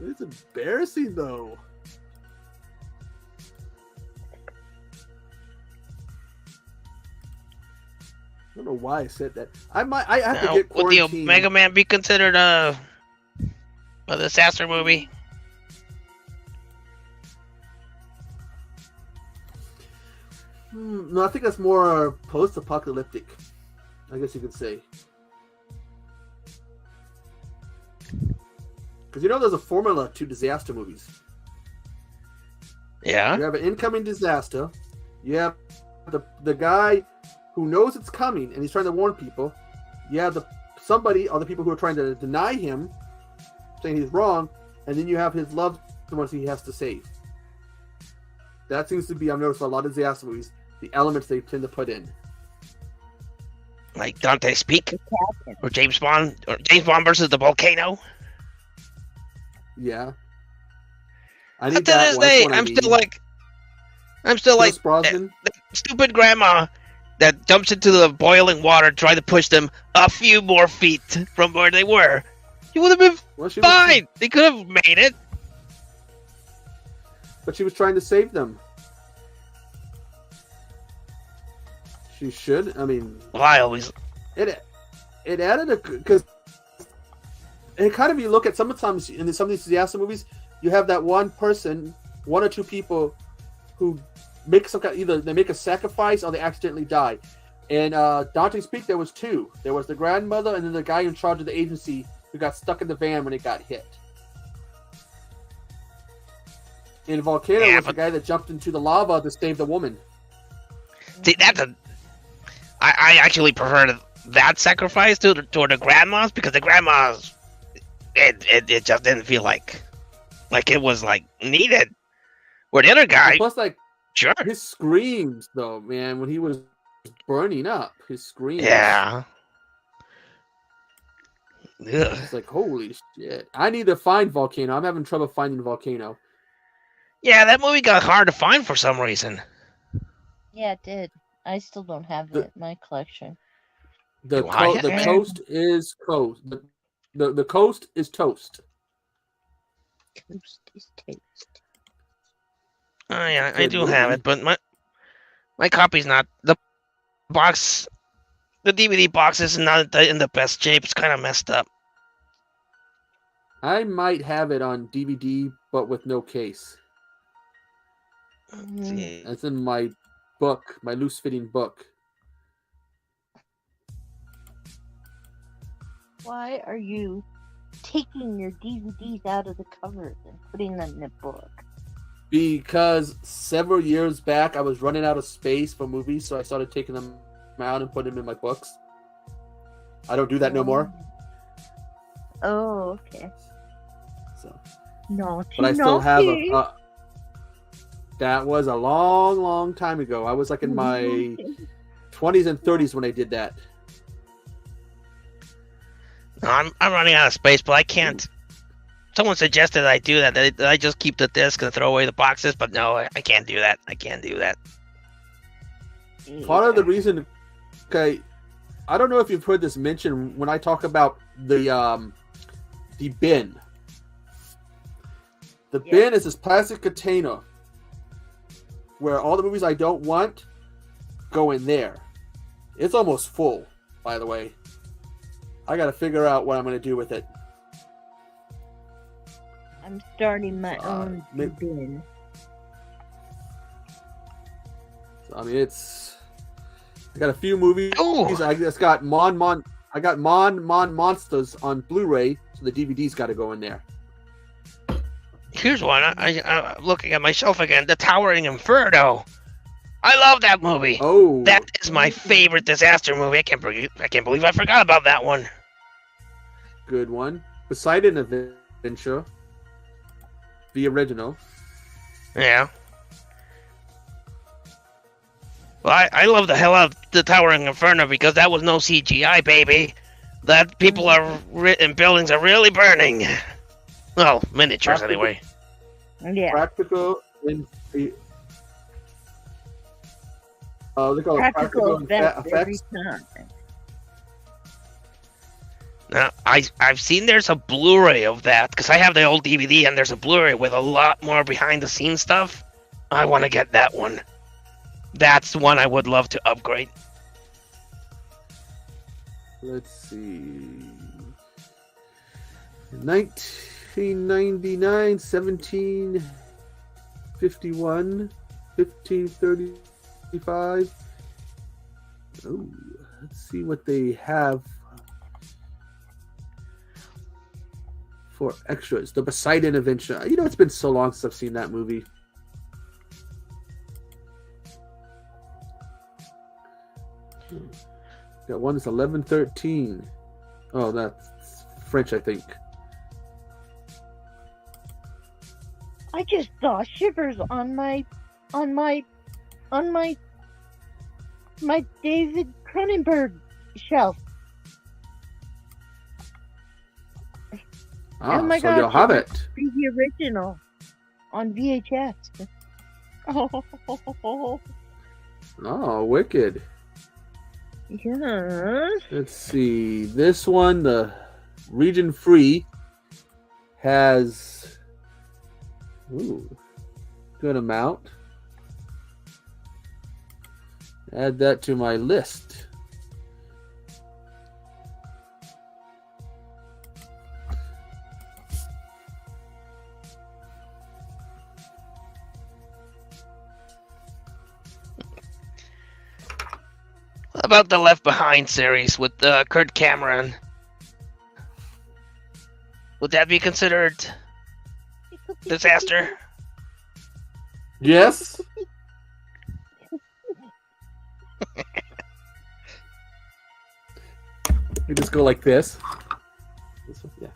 E: It's embarrassing though. I don't know why I said that. I have to
G: Now,
E: get
G: would the
E: quarantined.
G: Omega Man be considered a disaster movie?
E: No, I think that's more post-apocalyptic. I guess you could say. Because you know there's a formula to disaster movies.
G: Yeah.
E: You have an incoming disaster. You have the guy who knows it's coming and he's trying to warn people. You have somebody, other people who are trying to deny him, saying he's wrong, and then you have his loved ones he has to save. That seems to be, I've noticed a lot of disaster movies, the elements they tend to put in.
G: Like Dante's Peak, or James Bond versus the volcano.
E: Yeah. I
G: But
E: need
G: to
E: that
G: this
E: one.
G: day,
E: That's what I
G: I'm
E: need.
G: still like
E: Pierce Brosnan?
G: the stupid grandma that jumps into the boiling water trying to push them a few more feet from where they were. You would have been
E: Well, she was-
G: fine. They could have made it.
E: But she was trying to save them. She should. I mean,
G: Well, I always
E: it added a, because it kind of, you look at sometimes in some of these disaster movies, you have that one person, one or two people who make some kind, either they make a sacrifice or they accidentally die. In Dante's Peak, there was two. There was the grandmother and then the guy in charge of the agency who got stuck in the van when it got hit. In Volcano,
G: Yeah,
E: was the guy that jumped into the lava to save the woman.
G: see I actually prefer that sacrifice to the grandmas, because the grandmas it just didn't feel like it was like needed. Where the other guy,
E: Plus, like,
G: sure,
E: his screams, though, man, when he was burning up, his screams.
G: yeah. Ugh.
E: It's like, holy shit. I need to find Volcano. I'm having trouble finding Volcano.
G: Yeah, that movie got hard to find for some reason.
B: Yeah, it did. I still don't have it in my collection.
E: The
G: Why?
E: coast is coast. The coast is toast.
B: Toast is toast.
G: Oh yeah, I
E: Good
G: do
E: movie.
G: have it, but my copy's not the box. The DVD box is not in the best shape. It's kind of messed up.
E: I might have it on DVD, but with no case.
G: See.
E: That's in my book, my loose-fitting book.
B: Why are you taking your DVDs out of the covers and putting them in a book?
E: Because several years back, I was running out of space for movies, so I started taking them out and putting them in my books. I don't do that no more.
B: Oh, okay.
E: So,
B: Naughty,
E: but I still have
B: naughty.
E: that was a long, long time ago. I was like in my 20s and 30s when I did that.
G: I'm running out of space, but I can't. Someone suggested I do that I just keep the disc and throw away the boxes, but no, I can't do that. I can't do that.
E: Part of the reason, okay, I don't know if you've heard this mentioned when I talk about the bin. The bin is this plastic container where all the movies I don't want go in there. It's almost full, by the way. I got to figure out what I'm going to do with it.
B: I'm starting my own bin.
E: I mean, I got a few movies.
G: Ooh.
E: I just got I got Mon Monsters on Blu-ray, so the DVD's got to go in there.
G: Here's one. I'm looking at myself again. The Towering Inferno. I love that movie.
E: Oh,
G: That is my favorite disaster movie. I can't believe I forgot about that one.
E: good one. Poseidon Adventure, the original.
G: Yeah. Well, I love the hell out of the Towering Inferno because that was no CGI, baby. That people and buildings are really burning. Well, miniatures anyway.
B: Yeah.
E: Practical in they call it
B: Practical effects every
E: effects.
B: time.
G: Now, I've seen there's a Blu-ray of that because I have the old DVD and there's a Blu-ray with a lot more behind-the-scenes stuff. I want to get that one. That's one I would love to upgrade.
E: Let's see. 1999, 1751, 1535. Oh, let's see what they have for extras. The Poseidon Adventure. You know, it's been so long since I've seen that movie. Got one that's 1113. Oh, that's French, I think.
B: I just saw shivers on my David Cronenberg shelf.
E: Oh,
B: my
E: so
B: God,
E: you'll have it.
B: Be the original on VHS.
E: Oh, wicked.
B: Yes.
E: Let's see. This one, the region free, has good amount. Add that to my list.
G: What about the Left Behind series with Kurt Cameron? Would that be considered disaster?
E: Yes. You just go like this. This one, yeah.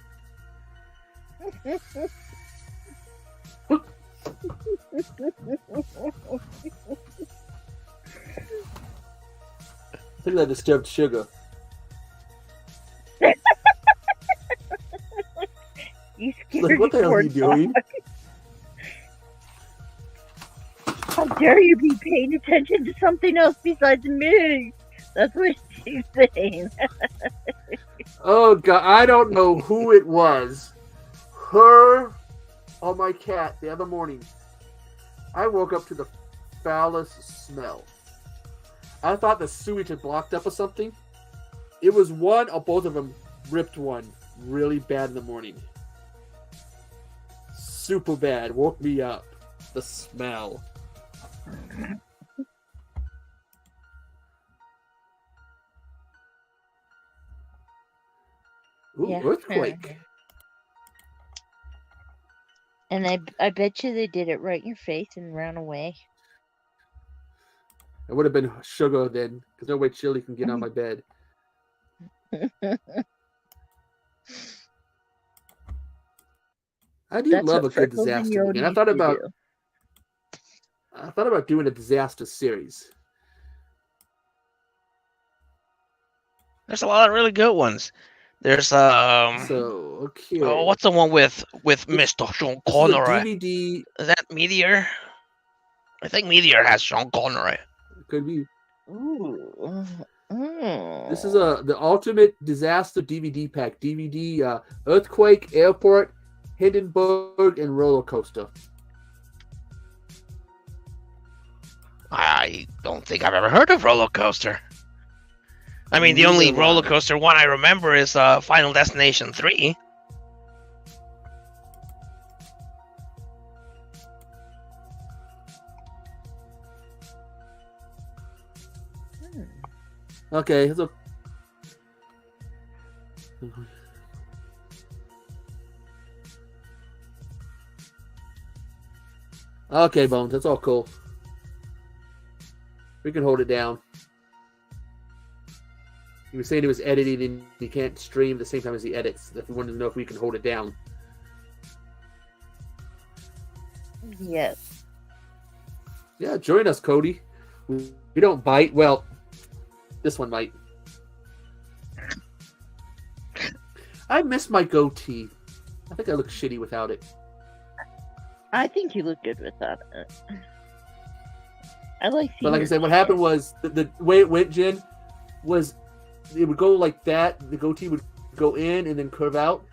E: Look at that disturbed sugar.
B: You scared
E: Like, what the hell are you
B: poor
E: doing?
B: dog. How dare you be paying attention to something else besides me? That's what she's saying.
E: Oh God, I don't know who it was. Her or my cat the other morning. I woke up to the foulest smell. I thought the sewage had blocked up or something. It was one or both of them ripped one really bad in the morning. Super bad. Woke me up. The smell. Ooh,
B: Yeah.
E: earthquake.
B: And I bet you they did it right in your face and ran away.
E: It would have been sugar then, because no way Chili can get on my bed. I do
B: That's
E: love a
B: what
E: good
B: Freckles and
E: disaster movie.
B: Yodi
E: And I thought
B: used to
E: about
B: do.
E: doing a disaster series.
G: There's a lot of really good ones. There's
E: So okay.
G: oh, what's the one with Mr. Sean
E: This is a
G: Connery?
E: DVD.
G: Is that Meteor? I think Meteor has Sean Connery.
E: Could be.
B: Ooh.
E: This is the ultimate disaster DVD pack. DVD Earthquake, Airport, Hindenburg, and Roller Coaster.
G: I don't think I've ever heard of Roller Coaster. I mean, the only roller coaster one I remember is Final Destination 3.
E: Okay, so okay, Bones, that's all cool. We can hold it down. He was saying he was editing and he can't stream at the same time as he edits. If we wanted to know if we can hold it down.
B: Yes.
E: Yeah, join us, Cody. We don't bite. Well, this one might. I miss my goatee. I think I look shitty without it.
B: I think you look good without it. I like.
E: But like I said, what happened was the way it went, Jen, was it would go like that. The goatee would go in and then curve out,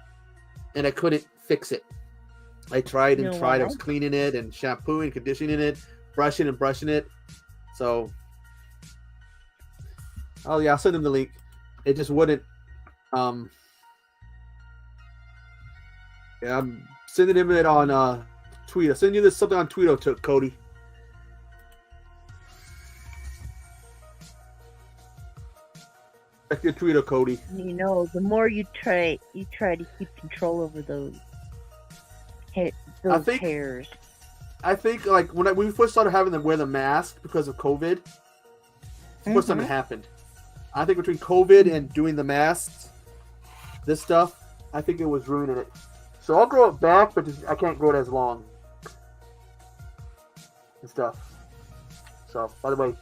E: and I couldn't fix it. I tried and tried. I was cleaning it and shampooing, conditioning it, brushing it. So, oh yeah, I'll send him the link. It just wouldn't. Yeah, I'm sending him it on tweet. I'll send you this something on Tweeto, Cody. Check your Tweeto, Cody.
B: You know, the more you try to keep control over those hairs.
E: I think like when we first started having them wear the mask because of COVID, the first time it happened. I think between COVID and doing the masks, this stuff, I think it was ruining it. So I'll grow it back, but I can't grow it as long and stuff. So, by the way.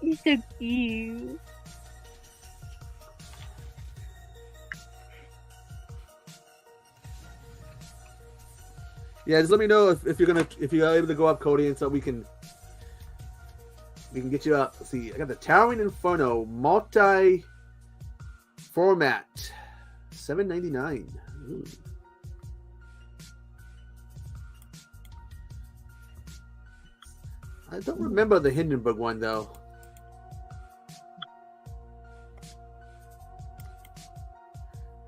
B: He's so cute.
E: Yeah, just let me know if you're able to go up, Cody, and so we can get you up. Let's see, I got the Towering Inferno multi format, $7.99. I don't remember the Hindenburg one though.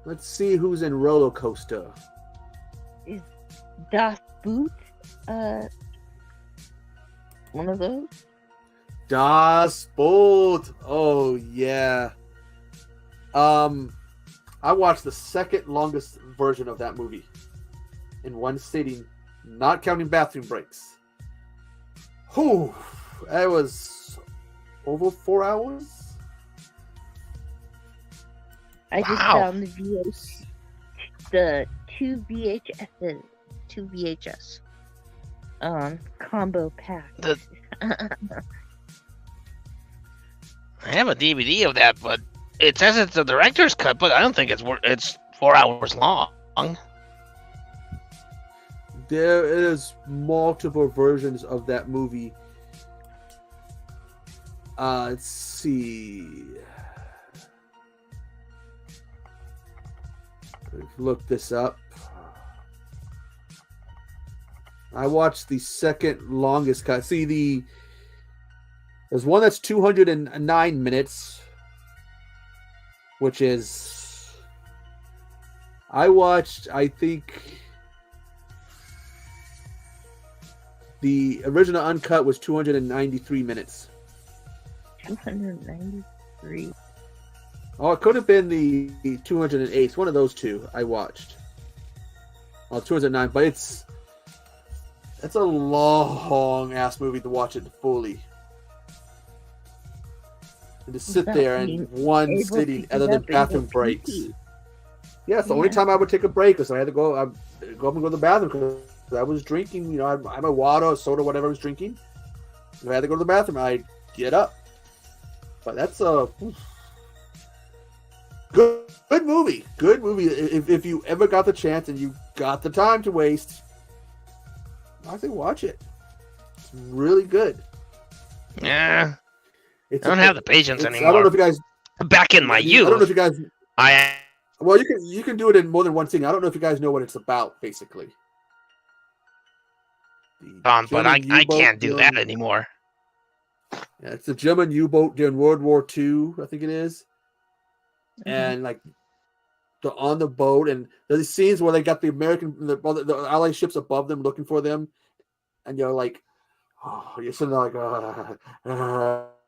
E: Let's see who's in Roller Coaster.
B: Is Das Bout one of those?
E: Das Bout. Oh yeah. I watched the second longest version of that movie in one sitting, not counting bathroom breaks. Whew, that was over 4 hours.
B: I just found the two VHS combo pack.
G: I have a DVD of that, but it says it's a director's cut, but I don't think it's 4 hours long.
E: There is multiple versions of that movie. Let's see. Look this up. I watched the second longest cut. See, there's one that's 209 minutes, which is I think the original uncut was 293 minutes.
B: 293.
E: Oh, it could have been the 208th. One of those two I watched. Oh, 209, but it's a long ass movie to watch it fully. And to sit there in one sitting other than bathroom breaks. Yeah, it's the only time I would take a break because I had to go up and go to the bathroom because I was drinking, I had my water, soda, whatever I was drinking. If I had to go to the bathroom, I'd get up. But that's a good movie. Good movie. If you ever got the chance and you got the time to waste, I think watch it. It's really good.
G: Yeah,
E: It's
G: I don't have the patience
E: I don't
G: anymore.
E: know if you guys.
G: Back in my youth,
E: I don't know if you guys.
G: I
E: Well, you can do it in more than one scene. I don't know if you guys know what it's about, basically.
G: but I can't do that anymore.
E: Yeah, it's a German U-boat during World War II, I think it is. And like they're on the boat, and there's scenes where they got the the Allied ships above them looking for them, and you're like, oh, you're sitting there like,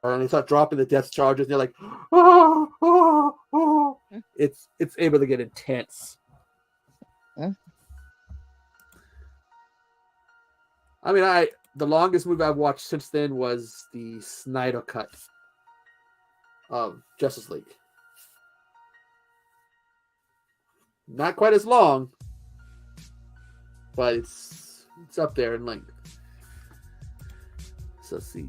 E: and they start dropping the death charges, and you're like, it's able to get intense. I mean, the longest movie I've watched since then was the Snyder cut of Justice League. Not quite as long, but it's up there in length. So let's see,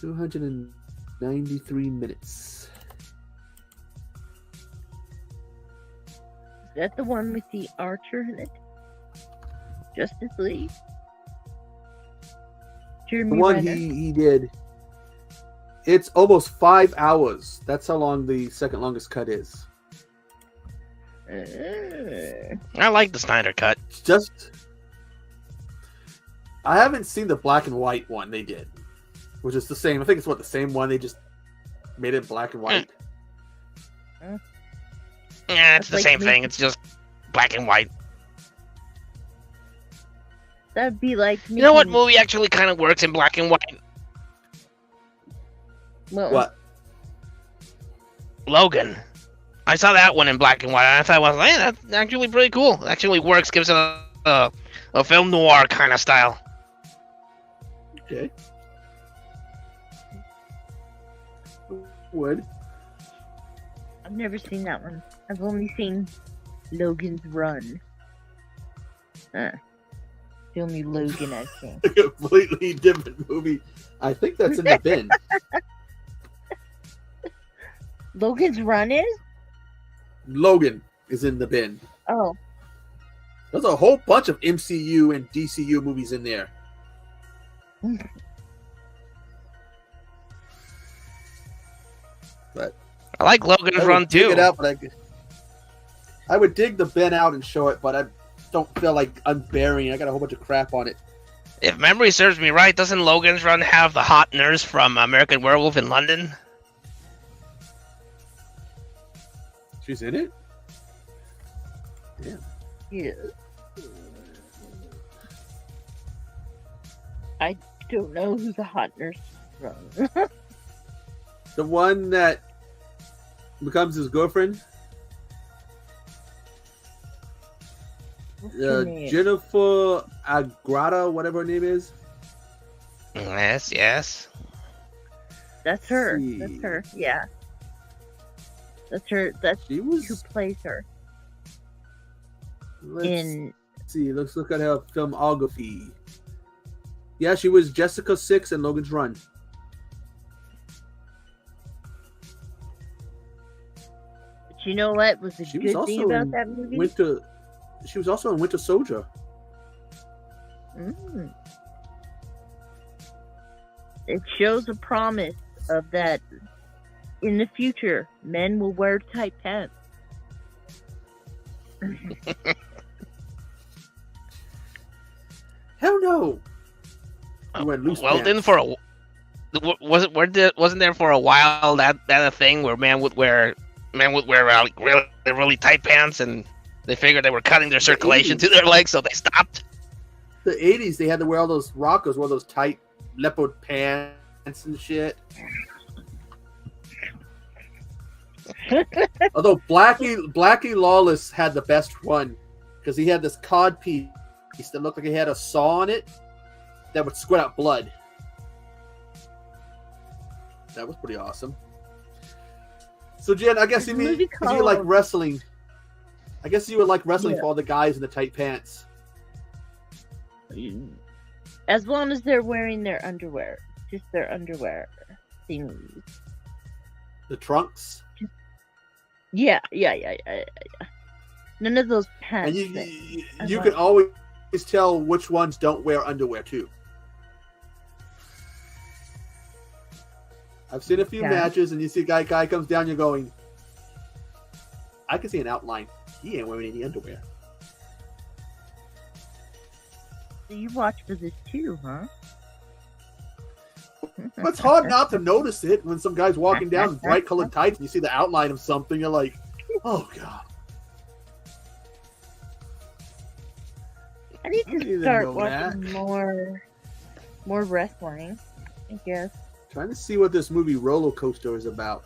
E: 293 minutes.
B: Is that the one with the Archer in it? Justice League? Jeremy
E: The one
B: Renner?
E: he did. It's almost 5 hours. That's how long the second longest cut is.
G: I like the Snyder cut.
E: I haven't seen the black and white one they did, which is the same. I think it's the same one. They just made it black and white.
G: Yeah, it's the
B: Like
G: same
B: me-
G: thing. It's just black and white.
B: That'd be like
G: You know what
B: making-
G: movie actually kind of works in black and white?
B: Well,
E: What?
G: Logan. I saw that one in black and white. And I thought, well, hey, that's actually pretty cool. It actually works. Gives it a film noir kind of style.
E: Okay. Would.
B: I've never seen that one. I've only seen Logan's Run. The only Logan I've seen.
E: A completely different movie. I think that's in the bin.
B: Logan's Run is?
E: Logan is in the bin.
B: Oh,
E: There's a whole bunch of MCU and DCU movies in there. But
G: I like Logan's Run
E: dig
G: too.
E: it out, but I would dig the bin out and show it, but I don't feel like unburying it. I got a whole bunch of crap on it.
G: If memory serves me right, doesn't Logan's Run have the hot nurse from American Werewolf in London?
E: She's in it?
B: yeah. I don't know who the hot nurse is from.
E: The one that becomes his girlfriend?
B: What's her name?
E: Jennifer Agrada, whatever her name is.
G: Yes, yes.
B: That's her.
E: see.
B: That's her. Yeah. That's her. That's
E: She
B: who
E: was.
B: plays her
E: Let's
B: in.
E: see. Let's look at her filmography. Yeah, she was Jessica 6 and Logan's Run.
B: But you know what was the
E: She was
B: good thing
E: also
B: about
E: in
B: that movie?
E: Winter. She was also in Winter Soldier.
B: It shows a promise of that in the future, men will wear tight pants.
E: Hell no. You went loose
G: Well,
E: pants.
G: then for a wasn't there for a while that a thing where men would wear like really tight pants, and they figured they were cutting their circulation to their legs, so they stopped.
E: The 80s, they had to wear all those rockers, wear those tight leopard pants and shit. Although Blackie Lawless had the best one, because he had this cod piece that looked like he had a saw on it that would squirt out blood. That was pretty awesome. So Jen, I guess
B: There's
E: you
B: a movie
E: if you like
B: called-
E: wrestling. I guess you would like wrestling
B: Yeah.
E: for all the guys in the tight pants.
B: As long as they're wearing their underwear, just their underwear thingies.
E: The trunks.
B: Yeah. None of those
E: And
B: pants.
E: you
B: things.
E: you can always tell which ones don't wear underwear too. I've seen a few
B: Okay.
E: matches, and you see a guy comes down, you're going, I can see an outline. He ain't wearing any underwear.
B: So you watch for this too, huh?
E: But it's hard not to notice it when some guy's walking down in bright colored tights and you see the outline of something. You're like, oh god.
B: I need
E: I didn't
B: to start
E: know
B: watching more wrestling, I guess.
E: Trying to see what this movie Roller Coaster is about.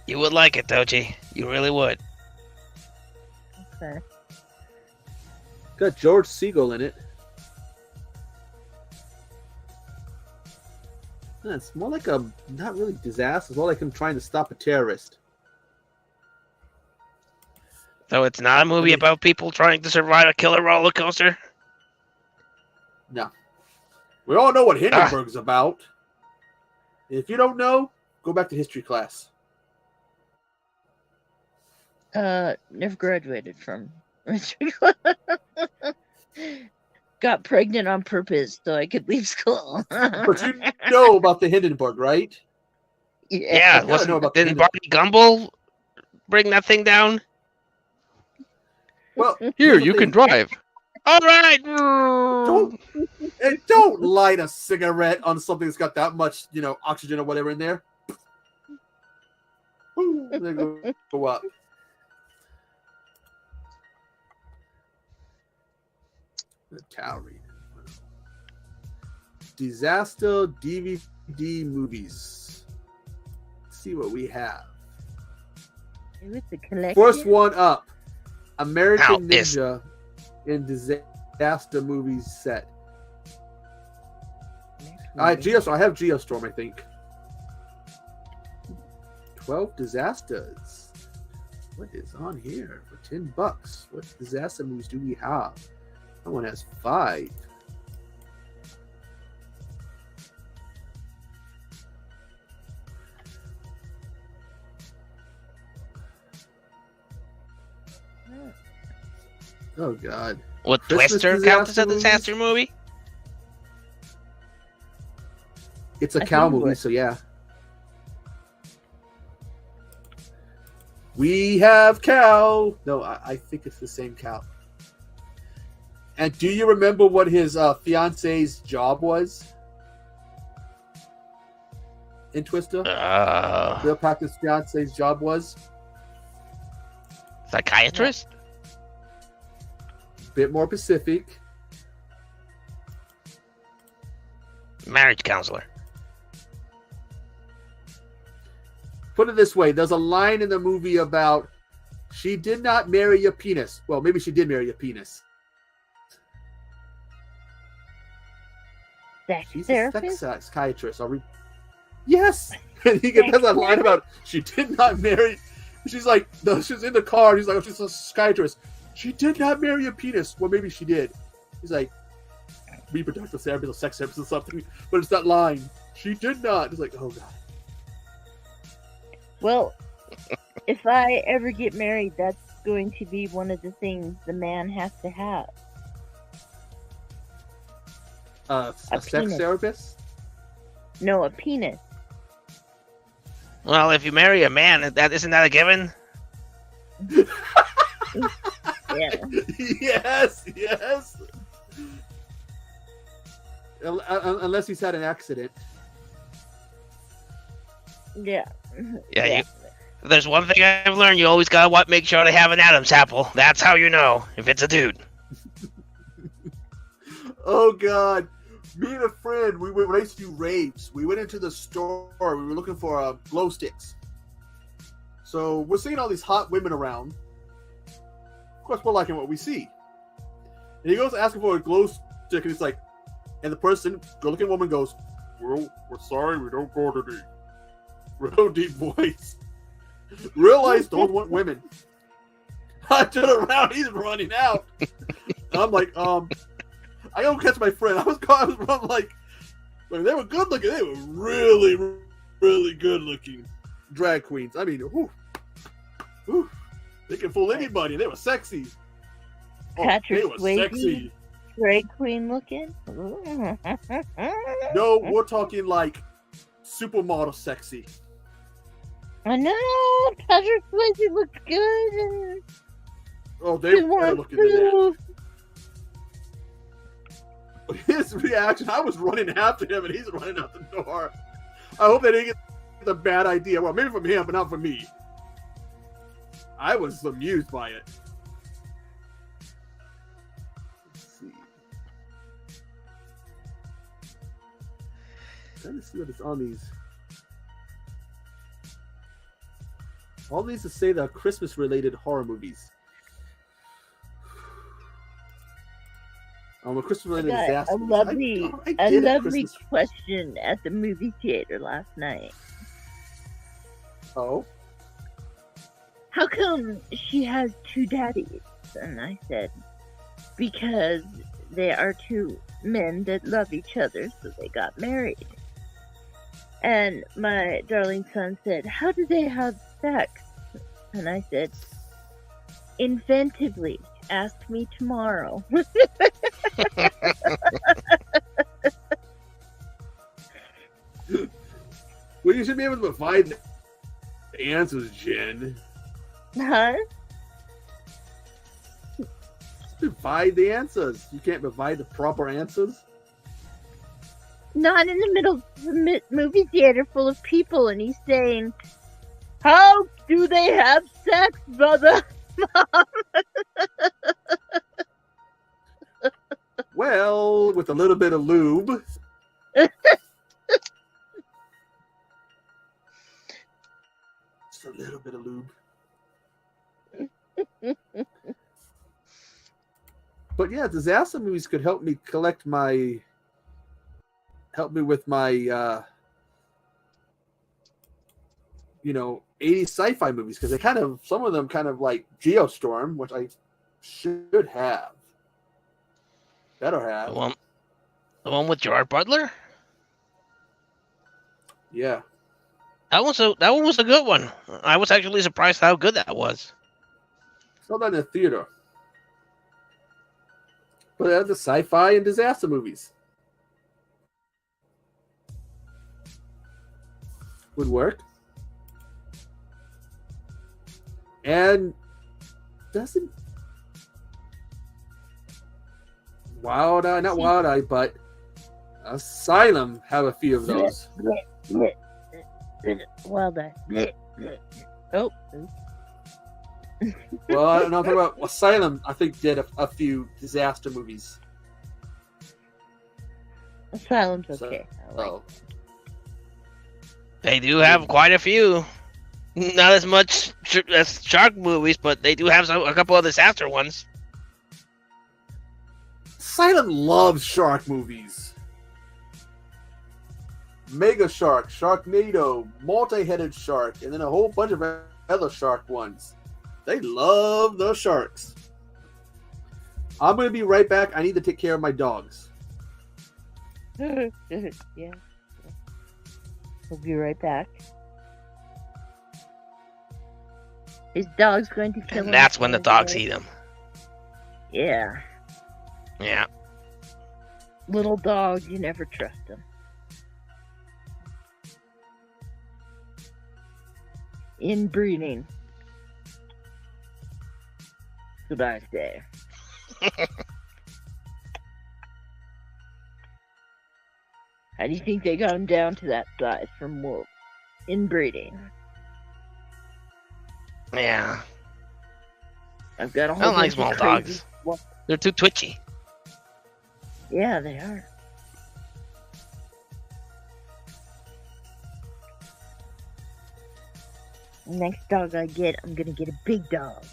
G: You would like it, Doji. You really would.
B: Okay.
E: Got George Segal in it. Yeah, it's more like a, not really disaster, it's more like him trying to stop a terrorist.
G: So it's not a movie about people trying to survive a killer roller coaster?
E: No. We all know what Hindenburg's about. If you don't know, go back to history class.
B: Never graduated from got pregnant on purpose so I could leave school.
E: But you know about the Hindenburg, right?
G: Yeah,
E: I gotta know about
G: didn't
E: the
G: Barney Gumble bring that thing down?
E: Well,
H: Here,
E: here's the
H: you can
E: thing.
H: drive.
G: All right.
E: Don't light a cigarette on something that's got that much, oxygen or whatever in there. Ooh, they go up. The calorie. Disaster DVD movies. Let's see what we have.
B: With the collection.
E: First one up. American
G: Now is-
E: Ninja in disaster movies set. I have Geostorm, I think. 12 disasters. What is on here for $10? What disaster movies do we have? That one has 5. Oh god.
G: Would
E: Christmas
G: Twister count as a
E: disaster
G: disaster movie?
E: It's a
B: I
E: cow
B: think it
E: movie,
B: would.
E: so yeah. We have cow. No, I think it's the same cow. And do you remember what his fiance's job was in Twister? Bill Paxton's fiance's job was?
G: Psychiatrist?
E: Bit more specific.
G: Marriage counselor.
E: Put it this way, there's a line in the movie about she did not marry a penis. Well, maybe she did marry a penis.
B: Sex
E: She's a
B: therapist?
E: sex psychiatrist. Yes! And he gets that line about she did not marry. She's like, no, she's in the car. He's like, oh, she's a psychiatrist. She did not marry a penis. Well, maybe she did. He's like, reproductive therapist or sex therapist or something. But it's that line. She did not. It's like, oh god.
B: Well, if I ever get married, that's going to be one of the things the man has to have.
E: A sex
B: penis.
E: therapist?
B: No, a penis.
G: Well, if you marry a man, isn't that a given?
B: Yeah.
E: Yes. Unless he's had an accident.
B: Yeah.
G: Yeah. If there's one thing I've learned, you always gotta make sure they have an Adam's apple. That's how you know if it's a dude.
E: Oh god. Me and a friend, when I used to do raves, we went into the store, we were looking for glow sticks. So we're seeing all these hot women around. Of course, we're liking what we see. And he goes asking for a glow stick, and it's like, and the person, good-looking woman goes, we're sorry, we don't go to the real deep voice. Realize don't want women. I turn around, he's running out. And I'm like, I don't catch my friend. I was like, they were good looking. They were really, really good looking drag queens. I mean, whew, they can fool anybody. They were sexy. Oh,
B: Patrick
E: they were
B: Swayze?
E: sexy.
B: Drag queen looking?
E: No, we're talking like supermodel sexy.
B: I know Patrick Swayze looks good, and
E: Oh, they
B: he
E: want to
B: wants
E: look into
B: to.
E: that. His reaction, I was running after him, and he's running out the door. I hope they didn't get the bad idea. Well, maybe from him, but not from me. I was amused by it. Let's see. Trying to see what is on these. All these to say they're Christmas-related horror movies. A Christmas-related
B: Got
E: disaster.
B: a lovely,
E: I
B: a
E: did
B: lovely
E: Christmas.
B: question at the movie theater last night.
E: Oh,
B: How come she has two daddies? And I said, because they are two men that love each other, so they got married. And my darling son said, how do they have sex? And I said, inventively. Ask me tomorrow.
E: well, you should be able to provide the answers, Jen.
B: Huh?
E: Just provide the answers. You can't provide the proper answers.
B: Not in the middle of the movie theater full of people, and he's saying, how do they have sex, brother? Mom?
E: Well, with a little bit of lube. Just a little bit of lube. But yeah, disaster movies could help me with my 80s sci-fi movies, because some of them kind of like Geostorm, which I should have. Better have.
G: The one with Gerard Butler?
E: Yeah.
G: That one was a good one. I was actually surprised how good that was.
E: Saw that in the theater. But that's the sci-fi and disaster movies. Would work. And doesn't Wild Eye, not Wild Eye, but Asylum have a few of those.
B: Well done. Oh.
E: Well, I don't know about Asylum. I think did a few disaster movies.
B: Asylum's okay.
E: Oh,
G: They do have quite a few. Not as much as shark movies, but they do have a couple of disaster ones.
E: Asylum loves shark movies. Mega Shark, Sharknado, Multi-Headed Shark, and then a whole bunch of other shark ones. They love the sharks. I'm going to be right back. I need to take care of my dogs.
B: Yeah. We'll be right back. His dog's going to kill him.
G: And that's when the dogs eat him.
B: Yeah.
G: Yeah.
B: Little dog, you never trust him. Inbreeding. That's what I say. How do you think they got him down to that size from wolf? Inbreeding.
G: Yeah.
B: I've got a
G: I
B: whole
G: don't like
B: bunch of
G: small
B: crazy-
G: dogs. They're too twitchy.
B: Yeah, they are. Next dog I get, I'm gonna get a big dog.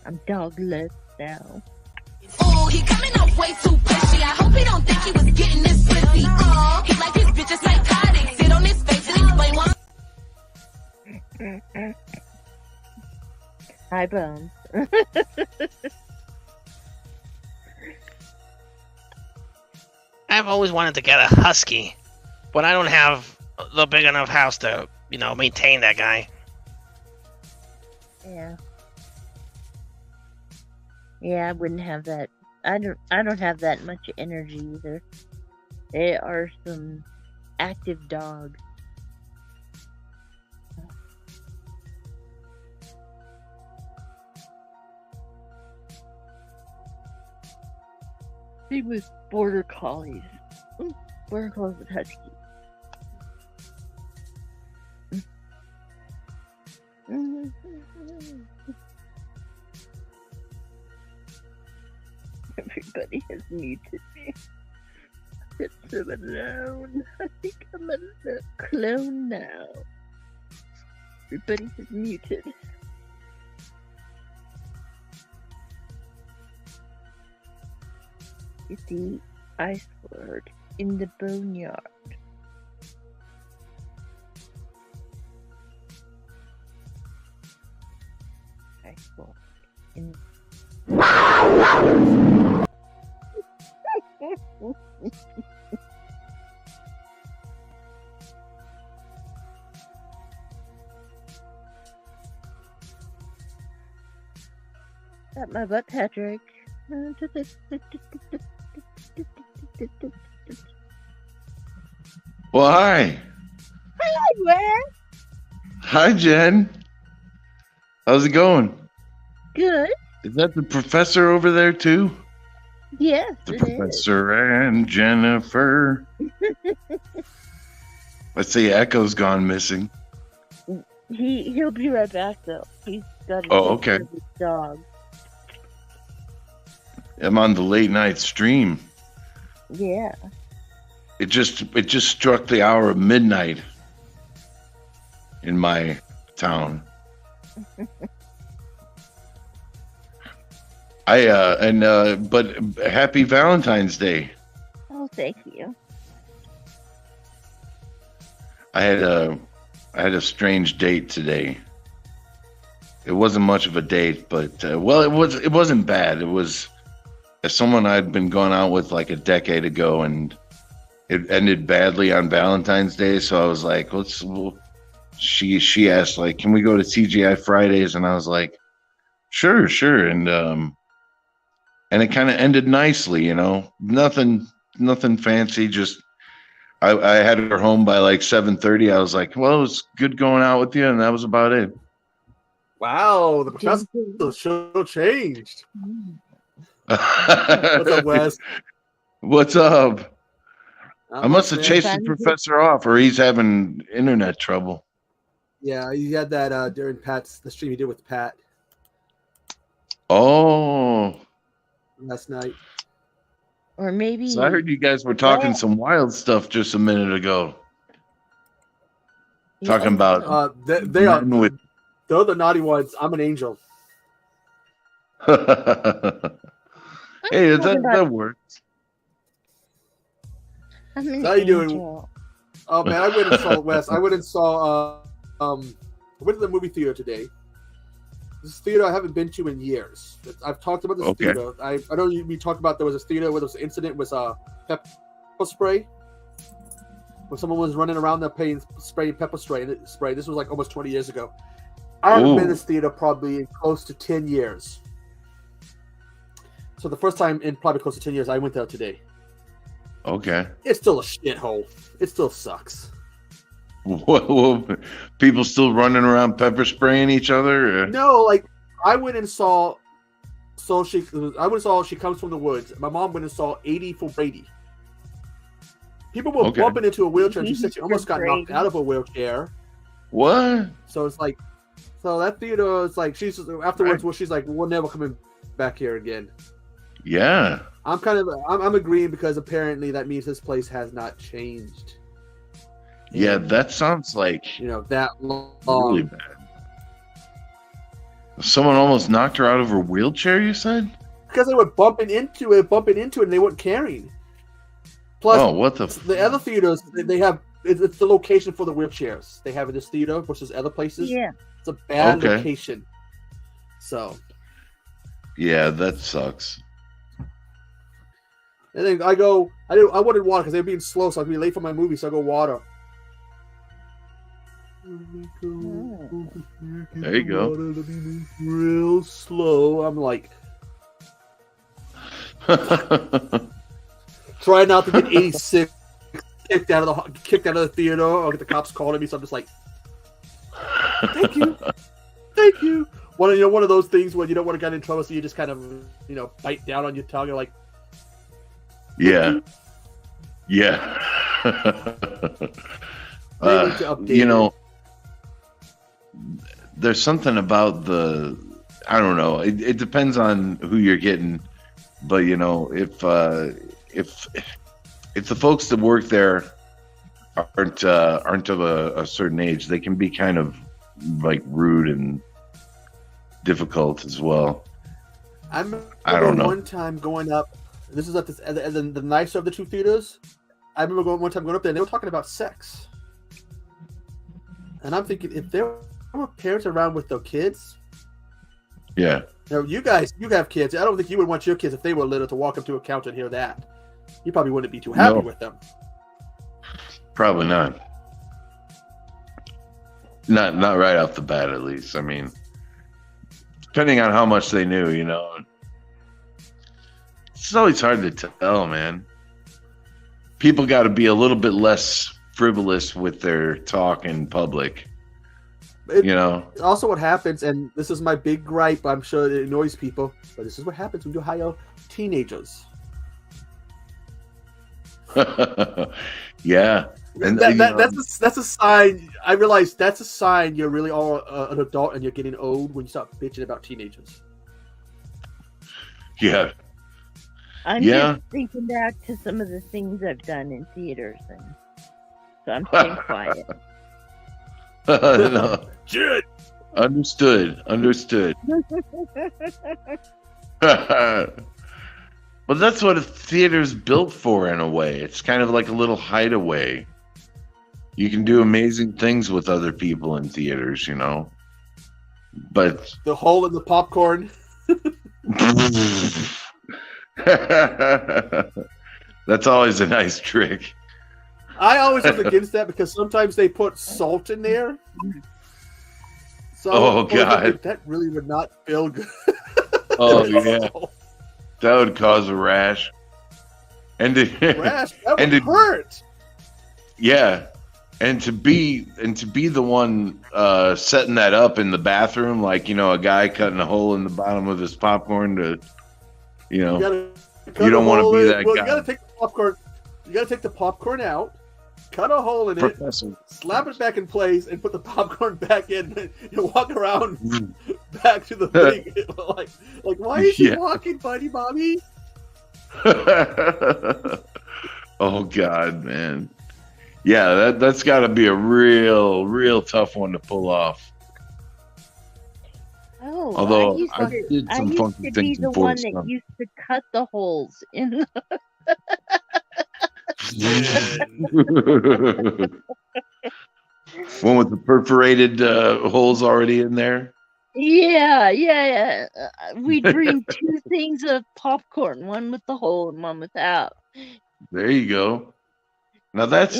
B: I'm dogless now.
F: Oh, he coming off way too pushy. I hope he don't think he was getting this pussy. Oh, he like his bitches psychotic. Sit on his face and explain why.
B: Hi, Bones.
G: I've always wanted to get a husky, but I don't have the big enough house to, maintain that guy.
B: Yeah. Yeah, I wouldn't have that I don't have that much energy either. They are some active dogs. Same with border collies. Border collies with huskies. Everybody has muted me. It's so alone. I think I'm a clone now. Everybody is muted. It's the ice word in the boneyard. Ice word in. Got my butt, Patrick.
H: Well, hi.
B: Hi, Wes.
H: Hi, Jen. How's it going?
B: Good.
H: Is that the professor over there, too?
B: Yes,
H: The
B: it
H: professor and Jennifer. Let's see, Echo's gone missing.
B: is. He'll be right back though. He's got to
H: Oh,
B: take care
H: okay.
B: of his dog.
H: I'm on the late night stream.
B: Yeah.
H: It just struck the hour of midnight in my town. But happy Valentine's Day.
B: Oh, thank you.
H: I had a strange date today. It wasn't much of a date, but it wasn't bad. It was someone I'd been going out with like a decade ago, and it ended badly on Valentine's Day. So I was like, she asked like, can we go to TGI Fridays? And I was like, sure. And it kind of ended nicely, you know, nothing fancy. Just I had her home by like 7:30. I was like, well, it was good going out with you, and that was about it.
E: Wow, the professor show changed. What's up, Wes?
H: What's up?
E: Not
H: I must
E: much,
H: have
E: man.
H: chased the professor off, or he's having internet trouble.
E: Yeah, he had that during the stream he did with Pat
H: Oh,
E: last night.
B: Or maybe.
H: so I heard you guys were talking some wild stuff just a minute ago. Talking about
E: They are
H: men with.
E: they're the naughty ones. I'm an angel.
H: Hey, that works.
B: I'm an
E: How you doing?
B: angel.
E: Oh man, I went and saw Wes. I went and saw I went to the movie theater today. This theater I haven't been to in years. I've talked about this
H: Okay.
E: theater. I know we talked about there was a theater where there was an incident with pepper spray. When someone was running around there spraying pepper spray. This was like almost 20 years ago. I haven't been in this theater probably in close to 10 years. So the first time in probably close to 10 years, I went there today.
H: Okay.
E: It's still a shithole. It still sucks.
H: Whoa, people still running around pepper spraying each other?
E: No, like I went and saw. She comes from the woods. My mom went and saw 80 for Brady. People were bumping into a wheelchair, and she said she almost got knocked out of a wheelchair.
H: What?
E: So it's like, that theater is like she's afterwards. Well, she's like, we're never coming back here again.
H: Yeah.
E: I'm agreeing because apparently that means this place has not changed.
H: Yeah, that sounds like
E: that long.
H: really bad. Someone almost knocked her out of her wheelchair, you said?
E: Because they were bumping into it, and they weren't carrying. Plus,
H: what
E: the other theaters they have it's the location for the wheelchairs they have in this theater versus other places.
B: Yeah,
E: it's a bad location. So.
H: Yeah, that sucks.
E: And then I wanted water because they were being slow, so I'd be late for my movie, so I go water.
H: There you go.
E: Real slow. I'm like, Try not to get 86 kicked out of the theater or get the cops calling me. So I'm just like, thank you. One of those things where you don't want to get in trouble, so you just kind of bite down on your tongue. You're like,
H: yeah. There's something about I don't know. It depends on who you're getting, but if the folks that work there aren't of a certain age, they can be kind of like rude and difficult as well.
E: I don't know. One time going up, this is at the nicer of the two theaters. I remember one time going up there, and they were talking about sex, and I'm thinking, if there were parents around with their kids,
H: yeah.
E: Now you have kids. I don't think you would want your kids, if they were little, to walk up to a couch and hear that. You probably wouldn't be too happy with them.
H: Probably not. Not right off the bat, at least. I mean, depending on how much they knew, it's always hard to tell, man. People got to be a little bit less frivolous with their talk in public.
E: Also, what happens, and this is my big gripe, I'm sure it annoys people, but this is what happens when you hire teenagers.
H: Yeah. And
E: that's a sign. I realize that's a sign you're really all an adult and you're getting old when you start bitching about teenagers.
H: Yeah.
B: I'm just thinking back to some of the things I've done in theaters, and so I'm staying quiet.
H: No.
E: Chit.
H: Understood. Well, that's what a theater's built for, in a way. It's kind of like a little hideaway. You can do amazing things with other people in theaters, But
E: the hole in the popcorn.
H: That's always a nice trick.
E: I always was against that because sometimes they put salt in there. So
H: God,
E: that really would not feel good.
H: Oh yeah, that would cause a rash. That would hurt. Yeah, and to be the one setting that up in the bathroom, like a guy cutting a hole in the bottom of his popcorn to, you don't want to be that guy.
E: You gotta take the popcorn. You gotta take the popcorn out, cut a hole in it, slap it back in place, and put the popcorn back in, and walk around back to the thing. like why is she walking, buddy, Bobby?
H: Oh God, man. Yeah, that's got to be a real tough one to pull off.
B: Oh,
H: although
B: I used to be the one that used to cut the holes in the...
H: One with the perforated holes already in there.
B: Yeah. We dreamed two things of popcorn, one with the hole and one without.
H: There you go. Now that's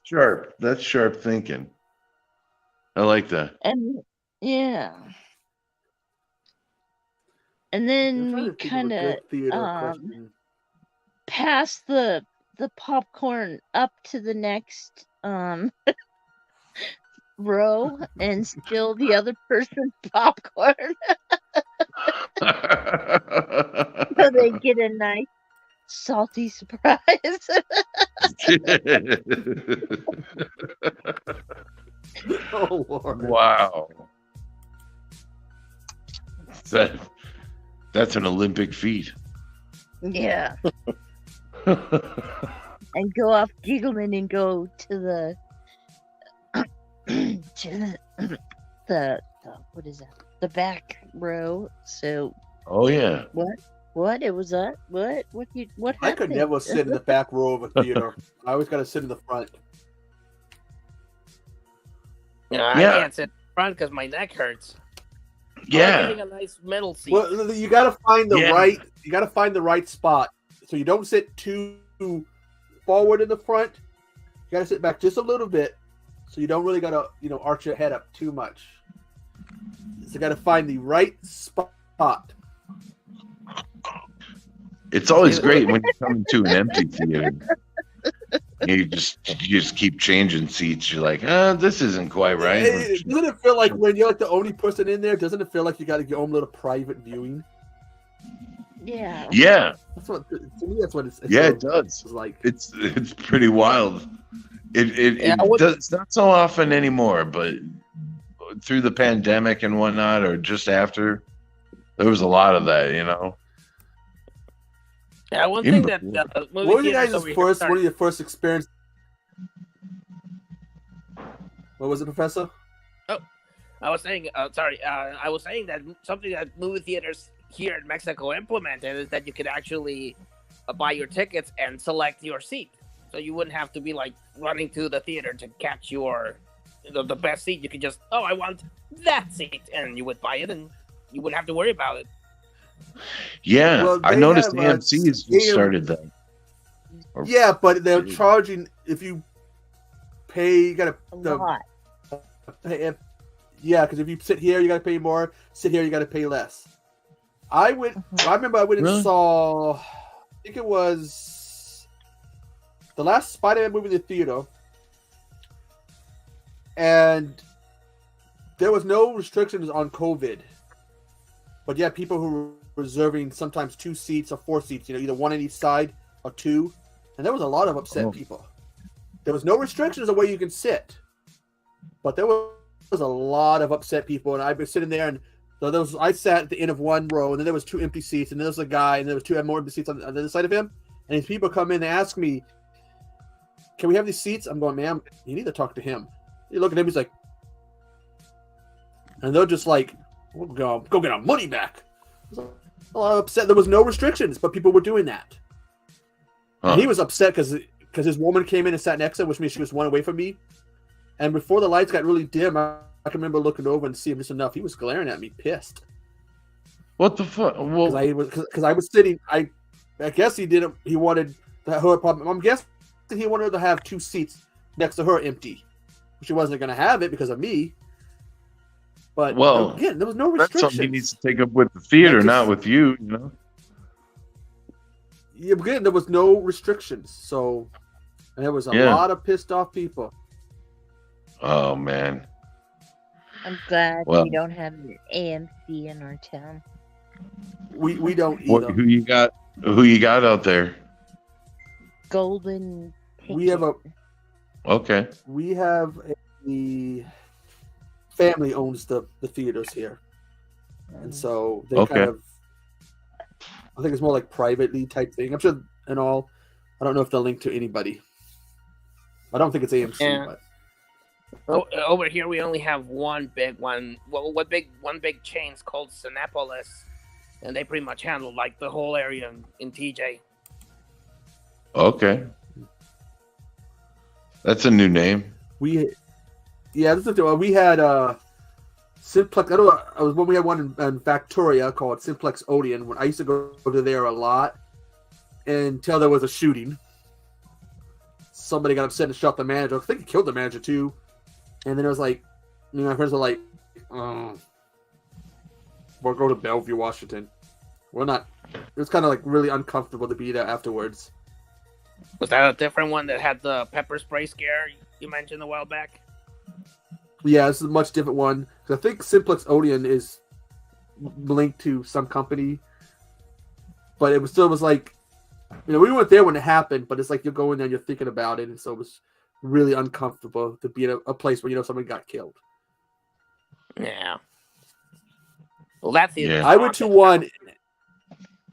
H: sharp. That's sharp thinking. I like that.
B: And and then we kind of pass the popcorn up to the next row and steal the other person's popcorn. So they get a nice salty surprise.
E: Oh Lord!
H: Wow, that's an Olympic feat.
B: Yeah. And go off giggling and go to the what is that? The back row. So.
H: Oh yeah.
B: What? It was that? What happened?
E: I could never sit in the back row of a theater. I always got to sit in the front.
I: I can't sit in the front because my neck hurts.
H: Yeah.
I: I'm getting a nice middle seat.
E: Well, you got to find the right. You got to find the right spot, so you don't sit too forward in the front. You got to sit back just a little bit, so you don't really got to arch your head up too much. So you got to find the right spot.
H: It's always great when you come into an empty theater. You just keep changing seats. You're like, this isn't quite right.
E: Doesn't it feel like when you're like the only person in there? Doesn't it feel like you got your own little private viewing?
B: Yeah.
H: Yeah.
E: That's what to me. That's what it's
H: yeah, it does.
E: Like
H: it's pretty wild. It's not so often anymore, but through the pandemic and whatnot, or just after, there was a lot of that, you know.
I: Yeah, one thing that
E: what were you guys' one of your first experience? What was it, Professor?
I: Oh, I was saying, I was saying that something that movie theaters here in Mexico implemented is that you could actually buy your tickets and select your seat, so you wouldn't have to be like running to the theater to catch the best seat. You could just, I want that seat, and you would buy it, and you wouldn't have to worry about it.
H: Yeah,
E: well,
H: I noticed AMC's started that.
E: Yeah, but they're charging if you pay. You gotta pay. Yeah, because if you sit here, you gotta pay more. Sit here, you gotta pay less. I remember I went and saw. I think it was the last Spider-Man movie in the theater, and there was no restrictions on COVID. But yeah, people who were reserving sometimes 2 seats or 4 seats, either one on each side or 2. And there was a lot of upset people. There was no restrictions on where you can sit. But there was a lot of upset people. And I was sitting there, and I sat at the end of one row, and then there was 2 empty seats, and there was a guy, and there was 2 more empty seats on the other side of him. And these people come in and ask me, can we have these seats? I'm going, ma'am, you need to talk to him. You look at him, he's like, and they're just like, we'll go get our money back. A lot of upset. There was no restrictions, but people were doing that. And he was upset because his woman came in and sat next to him, which means she was one away from me. And before the lights got really dim, I can remember looking over and seeing just enough. He was glaring at me, pissed.
H: What the fuck? Well,
E: because I was sitting. I guess he didn't. He wanted her problem. I'm guessing he wanted her to have 2 seats next to her empty. She wasn't going to have it because of me. But again, there was no restrictions.
H: That's something he needs to take up with the theater, not with you,
E: Yeah, again, there was no restrictions. So, and there was a lot of pissed off people.
H: Oh, man.
B: I'm glad we don't have an AMC in our town.
E: We don't either.
H: Who you got out there?
B: Golden Ticket.
E: We have We have the family owns the theaters here, and so they kind of. I think it's more like privately type thing. I'm sure, and all. I don't know if they'll link to anybody. I don't think it's AMC.
I: Yeah. But over here, we only have one big one. Well, one big chain's called Cinepolis, and they pretty much handle like the whole area in TJ.
H: Okay, that's a new name.
E: We had Simplex. We had one in Victoria called Simplex Odeon. When I used to go to there a lot until there was a shooting. Somebody got upset and shot the manager. I think he killed the manager too. And then it was like, my friends were like, we'll go to Bellevue, Washington. We're not. It was kind of like really uncomfortable to be there afterwards.
I: Was that a different one that had the pepper spray scare you mentioned a while back?
E: Yeah, this is a much different one. I think Simplex Odeon is linked to some company. But it was like, we weren't there when it happened, but it's like you're going there and you're thinking about it. And so it was really uncomfortable to be in a place where, somebody got killed.
I: Yeah. Well, that's the
E: I went to one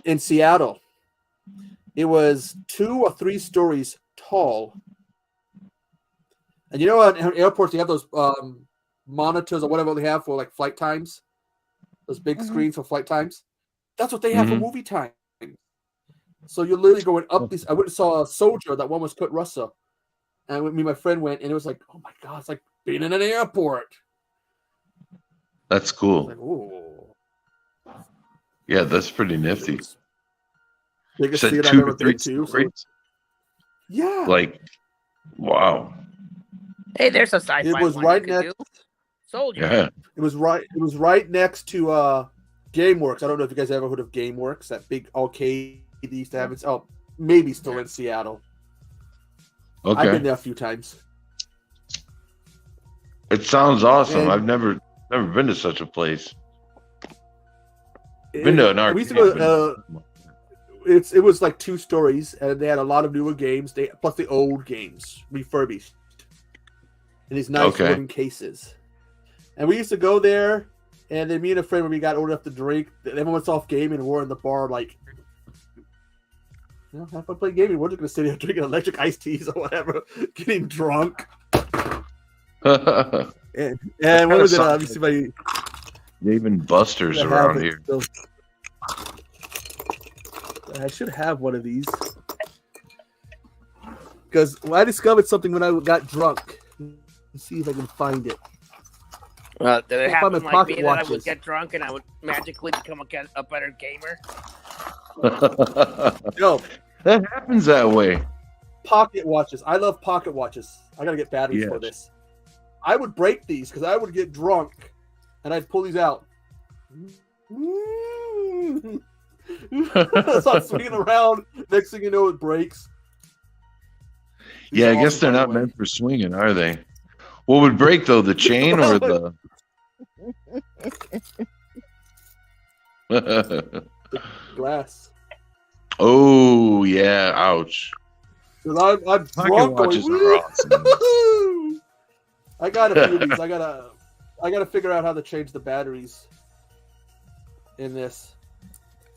E: in Seattle. It was 2 or 3 stories tall. And at airports, you have those monitors or whatever they have for like flight times. Those big screens for flight times. That's what they have for movie time. So you're literally going up these. I went and saw a Soldier. That one was Kurt Russell. And me and my friend went, and it was like, oh my God, it's like being in an airport.
H: That's cool.
E: Like, ooh.
H: Yeah, that's pretty nifty.
E: Biggest theater I've ever been to. So. Yeah.
H: Like, wow.
I: Hey, there's a sci-fi.
E: It was right next.
I: Soldier.
H: Yeah.
E: It was right next to GameWorks. I don't know if you guys ever heard of GameWorks, that big arcade they used to have it. Oh, maybe still in Seattle. I've
H: Okay.
E: been there a few times.
H: It sounds awesome.
E: And-
H: I've never been to such a place. Been to an arcade.
E: We used to go, it was like 2 stories, and they had a lot of newer games. Plus the old games refurbished in these nice wooden cases. And we used to go there, and then me and a friend, when we got old enough to drink, everyone's off gaming, and we're in the bar like, have fun playing gaming. We're just gonna sit here drinking electric iced teas or whatever, getting drunk. And what was it? Let me see if I.
H: Even Busters around here.
E: So, I should have one of these. Because I discovered something when I got drunk. Let's see if I can find it.
I: Did it
E: I'll find
I: happen
E: my
I: like
E: pocket
I: me that I
E: watches.
I: would get drunk and I would magically become a better gamer?
E: No,
H: That happens that way.
E: pocket watches. I love pocket watches. I gotta get batteries for
H: Yes.
E: this. I would break these because I would get drunk and I'd pull these out. Start swinging around. Next thing you know, it breaks. These
H: Yeah,
E: are
H: I guess
E: awesome,
H: they're
E: by the
H: not
E: way.
H: meant for swinging, are they? What would break though, the chain or the?
E: Glass.
H: Oh yeah! Ouch.
E: Because I'm
H: Pocket
E: drunk
H: watches
E: going,
H: are awesome.
E: "Woo!" I got a few of these. I gotta figure out how to change the batteries in this.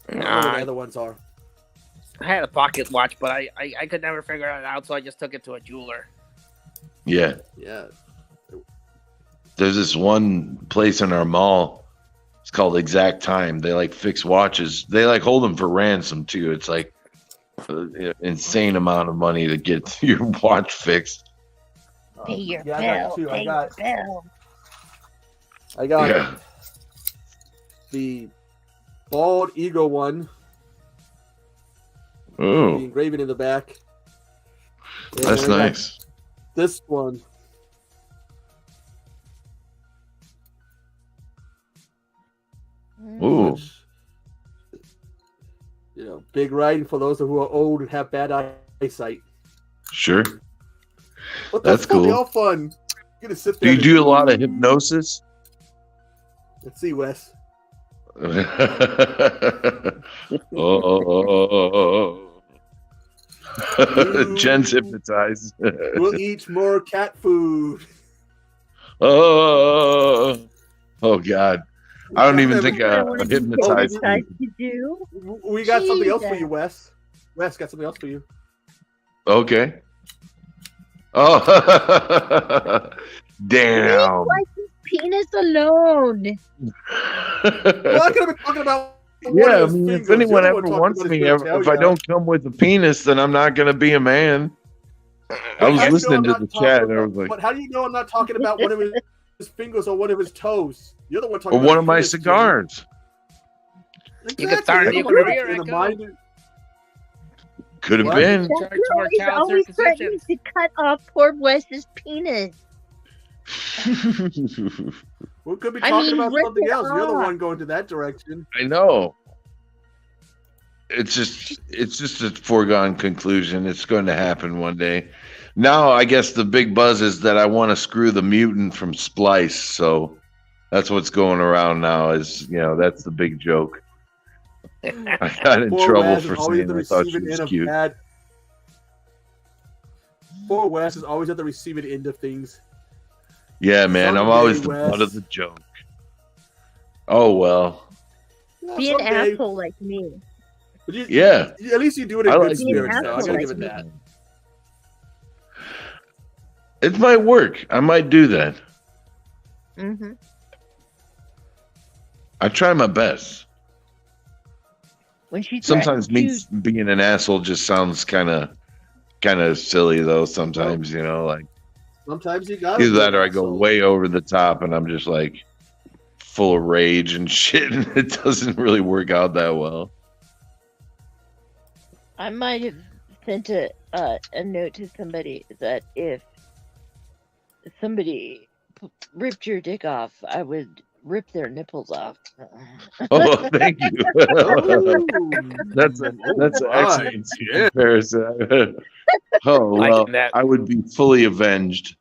E: I don't know what the other ones are.
I: I had a pocket watch, but I could never figure it out, so I just took it to a jeweler.
H: Yeah.
E: Yeah.
H: There's this one place in our mall. It's called Exact Time. They like fix watches. They like hold them for ransom too. It's like an insane amount of money to get your watch fixed.
B: Pay your
E: Yeah, I got
B: bill.
E: two.
B: Pay your bill.
E: I got
H: Yeah.
E: the bald eagle one, the
H: Oh,
E: engraving in the back. And
H: that's
E: I got
H: nice.
E: This one.
H: Ooh.
E: Which, big writing for those who are old and have bad eyesight.
H: Sure.
E: But
H: That's
E: fun.
H: cool.
E: They're all fun. You're gonna sit
H: Do
E: there.
H: you
E: and-
H: do a lot of hypnosis?
E: Let's see, Wes.
H: Oh. Jen's hypnotized.
E: We'll eat more cat food.
H: Oh God. I don't even think
B: I want to do
H: hypnotized.
B: what you to do.
E: We got something else for
B: Jesus.
E: you, Wes. Wes got something else for you.
H: Okay. Oh, damn.
B: Like his penis alone.
E: Well, I could have been talking about. one
H: Yeah, I
E: of his
H: mean,
E: fingers.
H: if
E: The
H: anyone
E: other
H: ever
E: one talking
H: wants
E: about
H: me,
E: his genitalia.
H: if I don't come with a penis, then I'm not going to be a man. I
E: How
H: was
E: do you know
H: listening
E: I'm
H: to
E: not
H: the
E: talking
H: chat, and I
E: about-
H: was like,
E: But how do you know I'm not talking about one of his fingers or one of his toes? The other one talking
H: or
E: about
H: one
E: his
H: of my
E: penis,
H: cigars.
I: You could start a
E: Exactly.
I: new
E: Everyone
I: career,
E: in a
I: Echo.
E: mind-
H: Could have
E: What?
H: been.
B: That
I: Charge
B: girl
I: more
B: is
I: cow
B: always
I: circumcision.
B: threatening to cut off poor Wes's penis.
E: We could be
B: I
E: talking
B: mean,
E: about
B: rip
E: something
B: it
E: else. You're the
B: off.
E: one going to that direction.
H: I know. It's just a foregone conclusion. It's going to happen one day. Now, I guess the big buzz is that I want to screw the mutant from Splice. So that's what's going around now. That's the big joke. I got in
E: Poor
H: trouble
E: Wes is
H: for
E: always
H: saying
E: at the
H: I thought she
E: receiving
H: was
E: end of
H: cute.
E: bad. Poor Wes is always at the receiving end of things.
H: Yeah, man, I'm
E: Someday,
H: always the
E: Wes.
H: butt of the joke. Oh well.
E: Yeah,
B: Be an
E: someday.
B: asshole like me.
E: But
H: Yeah.
E: At least you do it in
H: I
E: good
H: like
E: spirits,
B: being
E: though. I
B: asshole
E: gotta
B: like
E: give it
B: me.
E: that.
H: It might work. I might do that.
B: Mm-hmm.
H: I try my best.
B: When she
H: Sometimes me
B: threatened to-
H: being an asshole just sounds kind of silly though. Sometimes, like
E: Sometimes you gotta.
H: either
E: be
H: that
E: an
H: or I go
E: asshole.
H: way over the top and I'm just like full of rage and shit, and it doesn't really work out that well.
B: I might have sent a note to somebody that if somebody ripped your dick off, I would rip their nipples off.
H: Oh, thank you. that's an
E: my.
H: excellent
E: Yeah.
H: comparison. Oh
I: Like
H: well,
I: in that-
H: I would be fully avenged.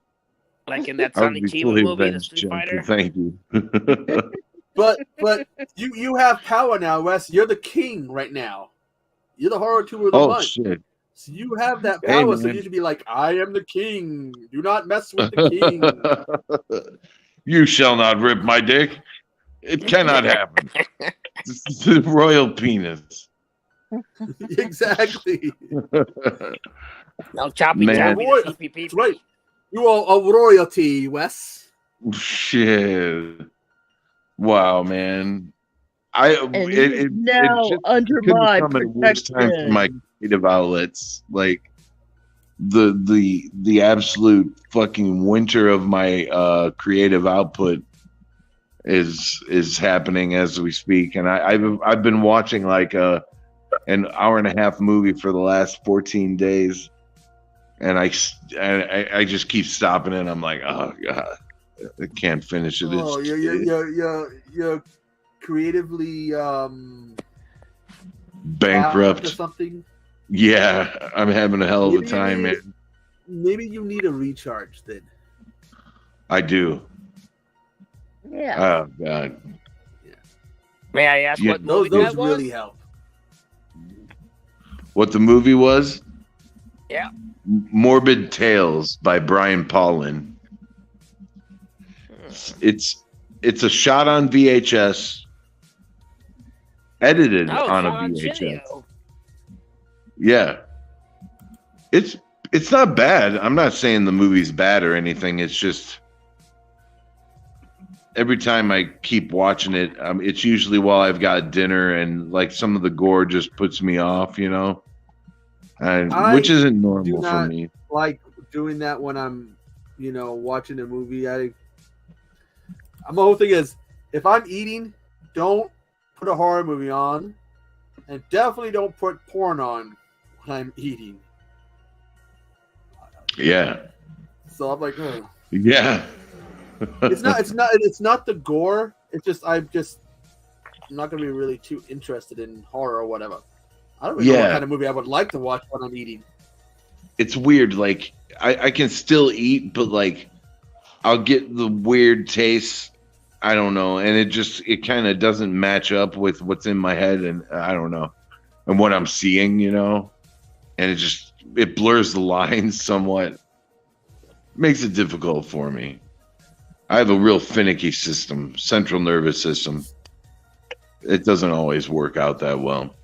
I: Like in that
H: I would
I: Sonic
H: be
I: Chiba
H: fully
I: movie, the
H: avenged,
I: Street
H: Junkie.
I: Fighter.
H: Thank you.
E: But you have power now, Wes. You're the king right now. You're the horror tour of the
H: Oh
E: month.
H: shit!
E: So you have that
H: Hey,
E: power. So
H: man.
E: you should be like, I am the king. Do not mess with the king.
H: You shall not rip my dick. It cannot happen. This is the royal penis.
E: Exactly.
I: No, choppy,
H: Man.
I: choppy,
E: Boy,
I: the CPP.
E: That's right. You are a royalty, Wes.
H: Shit! Wow, man.
B: And he's now under
H: couldn't
B: my
H: come at a worse time for my
B: protection.
H: creative outlets. Like the absolute fucking winter of my creative output is happening as we speak, and I've been watching like an hour and a half movie for the last 14 days, and I just keep stopping it. I'm like, oh god, I can't finish it.
E: Oh, you're creatively
H: bankrupt
E: or something.
H: Yeah, I'm having a hell of a
E: Maybe you
H: time,
E: need-
H: man.
E: Maybe you need a recharge then.
H: I do.
B: Yeah.
H: Oh god.
I: May I ask
H: Yeah,
I: what
E: Those
I: movie that was?
E: really help.
H: What the movie was?
I: Yeah.
H: Morbid Tales by Brian Paulin. It's a shot on VHS, edited
I: Oh,
H: on a
I: John
H: VHS.
I: Chinio.
H: Yeah. It's not bad. I'm not saying the movie's bad or anything. It's just every time I keep watching it, it's usually while I've got dinner, and like some of the gore just puts me off, you know, and which isn't normal for me.
E: Like doing that when I'm, watching a movie. My whole thing is, if I'm eating, don't put a horror movie on, and definitely don't put porn on when I'm eating.
H: Yeah.
E: So I'm like, ugh.
H: Yeah.
E: It's not the gore. It's just I'm not gonna be really too interested in horror or whatever. I don't really know what kind of movie I would like to watch when I'm eating.
H: It's weird. Like I can still eat, but like I'll get the weird taste. I don't know, and it kind of doesn't match up with what's in my head, and I don't know, and what I'm seeing, and it blurs the lines somewhat. Makes it difficult for me. I have a real finicky system, central nervous system. It doesn't always work out that well.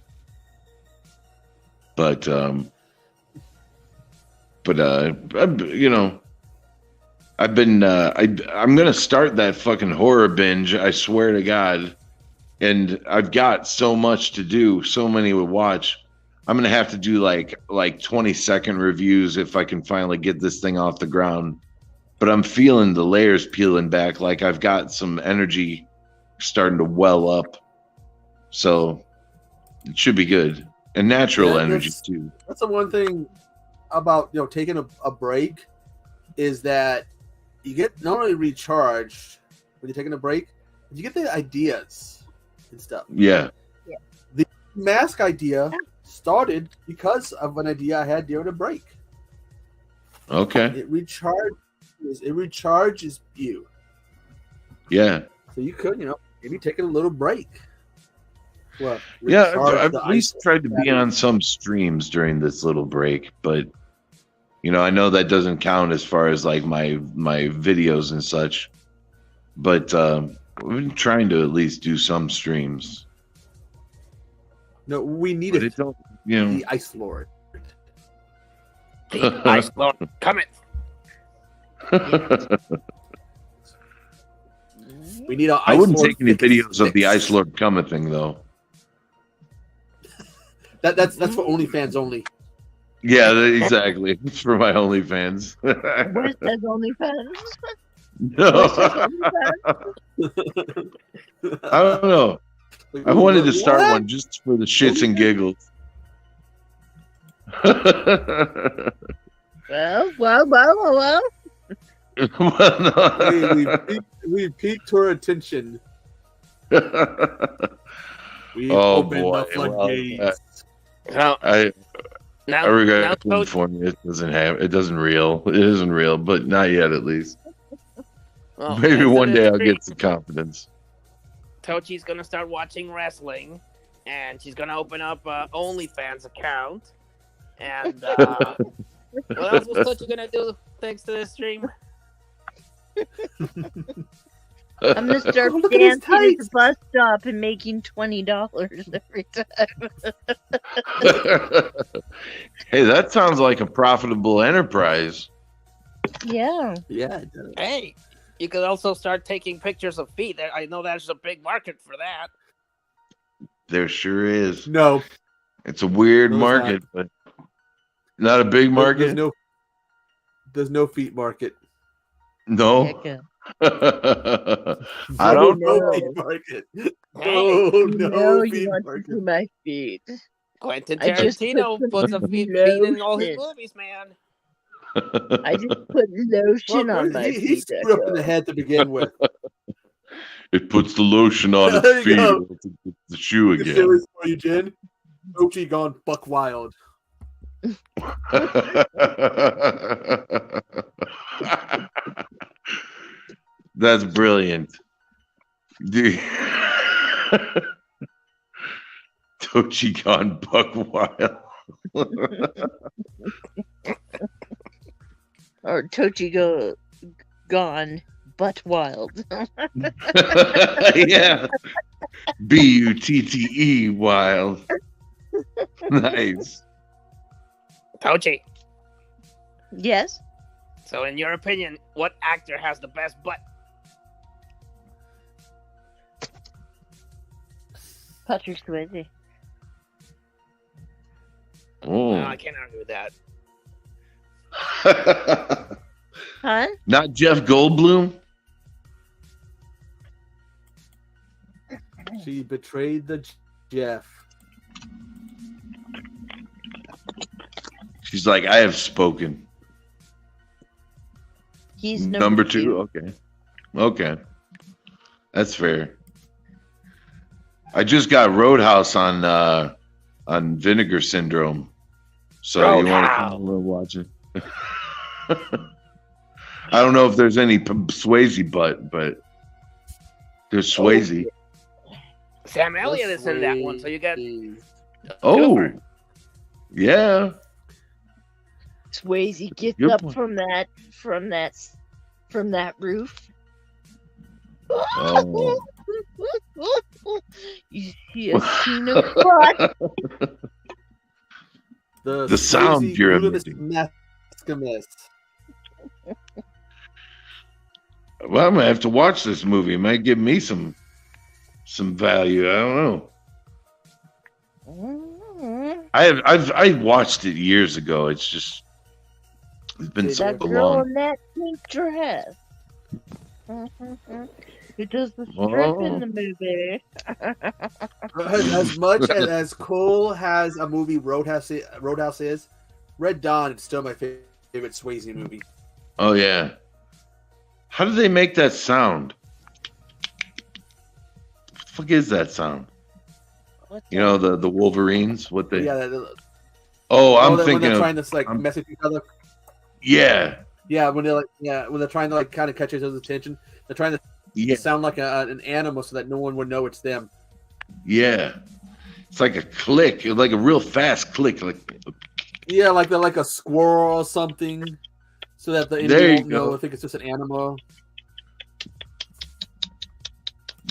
H: But I'm gonna start that fucking horror binge. I swear to God, and I've got so much to do, so many to watch. I'm gonna have to do like 20-second reviews if I can finally get this thing off the ground. But I'm feeling the layers peeling back. Like I've got some energy starting to well up, so it should be good. And natural energy too.
E: That's the one thing about taking a break is that you get not only recharged when you're taking a break, but you get the ideas and stuff.
H: Yeah.
E: The mask idea started because of an idea I had during a break.
H: Okay.
E: It recharges you.
H: Yeah.
E: So you could, maybe take a little break. Well,
H: Yeah,
E: recharge
H: I've
E: the
H: at least
E: ice
H: tried to be
E: battery.
H: on some streams during this little break, but I know that doesn't count as far as like my videos and such. But we've been trying to at least do some streams.
E: No, we need
H: But
E: it.
H: it don't,
E: The Ice Lord.
I: The Ice Lord cometh.
E: We need a
H: I
E: Ice
H: wouldn't
E: Lord
H: take any
E: fix.
H: videos of the Ice Lord coming thing though.
E: That's for OnlyFans only.
H: Yeah, exactly. It's for my OnlyFans.
B: Wes has OnlyFans.
H: No. I don't know. I wanted to start
E: What?
H: one just for the shits and giggles.
B: Well.
H: Well, no.
E: We piqued her attention We
H: Oh,
E: open
H: boy.
E: the floodgates.
H: I
I: Now,
H: regret
I: now,
H: to inform you, it doesn't have. It doesn't real. It isn't real, but not yet, at least.
I: well,
H: Maybe
I: thanks to
H: one
I: this
H: day I'll
I: stream,
H: get some confidence.
I: Tochi's gonna start watching wrestling, and she's gonna open up OnlyFans account. And what else was Tochi gonna do thanks to this stream?
B: I'm gonna start
E: Look at his
B: dancing at the
E: tights.
B: bus stop and making $20 every time.
H: Hey, that sounds like a profitable enterprise.
B: Yeah.
E: Yeah, it does.
I: Hey, you could also start taking pictures of feet. I know there's a big market for that.
H: There sure is.
E: No,
H: It's a weird
E: No, it's
H: market, but not a big market.
E: There's no feet market.
H: No.
B: Hecka.
H: I don't
E: No
H: know.
E: feet market.
I: Hey,
E: No,
B: You
E: no
B: know you
E: feet
B: want to
E: market.
B: see my feet.
I: Quentin
B: I just
I: Tarantino
B: put
I: puts a
B: some
I: feet in all his
B: lotion.
I: movies, man.
B: I just put lotion
E: Well,
B: on my
E: he
B: feet.
E: screwed up in the head to begin with.
H: It puts the lotion on
E: There
H: its
E: you
H: feet.
E: go.
H: It's the shoe
E: Good
H: again.
E: series for you, Jen. Ochi gone buck wild.
H: That's brilliant. Dude. Tochi gone buck wild.
B: Or Tochi gone butt wild.
H: Yeah. Butte wild. Nice.
I: Tochi.
B: Yes.
I: So, in your opinion, what actor has the best butt?
B: Patrick Swayze.
H: Oh.
I: I can't argue with that.
B: Huh?
H: Not Jeff Goldblum?
E: She betrayed the Jeff.
H: She's like, I have spoken.
B: He's
H: Number two? Okay. Okay. That's fair. I just got Roadhouse on Vinegar Syndrome. So you want to come over and watch it? I don't know if there's any Swayze butt, but there's Swayze.
I: Sam Elliott is in that one, so you got.
H: Oh, yeah.
B: Swayze gets
H: Good
B: up
H: point.
B: from that roof.
H: Oh.
B: You see a scene of butt.
H: The sound
E: Swayze
H: you're
E: Gluteus
H: emitting.
E: Maximus.
H: Well, I'm gonna have to watch this movie. It might give me some value. I don't know. I watched it years ago. It's just it's been so
B: That girl
H: long.
B: in that pink dress. Who does the strip in the movie?
E: As much as Cole has a movie Roadhouse is, Red Dawn is still my favorite Swayze movie.
H: Oh yeah. How do they make that sound? What the fuck is that sound? You know the Wolverines. What they?
E: Yeah,
H: I'm
E: when
H: thinking
E: they're
H: of.
E: trying to mess with each other.
H: Yeah.
E: Yeah, when they're trying to kind of catch each other's attention, they're trying to sound like an animal so that no one would know it's them.
H: Yeah. It's like a click, like a real fast click. Like
E: Yeah, like they're like a squirrel or something, so that the
H: There
E: enemy
H: you
E: won't know.
H: go.
E: I think it's just an animal.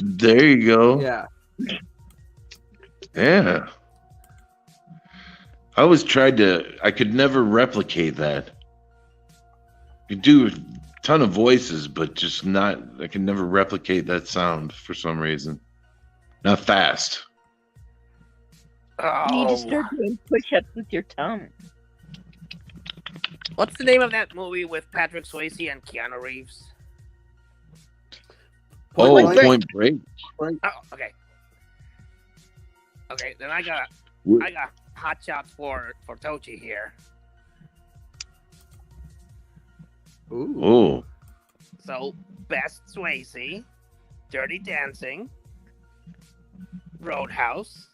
H: there you go.
E: Yeah.
H: Yeah. I always tried to. I could never replicate that. You do a ton of voices, but just not. I can never replicate that sound for some reason. Not fast.
B: You need to start doing push-ups with your tongue.
I: What's the name of that movie with Patrick Swayze and Keanu Reeves?
H: Point Break.
I: Oh, okay. Okay, then I got hot shots for Tochi here.
E: Ooh.
H: Oh.
I: So, best Swayze, Dirty Dancing, Roadhouse,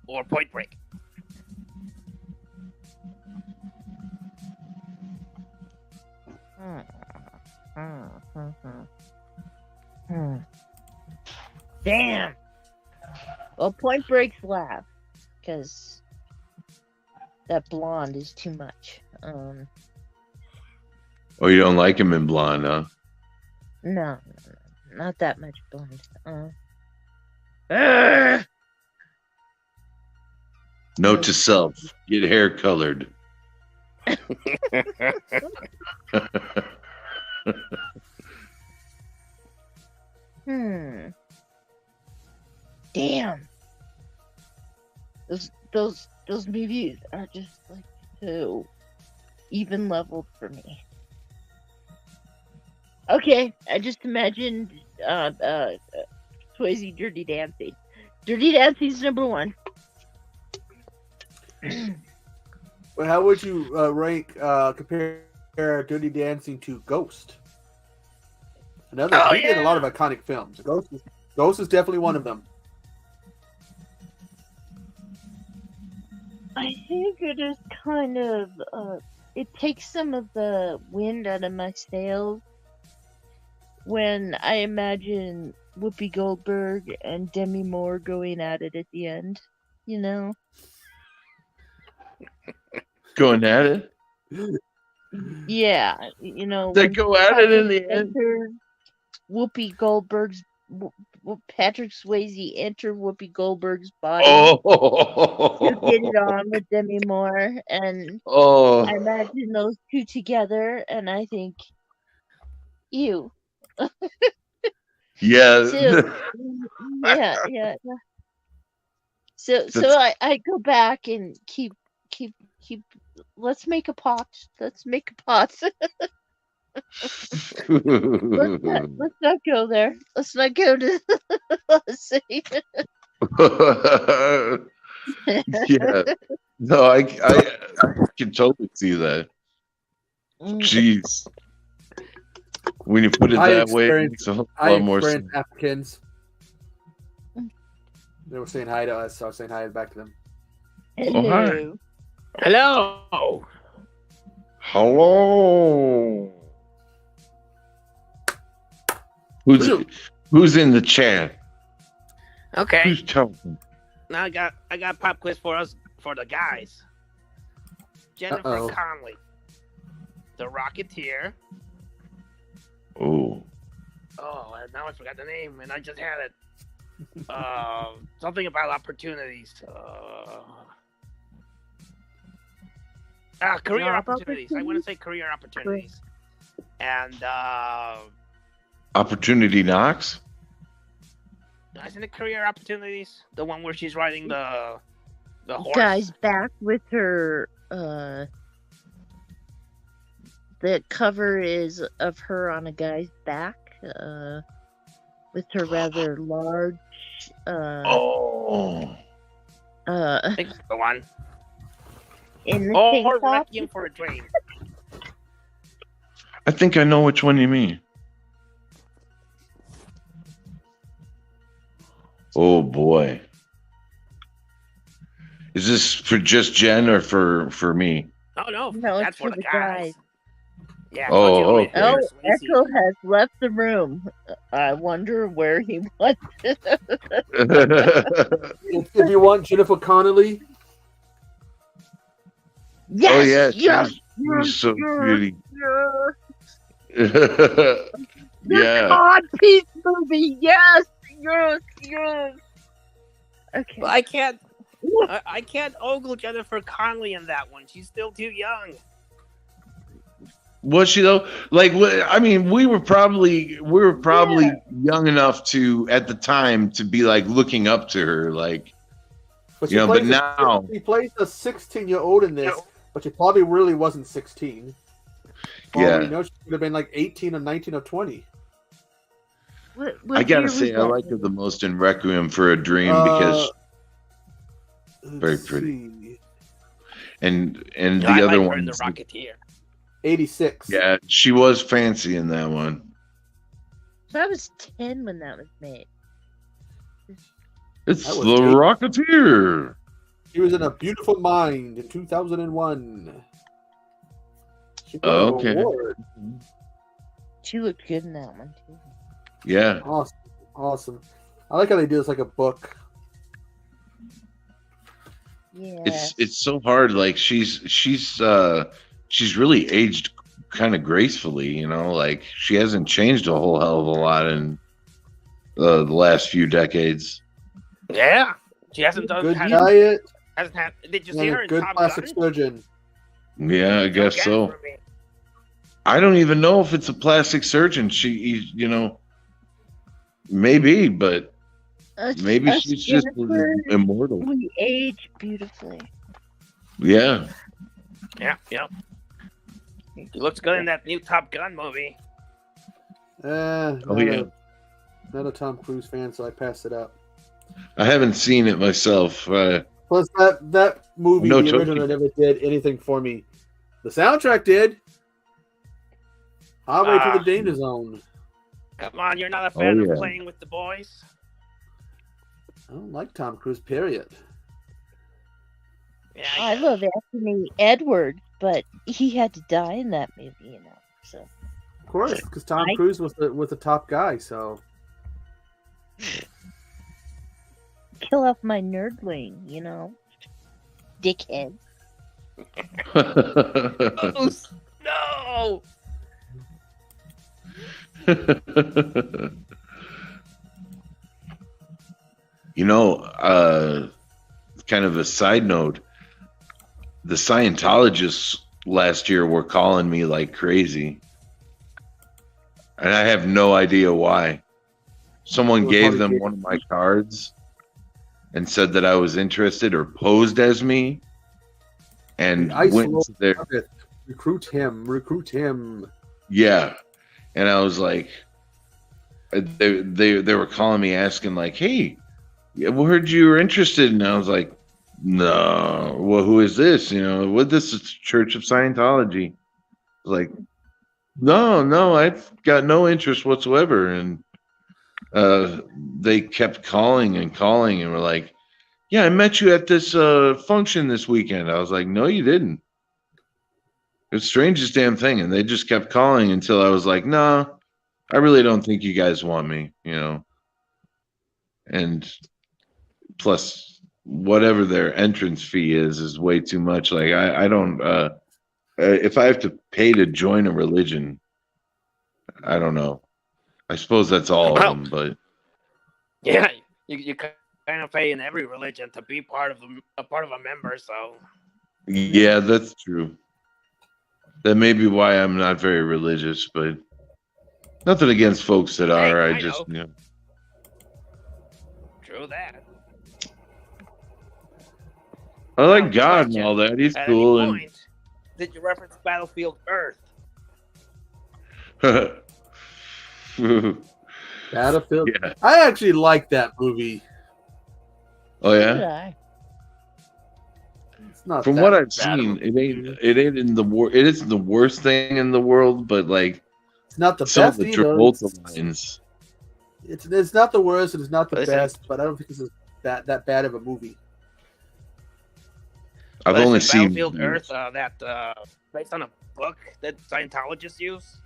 I: or Point Break?
B: Damn. Well, Point Break's laugh, because that blonde is too much.
H: Oh, you don't like him in blonde, huh?
B: No, not that much blonde.
H: Note to self: get hair colored.
B: Damn. Those movies are just like so even leveled for me. Okay, I just imagined Swayze Dirty Dancing. Dirty Dancing's number one.
E: Well, how would you compare Dirty Dancing to Ghost? Another, he did a lot of iconic films. Ghost is definitely one of them.
B: I think it is kind of it takes some of the wind out of my sails when I imagine Whoopi Goldberg and Demi Moore going at it at the end. You know?
H: Going at it?
B: Yeah, you know.
H: They go at it in the end.
B: Whoopi Goldberg's Patrick Swayze enter Whoopi Goldberg's body to get it on with Demi Moore, and I imagine those two together, and I think, ew.
H: Yeah.
B: Yeah. So I go back and keep. Let's make a pot. Let's not go there. Let's not go to. Let's see.
H: Yeah. No, I can totally see that. Jeez. When you put it that way, it's a lot more.
E: Africans. They were saying hi to us, so I was saying hi back to them.
H: Oh, hi.
I: Hello.
H: Hello. Who's in the chat?
I: Okay.
H: Who's talking?
I: Now I got a pop quiz for us, for the guys. Jennifer Connelly, the Rocketeer.
H: Oh,
I: now I forgot the name, and I just had it. Something about opportunities. Career opportunities. I want to say career opportunities. And
H: Opportunity Knocks?
I: Isn't it career opportunities? The one where she's riding the horse.
B: Guy's back with her. The cover is of her on a guy's back, with her rather large.
I: I think it's the one.
B: In the
I: or Requiem for a Dream.
H: I think I know which one you mean. Oh boy. Is this for just Jen or for me?
I: Oh no,
B: that's
I: for the guys. Yeah.
H: Okay.
B: Echo has left the room. I wonder where he went.
E: If you want Jennifer Connelly.
B: Yes,
H: she's so pretty.
B: Yeah. Odd piece movie. Yes. Okay.
I: But I can't ogle Jennifer Connelly in that one. She's still too young.
H: Was she though? Like, I mean, we were probably young enough to at the time to be like looking up to her, like, but now
E: she plays a 16-year-old in this, but she probably really wasn't 16.
H: Yeah,
E: you know, she could have been like 18 or 19 or 20.
B: What
H: I gotta say, I like her the most in Requiem for a Dream because very pretty.
E: See.
H: And the other one,
I: in the Rocketeer.
E: 86.
H: Yeah, she was fancy in that one.
B: So I was 10 when that was made.
H: It's
E: That
H: the
E: was great.
H: Rocketeer.
E: He was in A Beautiful Mind in 2001. She won
H: Oh,
E: an
H: okay.
E: award.
B: She looked good in that one too.
H: Yeah.
E: Awesome. Awesome. I like how they do this like a book.
B: Yeah.
H: It's so hard. Like she's really aged kind of gracefully, you know. Like she hasn't changed a whole hell of a lot in the last few decades.
I: Yeah, she hasn't done.
E: Good
I: Hasn't,
E: diet
I: hasn't had. Did you see
E: and
I: her
E: a
I: in
E: good
I: Top
E: plastic
I: Gun?
E: surgeon.
H: Yeah, I guess
I: Again,
H: so.
I: for me.
H: I don't even know if it's a plastic surgeon. You know, maybe, but maybe
B: Us
H: she's just
B: Jennifer,
H: immortal.
B: we age beautifully.
H: Yeah.
I: Yeah, yeah. He looks good in that new Top Gun movie.
H: Oh yeah.
E: Not a Tom Cruise fan, so I passed it up.
H: I haven't seen it myself.
E: Plus, that movie,
H: No
E: the
H: joking.
E: original, never did anything for me. The soundtrack did. Highway to the Danger Zone.
I: Come on, you're not a fan
H: yeah.
I: of Playing with the Boys?
E: I don't like Tom Cruise, period.
I: Yeah,
B: I love Anthony Edwards, but he had to die in that movie, you know. So
E: Of course, because Tom Cruise was the top guy, so.
B: kill off my nerdling, you know. Dickhead.
I: No!
H: You know, kind of a side note, the Scientologists last year were calling me like crazy. And I have no idea why. Someone gave them one of my cards and said that I was interested or posed as me. And went to their
E: recruit him.
H: Yeah. And I was like, they were calling me asking like, hey, we heard you were interested. And I was like, no, well, who is this? You know, what, this is Church of Scientology. I was like, no, I've got no interest whatsoever. And they kept calling and were like, yeah, I met you at this function this weekend. I was like, no, you didn't. It's the strangest damn thing. And they just kept calling until I was like, no, I really don't think you guys want me, you know. And plus, whatever their entrance fee is way too much. Like, I don't, if I have to pay to join a religion, I don't know. I suppose that's all of them, but.
I: Yeah, you kind of pay in every religion to be part of a member, so.
H: Yeah, that's true. That may be why I'm not very religious, but nothing against folks that are. I just, you know.
I: True that.
H: I like God and all that. He's
I: At
H: cool.
I: any point, did you reference Battlefield Earth?
E: Battlefield.
H: Yeah.
E: I actually like that movie.
H: Oh yeah.
E: It's not.
H: From
E: that
H: what I've
E: bad
H: seen,
E: of a
H: it
E: movie.
H: ain't in the it isn't the worst thing in the world, but like
E: It's not the
H: some
E: best
H: of the
E: either.
H: Travolta lines.
E: It's not the worst and it's not the
I: Listen.
E: best, but I don't think this is that bad of a movie.
H: I've only seen
I: Battlefield Earth, that based on a book that Scientologists use.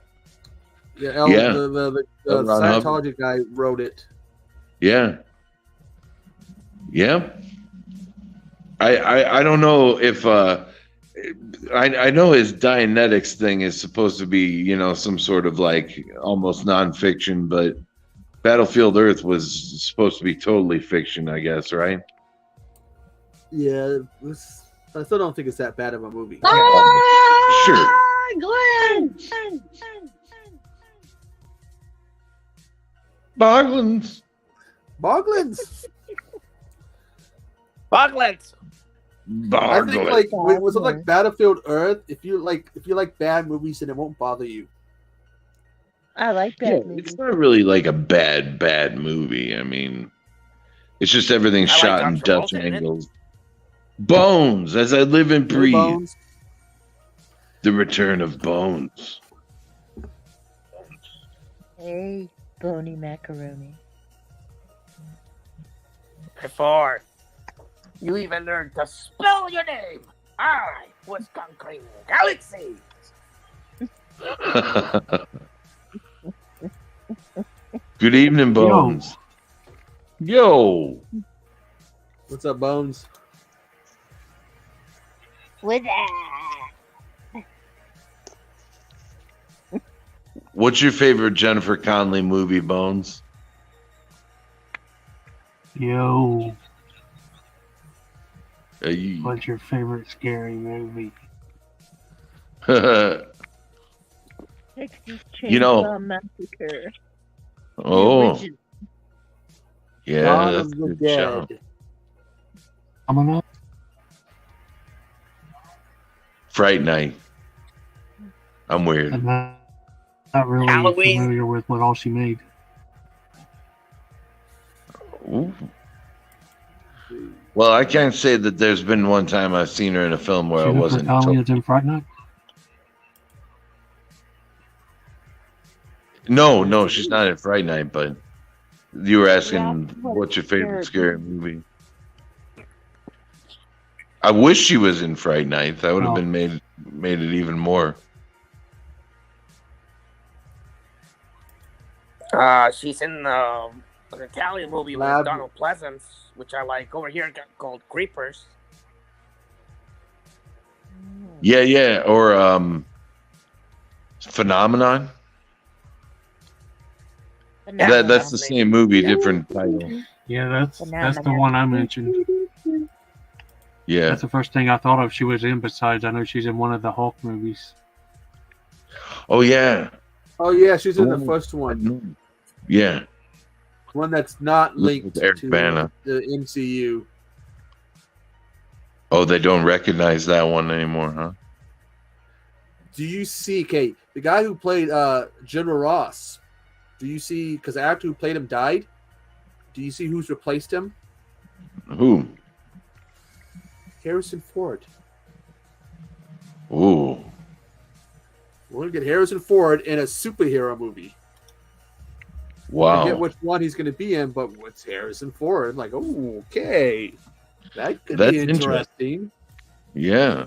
E: Yeah,
H: Yeah.
E: the
H: Ron Hubbard.
E: Scientology guy wrote it.
H: Yeah. Yeah. I don't know if I know his Dianetics thing is supposed to be, you know, some sort of like almost nonfiction, but Battlefield Earth was supposed to be totally fiction, I guess, right?
E: Yeah, I still don't think it's that bad of a movie.
H: Sure.
B: Glenn!
H: Boglins.
E: Boglins.
I: Boglins!
E: I think like
B: Boglins.
E: with something like Battlefield Earth, if you like bad movies, then it won't bother you.
B: I like
H: Yeah,
B: bad movies.
H: it's not really like a bad movie. I mean, it's just everything's
I: I like
H: shot
I: John
H: in Dutch
I: Travolta in it.
H: angles. Bones, as I live and breathe.
E: Bones.
H: The return of Bones.
B: Hey, bony macaroni.
I: before you even learned to spell your name, I was conquering galaxies.
H: Good evening, Bones. Yo.
E: What's up, Bones?
B: With
H: What's your favorite Jennifer Connelly movie, Bones?
C: Yo,
H: You
C: what's your favorite scary movie?
B: Texas
H: You know-
B: Chainsaw Massacre. The
H: oh,
B: original.
H: yeah,
E: Dawn
H: that's
E: of
H: a
E: the
H: good show.
E: Dead.
C: Coming up.
H: Fright Night. I'm weird.
C: I'm not really
I: Halloween.
C: familiar with what all she made.
H: Ooh. Well, I can't say that there's been one time I've seen her in a film where I
C: Jennifer
H: wasn't.
C: Connelly is in Fright Night.
H: No, she's not in Fright Night, but you were asking
B: That's what
H: what's your favorite
B: scared
H: scary movie? I wish she was in Fright Night. That would have
C: Oh.
H: been made it even more.
I: She's in an Italian movie
E: Lab-
I: with Donald Pleasance, which I like over here called Creepers.
H: Yeah, or Phenomenon. That's the same movie, different title.
C: Yeah, that's the one I mentioned.
H: Yeah.
C: That's the first thing I thought of she was in. Besides, I know she's in one of the Hulk movies.
H: Oh yeah.
E: Oh yeah, she's in the
H: Oh,
E: first one.
H: Yeah.
E: One that's not linked
H: With Eric
E: to
H: Bana.
E: the MCU.
H: Oh, they don't recognize that one anymore, huh?
E: Do you see, Kate, the guy who played General Ross? Do you see, because the actor who played him died? Do you see who's replaced him?
H: Who?
E: Harrison Ford.
H: Ooh.
E: We're going to get Harrison Ford in a superhero movie. I
H: Wow.
E: forget which one he's going to be in, but what's Harrison Ford? I'm like, oh, okay. That could
H: That's
E: be interesting.
H: Yeah.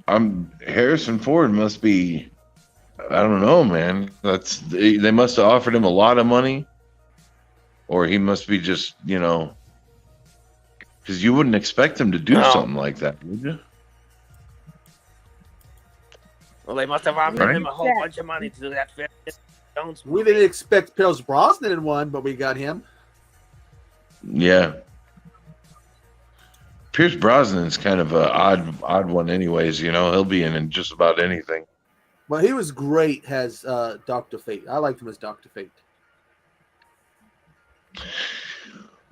H: Harrison Ford must be, I don't know, man. They must have offered him a lot of money, or he must be just, because you wouldn't expect him to do
I: No.
H: something like that, would you?
I: Well, they must have offered
H: Right.
I: him a whole bunch of money to do that film. Jones
E: We
I: movie.
E: didn't expect Pierce Brosnan in one, but we got him.
H: Yeah. Pierce Brosnan's kind of a odd one, anyways. He'll be in just about anything.
E: But he was great as Dr. Fate. I liked him as Dr. Fate.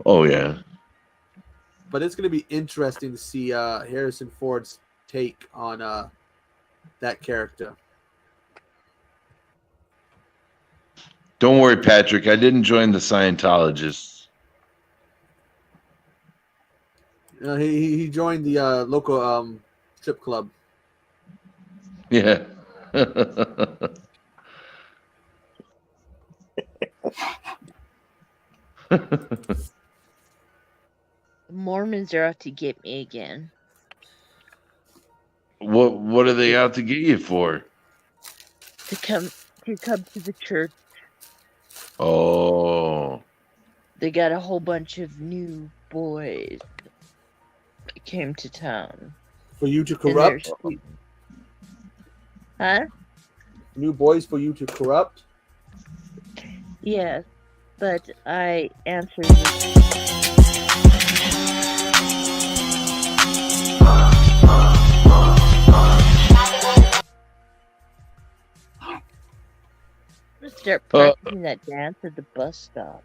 H: Oh yeah.
E: But it's going to be interesting to see Harrison Ford's take on that character.
H: Don't worry, Patrick. I didn't join the Scientologists.
E: He joined the local strip club.
H: Yeah.
B: Mormons are out to get me again.
H: What are they out to get you for?
B: To come to the church.
H: Oh.
B: They got a whole bunch of new boys that came to town.
E: For you to
B: And
E: corrupt?
B: Huh?
E: New boys for you to corrupt?
B: Yes, but I answered the start practicing that dance at the bus stop.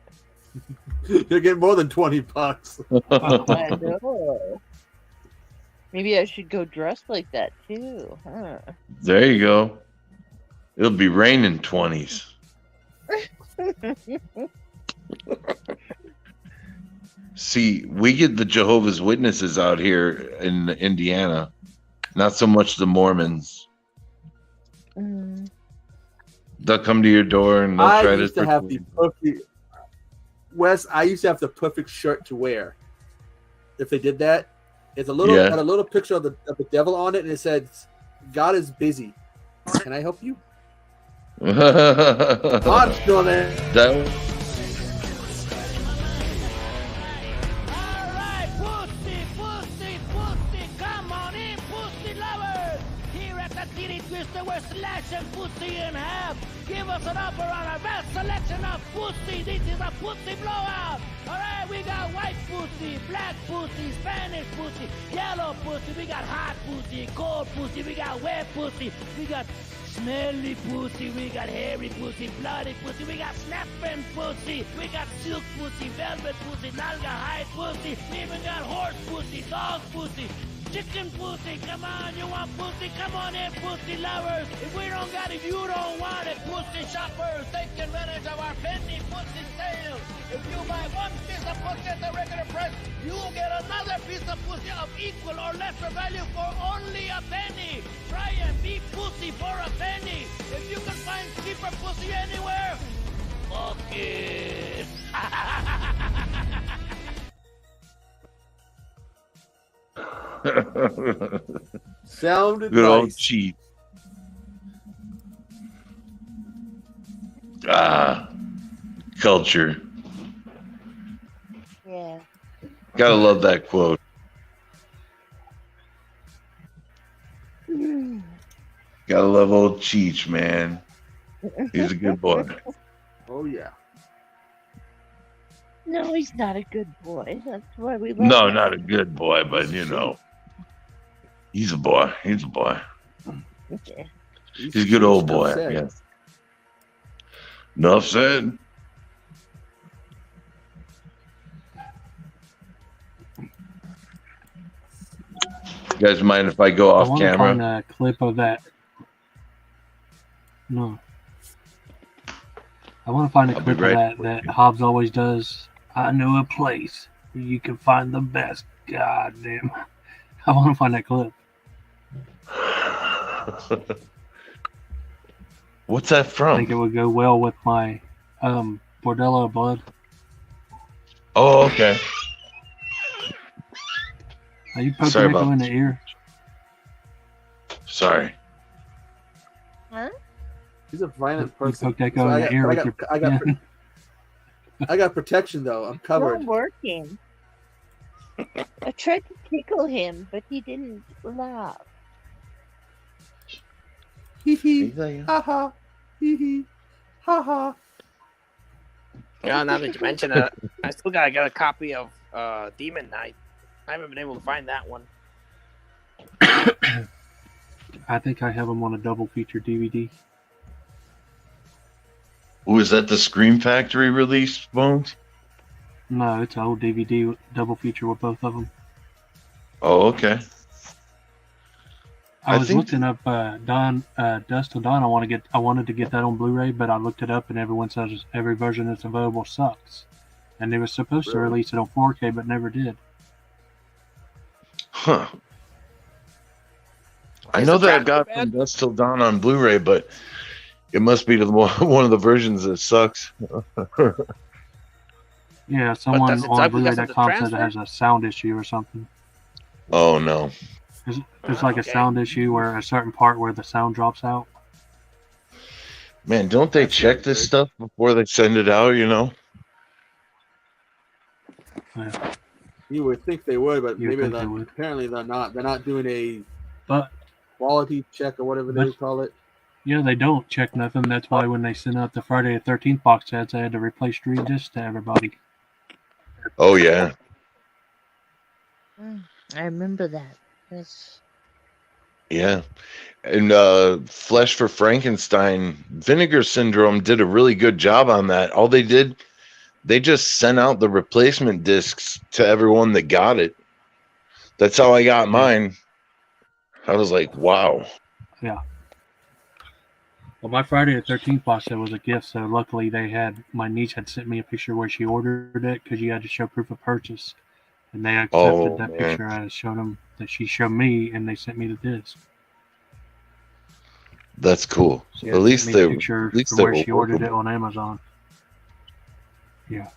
E: You're getting more than $20.
B: I know. Maybe I should go dressed like that too, huh?
H: There you go. It'll be raining 20s. See, we get the Jehovah's Witnesses out here in Indiana, not so much the Mormons.
B: Mm.
H: They'll come to your door and they'll
E: I
H: try
E: used to have the perfect. Wes, I used to have the perfect shirt to wear. If they did that, it's a little had a little picture of the devil on it, and it said, "God is busy. Can I help you?" I'm still there.
F: We're slashing pussy in half. Give us an upper on our best selection of pussy. This is a pussy blowout. All right, we got white pussy, black pussy, Spanish pussy, yellow pussy. We got hot pussy, cold pussy. We got wet pussy. We got smelly pussy. We got hairy pussy, bloody pussy. We got snapping pussy. We got silk pussy, velvet pussy, nalga hide pussy. We even got horse pussy, dog pussy. Chicken pussy, come on, you want pussy? Come on in, pussy lovers. If we don't got it, you don't want it. Pussy shoppers, take advantage of our penny pussy sale. If you buy one piece of pussy at the regular price, you will get another piece of pussy of equal or lesser value for only a penny. Try and be pussy for a penny. If you can find cheaper pussy anywhere, fuck it.
E: Sounded
H: good old
E: nice.
H: Chit. Culture.
B: Yeah.
H: Gotta love that quote. Gotta love old Cheech, man. He's a good boy.
E: Oh yeah.
B: No, he's not a good boy. That's why we love
H: No,
B: him.
H: not a good boy, but you know, he's a boy. He's a boy.
B: Yeah.
H: He's a good old boy.
E: Said.
H: Yeah. Enough said. You guys mind if I go
C: I
H: off
C: want to
H: camera?
C: find a clip of that. No. I want to find a
H: I'll be
C: clip of
H: right
C: that Hobbs always does. I know a place where you can find the best. God damn. I want to find that clip.
H: What's that
C: I
H: from?
C: think it would go well with my Bordello blood.
H: Oh, okay.
C: Are you poking
H: Sorry
C: Echo
H: about
C: in the ear?
H: Sorry.
B: Huh?
E: He's a violent
C: You
E: person.
C: poked Echo in the ear with your...
E: I got protection though. I'm
B: It's
E: covered.
B: not working. I tried to tickle him, but he didn't laugh.
E: Hee hee. Ha ha. Hee hee. Ha ha.
I: Yeah, now that you mention it, I still gotta get a copy of Demon Knight. I haven't been able to find that one.
C: I think I have them on a double feature DVD.
H: Was that the Scream Factory release, Bones?
C: No, it's an old DVD double feature with both of them.
H: Oh, okay.
C: I was
H: think-
C: looking up Dust Till Dawn. I wanted to get that on Blu-ray, but I looked it up and everyone says every version that's available sucks. And they were supposed to release it on 4K, but never did.
H: Huh. I
I: Is
H: know
I: the
H: that I
I: trailer
H: got
I: bad?
H: from Dust Till Dawn on Blu-ray, but it must be one of the versions that sucks.
C: Yeah, someone
I: does it
C: on
I: suck because of the
C: Blu-ray.com says it
I: transfer?
C: has a sound issue or something.
H: Oh no.
C: There's like a
I: Okay.
C: sound issue where a certain part where the sound drops out.
H: Man, don't they check this stuff before they send it out, you know?
C: Yeah.
E: You would think they would, but
C: You would
E: maybe
C: think
E: they're
C: they would.
E: apparently they're not. They're not doing a
C: But
E: quality check or whatever they
C: But-
E: call it.
C: yeah, they don't check nothing. That's why when they sent out the Friday the 13th box sets, they had to replace 3 discs to everybody.
H: Oh yeah.
B: I remember that. That's...
H: Yeah. And Flesh for Frankenstein, Vinegar Syndrome did a really good job on that. All they did, they just sent out the replacement discs to everyone that got it. That's how I got mine. I was like, wow.
C: Yeah. Well, my Friday the 13th box set was a gift, so luckily my niece had sent me a picture where she ordered it because you had to show proof of purchase. And they accepted
H: Oh,
C: that
H: man.
C: picture. I showed them that she showed me, and they sent me the disc.
H: That's cool.
C: She
H: At
C: had
H: least
C: sent me
H: they
C: a picture
H: at least
C: from
H: they
C: where
H: were
C: she ordered it
H: workable.
C: on Amazon. Yeah.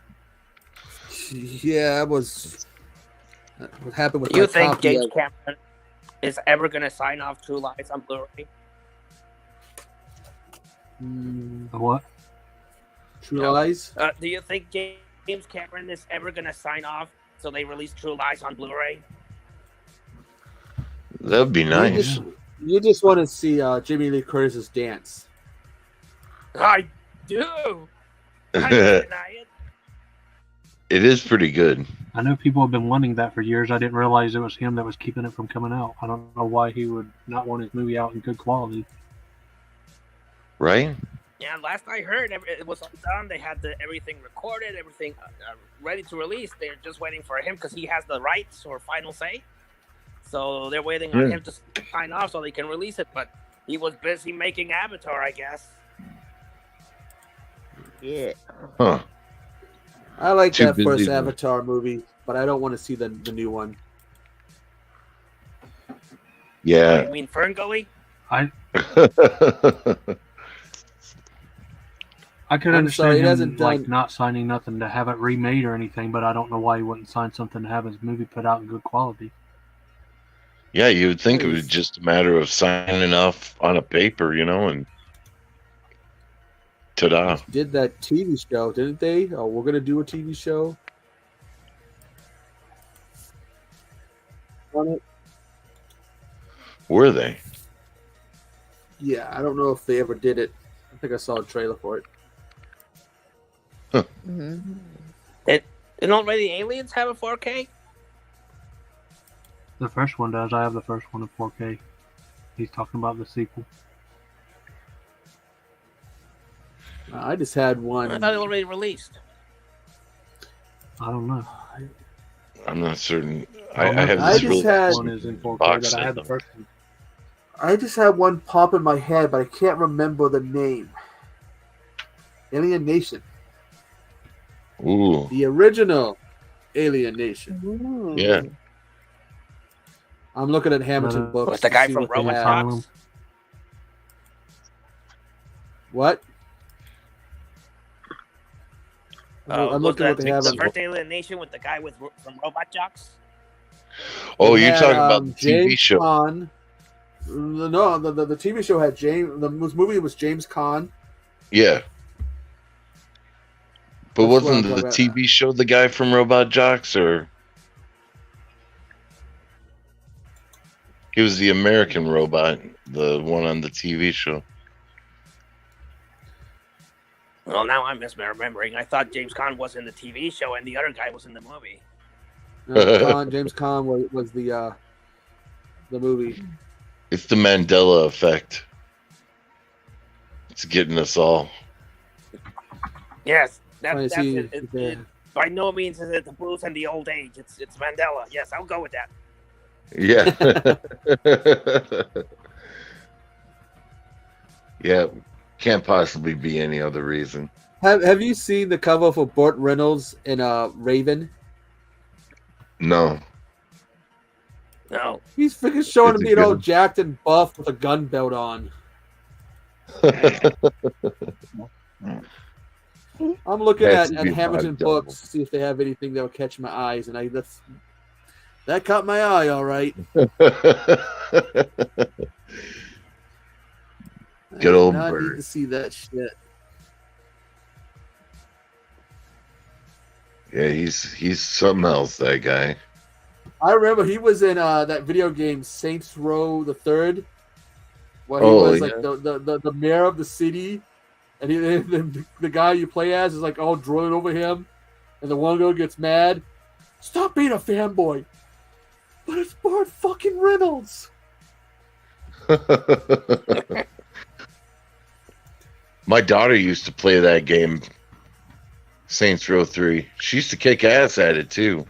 E: Yeah, that was what happened with
I: Do you
E: my
I: think
E: copy
I: James
E: of-
I: Cameron is ever going to sign off True Lies on Blu-ray?
C: What?
E: True
I: No.
E: Lies?
I: Do you think James Cameron is ever going to sign off so they release True Lies on Blu-ray?
H: That'd be nice.
E: You just want to see Jimmy Lee Curtis's dance.
I: I do. I can't deny it.
H: It is pretty good.
C: I know people have been wanting that for years. I didn't realize it was him that was keeping it from coming out. I don't know why he would not want his movie out in good quality.
H: Right?
I: Yeah, last I heard, it was all done. They had everything recorded, everything ready to release. They're just waiting for him because he has the rights or final say. So they're waiting on him to sign off so they can release it. But he was busy making Avatar, I guess.
B: Yeah.
H: Huh.
E: I like
H: Too
E: that first
H: busy to-
E: Avatar movie, but I don't want to see the new one.
H: Yeah.
I: You mean Ferngully?
C: I could
E: I'm
C: understand
E: sorry, he
C: him
E: hasn't
C: like
E: done-
C: not signing nothing to have it remade or anything, but I don't know why he wouldn't sign something to have his movie put out in good quality.
H: Yeah, you would think it was just a matter of signing off on a paper, and ta-da.
E: Did that TV show, didn't they? Oh, we're gonna do a TV show on it.
H: Were they?
E: Yeah, I don't know if they ever did it. I think I saw a trailer for it.
I: Didn't already Aliens have a 4K?
C: The first one does. I have the first one in 4K. He's talking about the sequel.
E: I just had one.
I: I thought it already released.
C: I don't know.
H: I'm not certain.
C: I
H: I have
E: I
H: this
E: just
H: really
E: had-
C: one is in 4K,
H: box
C: but I
H: set
C: had the
H: of
C: first one.
E: I just had one pop in my head, but I can't remember the name. Alien Nation.
H: Ooh,
E: The original Alien Nation.
H: yeah.
E: I'm looking at Hamilton books.
I: Was the
E: to
I: guy
E: see
I: from
E: what they
I: Robot
E: have.
I: Dogs?
E: What? I'm
I: Was
E: looking at what
I: that
E: they have.
I: the
E: on-
I: first Alien Nation with the guy from Robot Jocks?
H: Oh,
E: They
H: you're
E: had,
H: talking about the TV
E: James
H: show.
E: Caan. No, the TV show had James. The movie was James Caan.
H: Yeah. But
E: That's what
H: wasn't
E: I'm
H: the
E: talking about.
H: TV show the guy from Robot Jocks, or he was the American robot, the one on the TV show?
I: Well, now I'm misremembering. I thought James Caan was in the TV show and the other guy was in the movie.
E: James Caan was the movie.
H: It's the Mandela effect. It's getting us all.
I: Yes,
E: Trying to
I: that's
E: see
I: it.
E: if they-
I: By no means is it the blues and the old age. It's Mandela. Yes, I'll go with that.
H: Yeah. Yeah. Can't possibly be any other reason.
E: Have you seen the cover for Burt Reynolds in Raven?
H: No.
I: No.
E: He's freaking showing
H: Is
E: him
H: it
E: being all
H: good?
E: jacked and buff with a gun belt on. I'm looking
H: Has
E: at
H: to be a
E: Hamilton
H: body double.
E: books to see if they have anything that will catch my eyes, and that caught my eye, all right.
H: Good old
E: I need
H: Burt.
E: to see that shit.
H: Yeah, he's something else, that guy.
E: I remember he was in that video game Saints Row the Third, where he
H: Oh,
E: was
H: yeah.
E: like the mayor of the city, and the guy you play as is like all drooling over him, and the one girl gets mad. Stop being a fanboy. But it's Burt fucking Reynolds.
H: My daughter used to play that game, Saints Row 3. She used to kick ass at it too.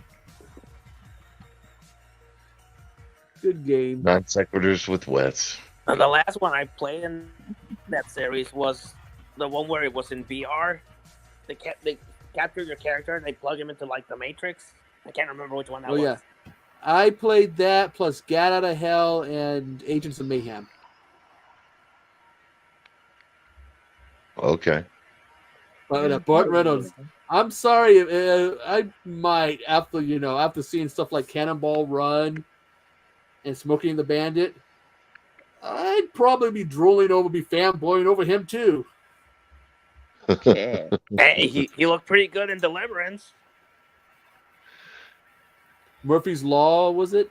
E: Good game.
H: Non sequiturs with wets.
I: And the last one I played in that series was the one where it was in VR. They capture your character and they plug him into like the Matrix. I can't remember which one that
E: Oh
I: was.
E: yeah, I played that plus Gat Out of Hell and Agents of Mayhem.
H: Okay.
E: But Burt Reynolds, I'm sorry. I might after seeing stuff like Cannonball Run and Smoking the Bandit, I'd probably be fanboying over him too.
I: Hey, he looked pretty good in Deliverance.
E: Murphy's Law, was it?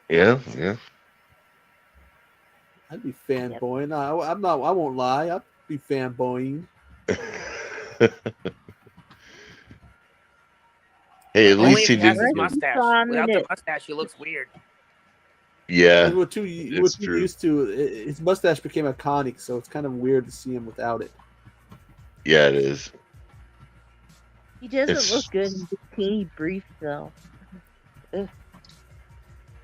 H: Yeah.
E: I'd be fanboying. I'm not. I won't lie. I'd be fanboying.
H: Hey, at
I: Only
H: least
I: if
H: he
I: he has
H: didn't.
I: his mustache. Without the mustache, he looks weird.
H: Yeah,
E: We're too used to his mustache became iconic, so it's kind of weird to see him without it.
H: Yeah, it is.
B: He doesn't look good in bikini brief though. Ugh.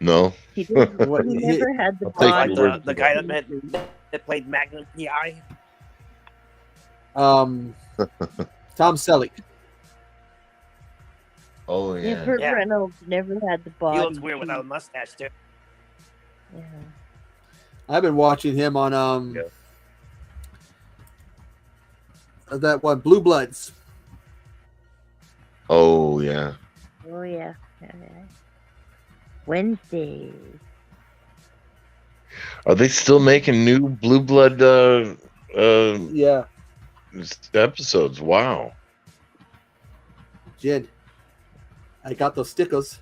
H: No.
B: He never had the body.
I: Like the guy that played Magnum PI.
E: Tom Selleck.
H: Oh
B: Yeah, Burt Reynolds never had the body.
I: He looks weird without a mustache too.
B: Yeah.
E: I've been watching him on that one, Blue Bloods.
H: Oh yeah.
B: Oh yeah. Wednesday.
H: Are they still making new Blue Blood
E: Yeah.
H: episodes? Wow.
E: Jed, I got those stickers.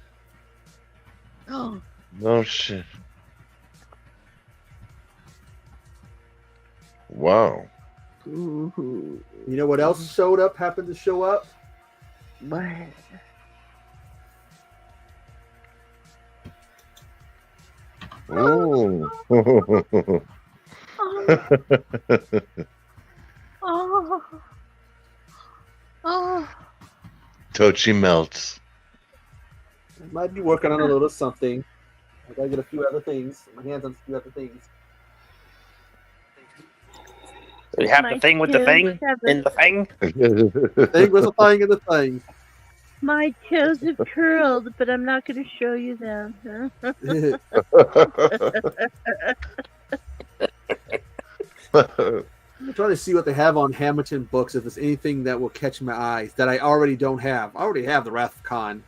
B: Oh.
H: No shit. Wow.
B: Ooh.
E: You know what else happened to show up?
B: What?
H: Ooh. Tochi melts.
E: I might be working on a little something. I gotta get a few other things. My hands on a few other things.
I: You have the thing with the thing in the thing.
E: Thing with the thing in the thing.
B: My toes have curled, but I'm not going to show you them.
E: I'm trying to see what they have on Hamilton books, if there's anything that will catch my eyes that I already don't have. I already have the Wrath of Khan.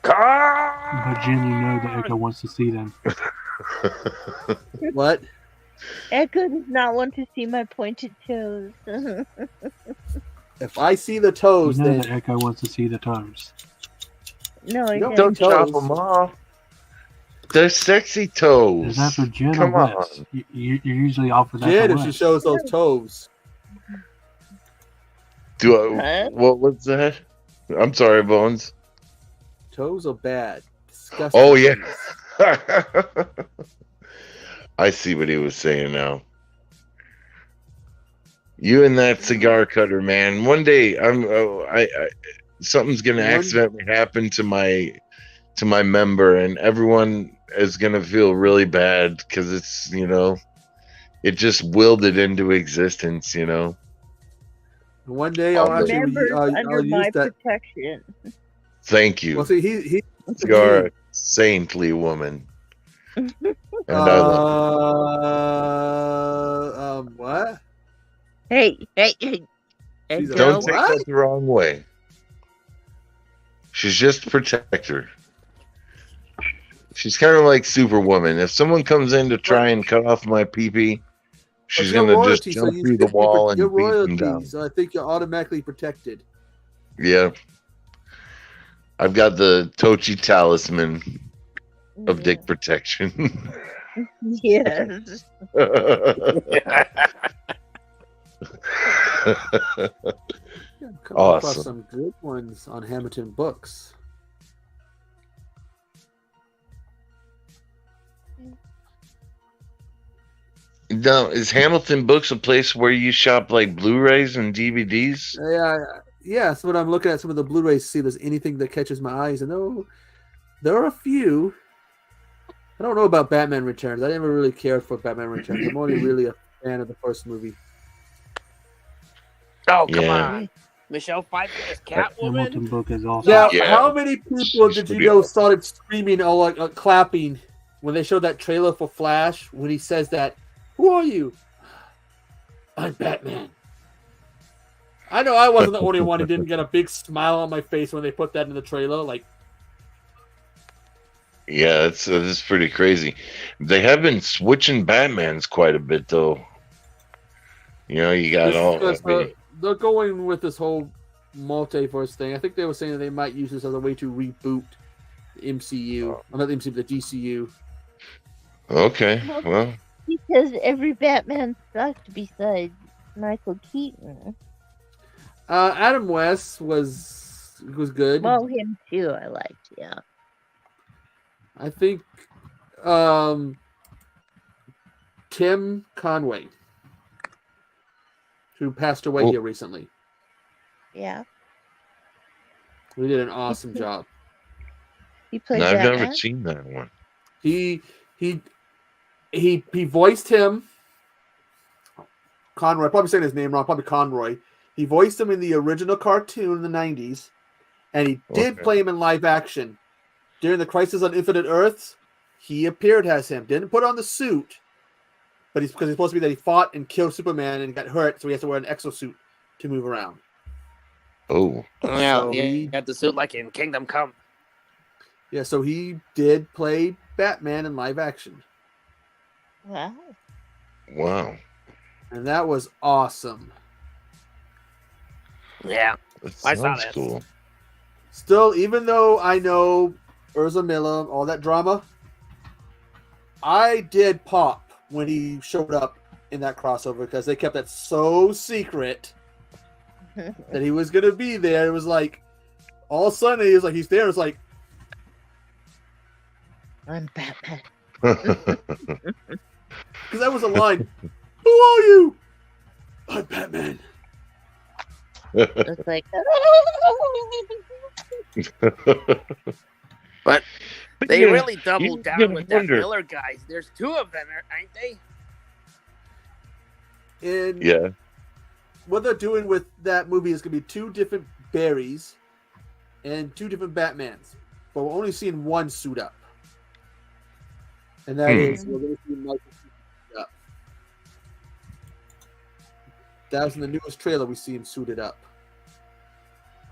C: But Jim, you know that Echo wants to see them.
E: What?
B: Echo does not want to see my pointed toes.
E: If I see the toes,
C: You know
E: then
C: that Echo wants to see the toes.
B: No, I
E: Don't
H: Don't
E: toes.
H: chop them off. They're sexy toes.
C: Is that for Jen
H: Come
C: or
H: on.
C: Wes? You're usually offered that
E: Jed,
C: for
E: if she
C: Wes.
E: shows those toes.
B: Huh?
H: What was that? I'm sorry, Bones.
E: Toes are bad. Disgusting.
H: Oh yeah.
E: things.
H: I see what he was saying now. You and that cigar cutter, man. One day, something's gonna accidentally happen to my member, and everyone is gonna feel really bad because it's it just willed it into existence.
E: One day I'll actually
B: Members under
E: I'll
B: my
E: use that.
B: protection.
H: Thank you.
E: Well, see, he
H: You're a saintly woman. And I love
E: what?
B: Hey.
E: She's
H: Don't take
E: what?
H: that the wrong way. She's just a protector. She's kind of like Superwoman. If someone comes in to try and cut off my pee-pee, she's
E: But you're
H: going to just
E: royalty,
H: jump
E: you
H: through the
E: should be
H: wall and
E: you're
H: beat them
E: royalty,
H: down.
E: so I think you're automatically protected.
H: Yeah. I've got the Tochi talisman of dick protection.
B: Yes.
E: Come
H: Awesome.
E: across some good ones on Hamilton Books.
H: Now, is Hamilton Books a place where you shop like Blu-rays and DVDs?
E: Yeah. So when I'm looking at some of the Blu-rays, to see if there's anything that catches my eyes, and there are a few. I don't know about Batman Returns. I never really cared for Batman Returns. I'm only really a fan of the first movie.
I: Oh, come
H: Yeah.
I: on. Michelle Pfeiffer is
C: Hamilton
I: Catwoman?
C: book is also.
E: Now,
H: Yeah.
E: how many people did you know started screaming or clapping when they showed that trailer for Flash when he says that, "Who are you?" I'm Batman. I know I wasn't the only one who didn't get a big smile on my face when they put that in the trailer. Like,
H: Yeah, it's pretty crazy. They have been switching Batmans quite a bit, though. You know, you got all.
E: They're going with this whole multiverse thing. I think they were saying that they might use this as a way to reboot the MCU. I'm not the MCU, the DCU.
H: Okay, well.
B: Because every Batman sucked besides Michael Keaton.
E: Adam West was good.
B: Well, him too, I liked, yeah.
E: I think Tim Conway, who passed away here recently.
B: Yeah.
E: We did an awesome job.
B: He played
H: I've
B: Batman?
H: never seen that one.
E: He voiced him. Conroy, I'm probably saying his name wrong, probably Conroy. He voiced him in the original cartoon in the 90s, and he did play him in live action. During the Crisis on Infinite Earths, he appeared as him. Didn't put on the suit, but because he's supposed to be that he fought and killed Superman and got hurt, so he has to wear an exosuit to move around.
H: Oh.
I: Yeah,
E: So
I: he had the suit like in Kingdom Come.
E: Yeah, so he did play Batman in live action.
B: Wow.
H: Wow.
E: And that was awesome.
I: Yeah, I saw
H: Sounds
I: that.
H: cool.
E: Still, even though I know Urza Miller, all that drama, I did pop when he showed up in that crossover because they kept that so secret that he was going to be there. It was like, all of a sudden, he was like, he's there. It's like,
B: I'm Batman.
E: because that was a line. Who are you? I'm Batman.
B: It's like,
I: But they
H: yeah,
I: really doubled
H: you
I: down with that
H: wonder.
I: Miller guys. There's two of them, ain't they?
E: And
H: Yeah.
E: what they're doing with that movie is going to be two different Barrys and two different Batmans. But we're only seeing one suit up. And that is, we're going to see Michael suited up. That was in the newest trailer, we see him suited up.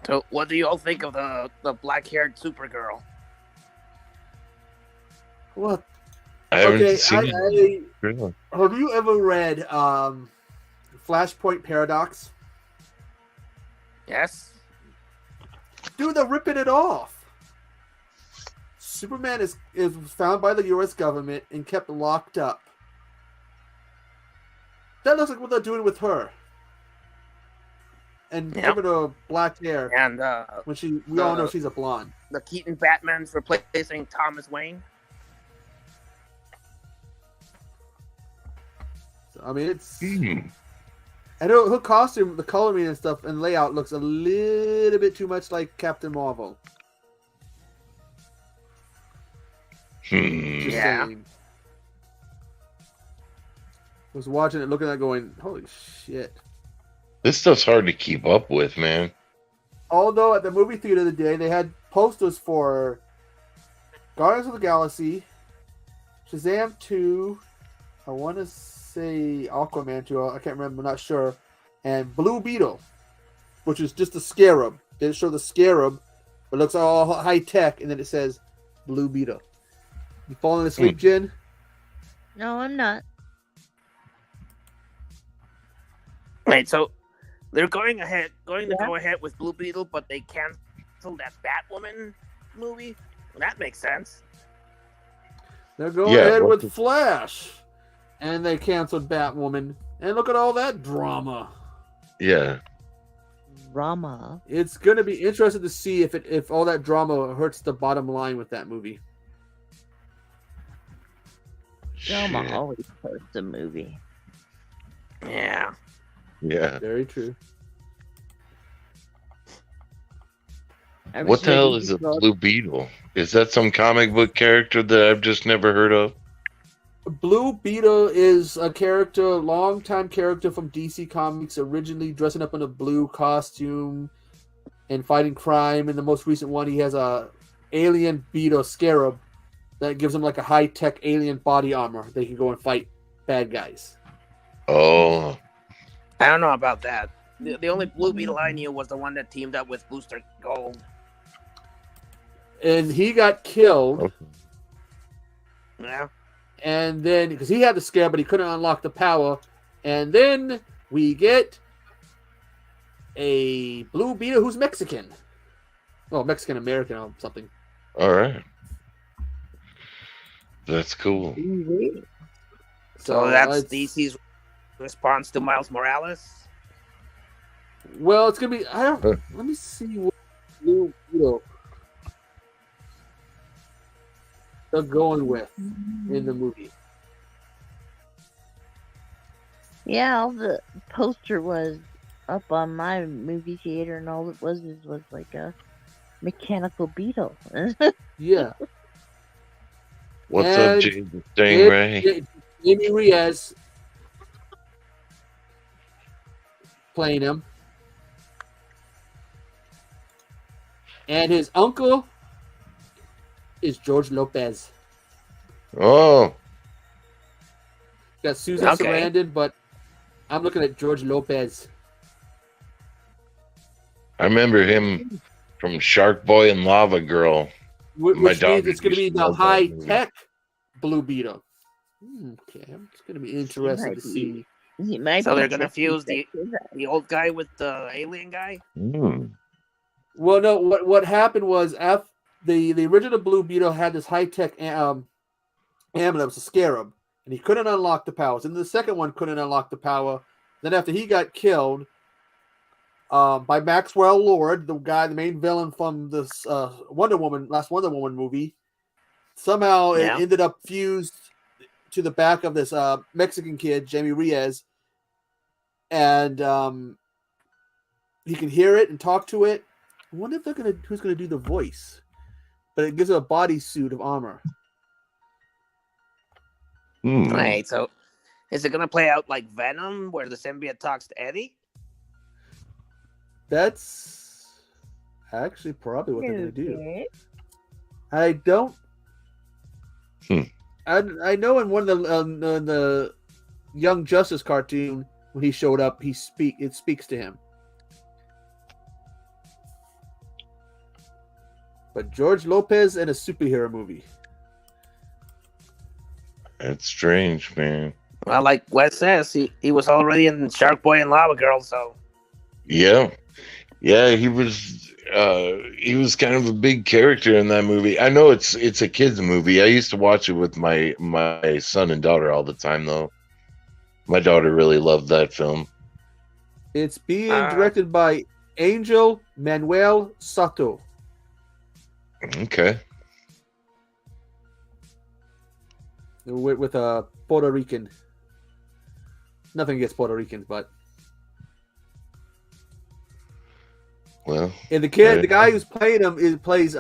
I: So, what do you all think of the black-haired Supergirl?
E: What?
H: I haven't
E: Okay,
H: seen it. Really?
E: Have you ever read Flashpoint Paradox?
I: Yes.
E: Dude, they're ripping it off. Superman is found by the U.S. government and kept locked up. That looks like what they're doing with her. And giving her black hair.
I: And
E: when we all know she's a blonde.
I: The Keaton Batman's replacing Thomas Wayne.
E: So, I mean, it's. I know her costume, the coloring and stuff, and layout looks a little bit too much like Captain Marvel. Just saying. I was watching it, looking at it, going, "Holy shit!"
H: This stuff's hard to keep up with, man.
E: Although at the movie theater the day they had posters for Guardians of the Galaxy, Shazam 2, I want to say Aquaman 2, I can't remember, I'm not sure, and Blue Beetle, which is just a scarab. They show the scarab, but it looks all high tech, and then it says Blue Beetle. You falling asleep, Jen?
B: no, I'm not.
I: Wait, so they're going to go ahead with Blue Beetle, but they canceled that Batwoman movie? Well, that makes sense.
E: They're going ahead with Flash, and they canceled Batwoman, and look at all that drama.
H: Yeah.
B: Drama.
E: It's going to be interesting to see if all that drama hurts the bottom line with that movie.
B: Drama
H: Shit.
B: always hurts the movie.
I: Yeah.
H: Yeah.
E: Very true.
H: What the hell is a Blue Beetle? Is that some comic book character that I've just never heard of?
E: Blue Beetle is a character, longtime character from DC Comics, originally dressing up in a blue costume and fighting crime. In the most recent one, he has a alien beetle scarab that gives him like a high-tech alien body armor. They can go and fight bad guys.
H: Oh.
I: I don't know about that. The only Blue Beetle I knew was the one that teamed up with Booster Gold.
E: And he got killed.
H: Okay.
I: Yeah.
E: And then, because he had the scare, but he couldn't unlock the power. And then we get a Blue Beetle who's Mexican. Well, Mexican-American or something.
H: All right. That's cool.
I: So that's
E: it's-
I: DC's response to Miles Morales.
E: Well, it's gonna be. I don't. Let me see what Blue Beetle they're going with in the movie.
B: Yeah, all the poster was up on my movie theater, and all it was like a mechanical beetle.
E: Yeah.
H: What's
E: And
H: up, James Stingray?
E: Jamie Reyes playing him. And his uncle is George Lopez.
H: Oh,
E: Got Susan
I: Okay.
E: Sarandon, but I'm looking at George Lopez.
H: I remember him from Shark Boy and Lava Girl.
E: Which
H: My
E: means
H: dog
E: it's going to be
H: used to
E: the
H: love that
E: high
H: movie.
E: tech Blue Beetle. Okay, it's going to be interesting to see.
B: He might
I: So
B: be
I: they're gonna
B: just
I: fuse
B: like
I: the old guy with the alien guy.
E: Well, no, what happened was after the original Blue Beetle had this high tech amulet, it was a scarab, and he couldn't unlock the powers. And the second one couldn't unlock the power. Then after he got killed by Maxwell Lord, the main villain from this last Wonder Woman movie, somehow
I: Yeah.
E: it ended up fused to the back of this Mexican kid, Jamie Reyes, and he can hear it and talk to it. I wonder if who's gonna do the voice, but it gives it a bodysuit of armor.
I: Right. So, is it gonna play out like Venom, where the symbiote talks to Eddie?
E: That's actually probably what they're gonna do.
B: okay.
E: I don't.
H: Hmm.
E: I know in one of the Young Justice cartoon when he showed up, it speaks to him. But George Lopez in a superhero movie.
H: That's strange, man.
I: Well, like Wes says, he was already in Shark Boy and Lava Girl, so
H: Yeah, he was kind of a big character in that movie. I know it's a kids movie. I used to watch it with my son and daughter all the time, though. My daughter really loved that film.
E: It's being directed by Angel Manuel Soto.
H: Okay.
E: With a Puerto Rican. Nothing against Puerto Ricans, but
H: Well,
E: and the guy who's playing him plays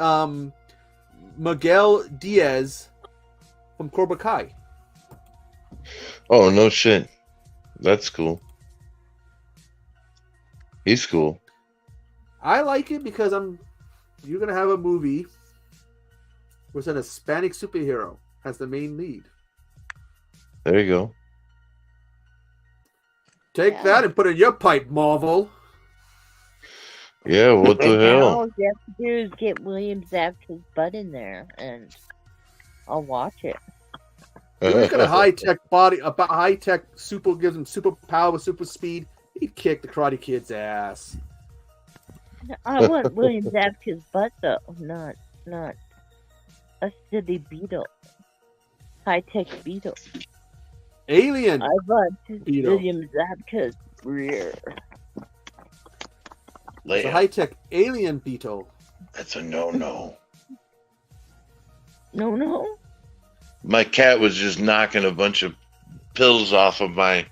E: Miguel Diaz from Cobra Kai.
H: oh no shit. That's cool. He's cool.
E: I like it because you're gonna have a movie where an Hispanic superhero has the main lead.
H: There you go.
E: Take that and put it in your pipe, Marvel.
H: Yeah, what the hell?
B: All you have to do is get William Zabka's butt in there, and I'll watch it.
E: You look at a high-tech body, a high-tech super gives him super power with super speed. He'd kick the Karate Kid's ass.
B: I want William Zabka's butt though, not a silly beetle, high-tech beetle.
E: Alien.
B: I want
E: Beetle.
B: William Zabka's rear.
E: It's a high-tech alien beetle.
H: That's a no-no.
B: No.
H: My cat was just knocking a bunch of pills off of my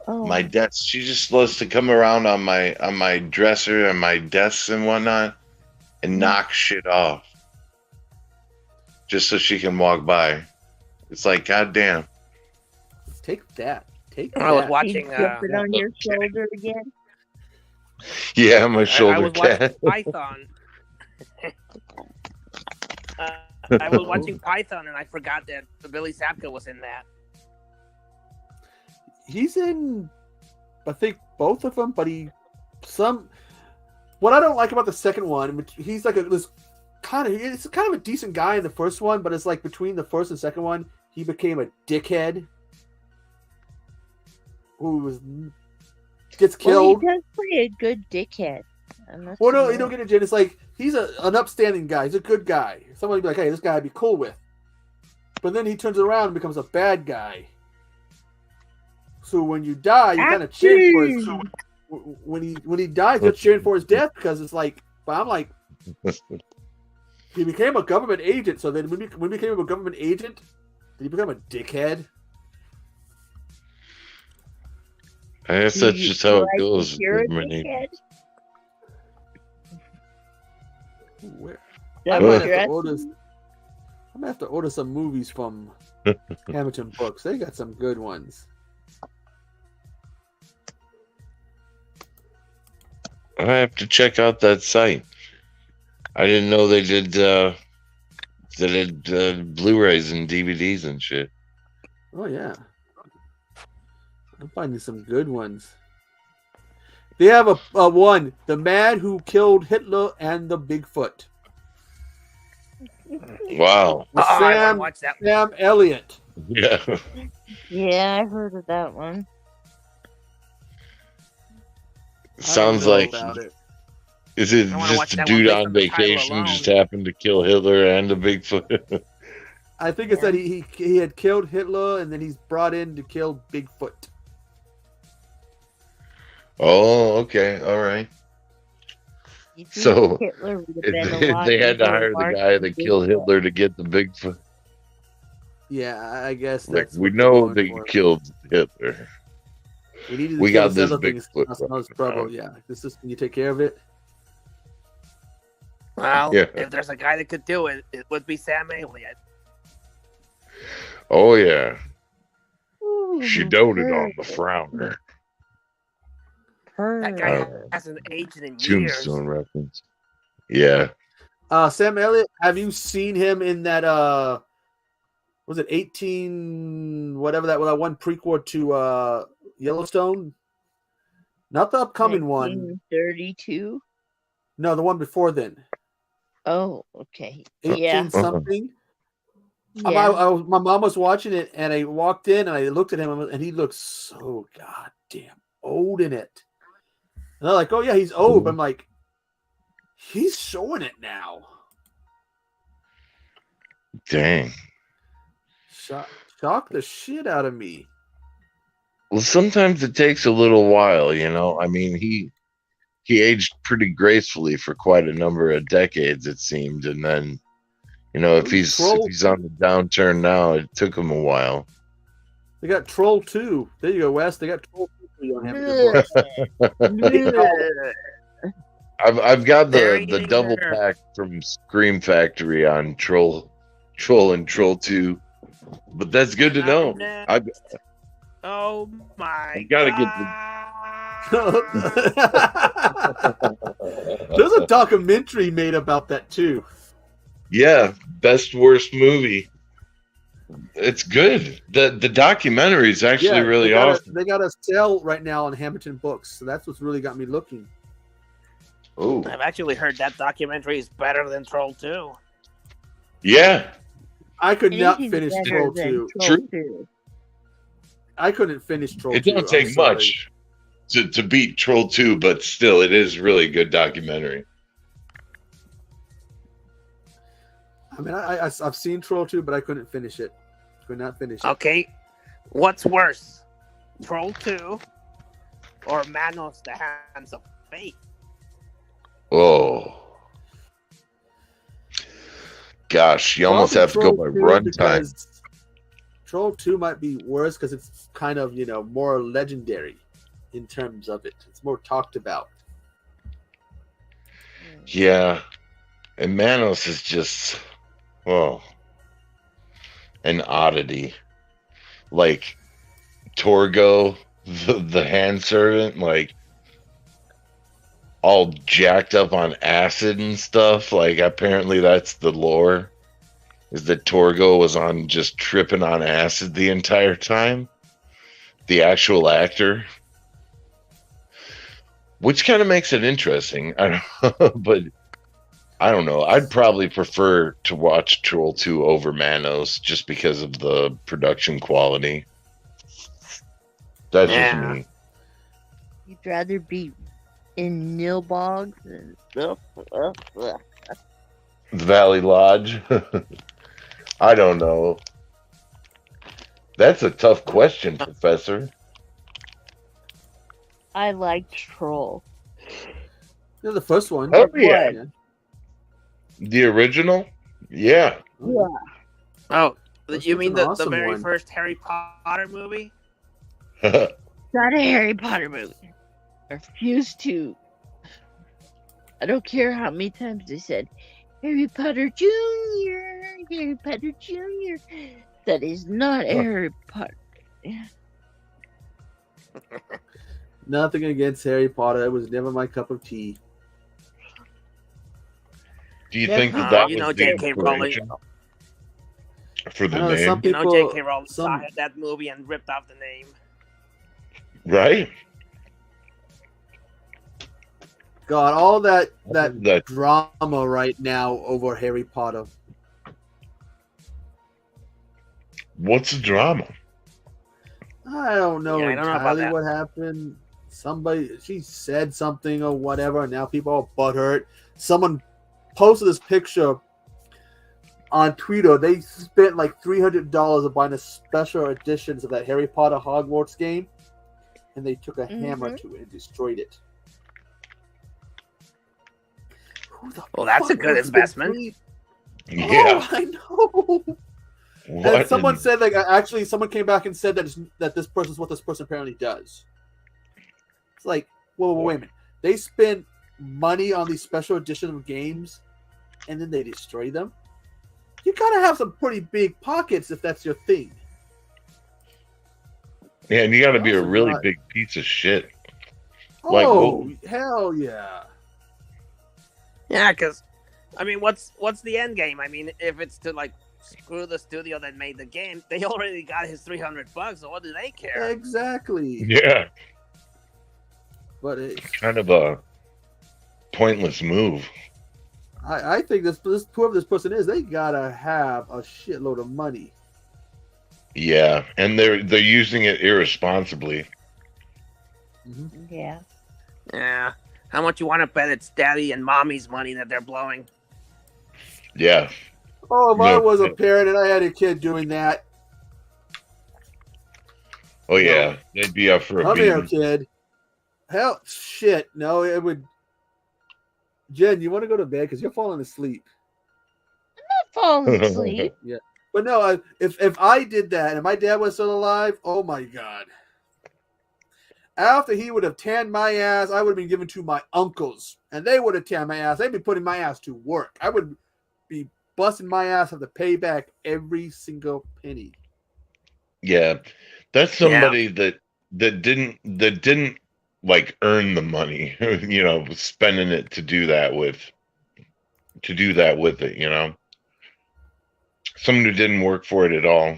B: Oh,
H: desk. She just loves to come around on my dresser and my desks and whatnot and knock shit off. Just so she can walk by. It's like, goddamn.
E: Take that. Take
I: I was
E: that.
I: watching.
B: flip it on your shoulder again.
H: Yeah, my
I: I
H: shoulder
I: was watching
H: cat.
I: Python. I was watching Python, and I forgot that Billy Zabka was in that.
E: He's in I think both of them, but what I don't like about the second one, he's like it's kind of a decent guy in the first one, but it's like between the first and second one, he became a dickhead who gets killed.
B: Well, he does play a good dickhead.
E: Well, no, you don't get it, Jen. It's like he's an upstanding guy. He's a good guy. Somebody be like, hey, this guy I'd be cool with. But then he turns around and becomes a bad guy. So when you die, you kind of cheer for his. When he dies, you're cheering for his death because it's like. But I'm like, he became a government agent. So then when he became a government agent, did he become a dickhead?
H: I guess that's just how it goes.
B: You're a dickhead?
E: I might have to order some movies from Hamilton Books. They got some good ones.
H: I have to check out that site. I didn't know they did Blu-rays and DVDs and shit.
E: Oh yeah, I'm finding some good ones. They have a one, The Man Who Killed Hitler and the Bigfoot.
H: Wow.
E: Sam Elliott.
H: Yeah.
B: Yeah, I've heard of that one.
H: Sounds like is it just a dude on vacation just happened to kill Hitler and a Bigfoot?
E: I think it's that he had killed Hitler and then he's brought in to kill Bigfoot.
H: Oh, okay, all right. So they had to hire the guy that killed Hitler to get the Bigfoot.
E: Yeah, I guess
H: like
E: that's
H: we know that you killed Hitler.
E: We
H: got this Bigfoot.
E: Yeah, this is. Can you take care of it?
I: Well, if there's a guy that could do it, it would be Sam Elliott.
H: Oh yeah, she doted on the frowner.
I: That guy hasn't aged in
H: Tombstone
I: years.
H: reference. Yeah.
E: Sam Elliott, have you seen him in that was it 18 whatever that one prequel to Yellowstone? Not the upcoming one.
B: 32?
E: No, the one before then.
B: Oh, okay.
E: 18 something.
B: Yeah.
E: My mom was watching it and I walked in and I looked at him and he looked so goddamn old in it. And they're like, oh yeah, he's old. But I'm like, he's showing it now.
H: Dang.
E: Shock the shit out of me.
H: Well, sometimes it takes a little while, you know. I mean, he aged pretty gracefully for quite a number of decades, it seemed, and then, you know, if he's on the downturn now, it took him a while.
E: They got Troll 2. There you go, Wes. They got Troll 2 on Hamilton Books.
H: I've got the double pack from Scream Factory on Troll and Troll 2, but that's good to know.
I: Oh my
H: God!
E: There's a documentary made about that too.
H: Yeah, best worst movie. It's good. The documentary is actually really awesome.
E: They got a sale right now on Hamilton Books, so that's what's really got me looking.
H: Oh,
I: I've actually heard that documentary is better than Troll 2.
H: Yeah,
E: I could not finish Troll 2.
H: True.
E: I couldn't finish Troll 2.
H: It don't take much to beat Troll 2, but still, it is really good documentary.
E: I mean, I've seen Troll 2, but I couldn't finish it. Could not finish it.
I: Okay, what's worse, Troll 2 or Manos the Hands of Fate?
H: Oh. Gosh, you almost have to go by runtime.
E: Troll 2 might be worse because it's kind of, more legendary in terms of it. It's more talked about.
H: Yeah. And Manos is just, an oddity. Like Torgo, the hand servant, like all jacked up on acid and stuff. Like apparently that's the lore. Is that Torgo was on just tripping on acid the entire time? The actual actor. which kind of makes it interesting. I don't know, but I don't know. I'd probably prefer to watch Troll 2 over Manos just because of the production quality. That's just me.
B: You'd rather be in Nilbog than
H: Valley Lodge. I don't know. That's a tough question, Professor.
B: I like Troll.
E: Yeah, the first one.
H: Oh, yeah.
E: Yeah.
H: The original? Yeah.
B: Yeah.
I: Oh,
E: That's
I: you mean
E: an
I: the
E: awesome
I: very
E: one.
I: first Harry Potter movie?
B: Not a Harry Potter movie. I refuse to. I don't care how many times they said Harry Potter Jr. Harry Potter Jr. That is not a Harry Potter.
E: Nothing against Harry Potter. It was never my cup of tea.
H: Do you think that
I: you
H: was
I: know,
H: the
I: J.K. Rowling.
H: inspiration for the
E: I know
H: name?
E: some
I: You know,
E: people-
I: J.K. Rowling
E: some-
I: saw that movie and ripped off the name.
H: Right?
E: God, all that
H: That-
E: drama right now over Harry Potter.
H: What's the drama?
E: I don't know
I: Yeah, I don't know about
E: entirely
I: that.
E: what happened. She said something or whatever, and now people are butthurt. Someone posted this picture on Twitter. They spent like $300 of buying the special editions of that Harry Potter Hogwarts game, and they took a hammer to it and destroyed it. Who the
I: Well, that's a
E: fuck
I: good
E: would spend
I: investment.
H: Yeah.
E: Oh, I know.
H: What
E: And someone
H: in-
E: said, like, actually, someone came back and said that this person's what this person apparently does. It's like, whoa, wait a minute. They spend money on these special edition of games, and then they destroy them. You gotta have some pretty big pockets if that's your thing.
H: Yeah, and you got to be a
E: Also
H: really
E: not-
H: big piece of shit. Like,
E: Oh, hell yeah!
I: Yeah, because I mean, what's the end game? I mean, if it's to like screw the studio that made the game, they already got his $300. So what do they care?
E: Exactly.
H: Yeah,
E: But it,
H: kind of a pointless move.
E: I think this whoever this person is, they gotta have a shitload of money.
H: Yeah, and they're using it irresponsibly.
B: Yeah.
I: Yeah. How much you want to bet it's daddy and mommy's money that they're blowing?
H: Yeah.
E: Oh, if I
H: No.
E: was a parent and I had a kid doing that,
H: Oh yeah, they'd be up for a
E: come here,
H: beating.
E: kid. Hell, shit. No, it would. Jen, you want to go to bed because you're falling asleep.
B: Falling asleep.
E: But no, if I did that and my dad was still alive, oh my god. After he would have tanned my ass, I would have been given to my uncles, and they would have tanned my ass. They'd be putting my ass to work. I would be busting my ass, have to pay back every single penny.
H: Yeah, that's somebody that didn't like earn the money, you know, spending it to do that with it, you know. Someone who didn't work for it at all.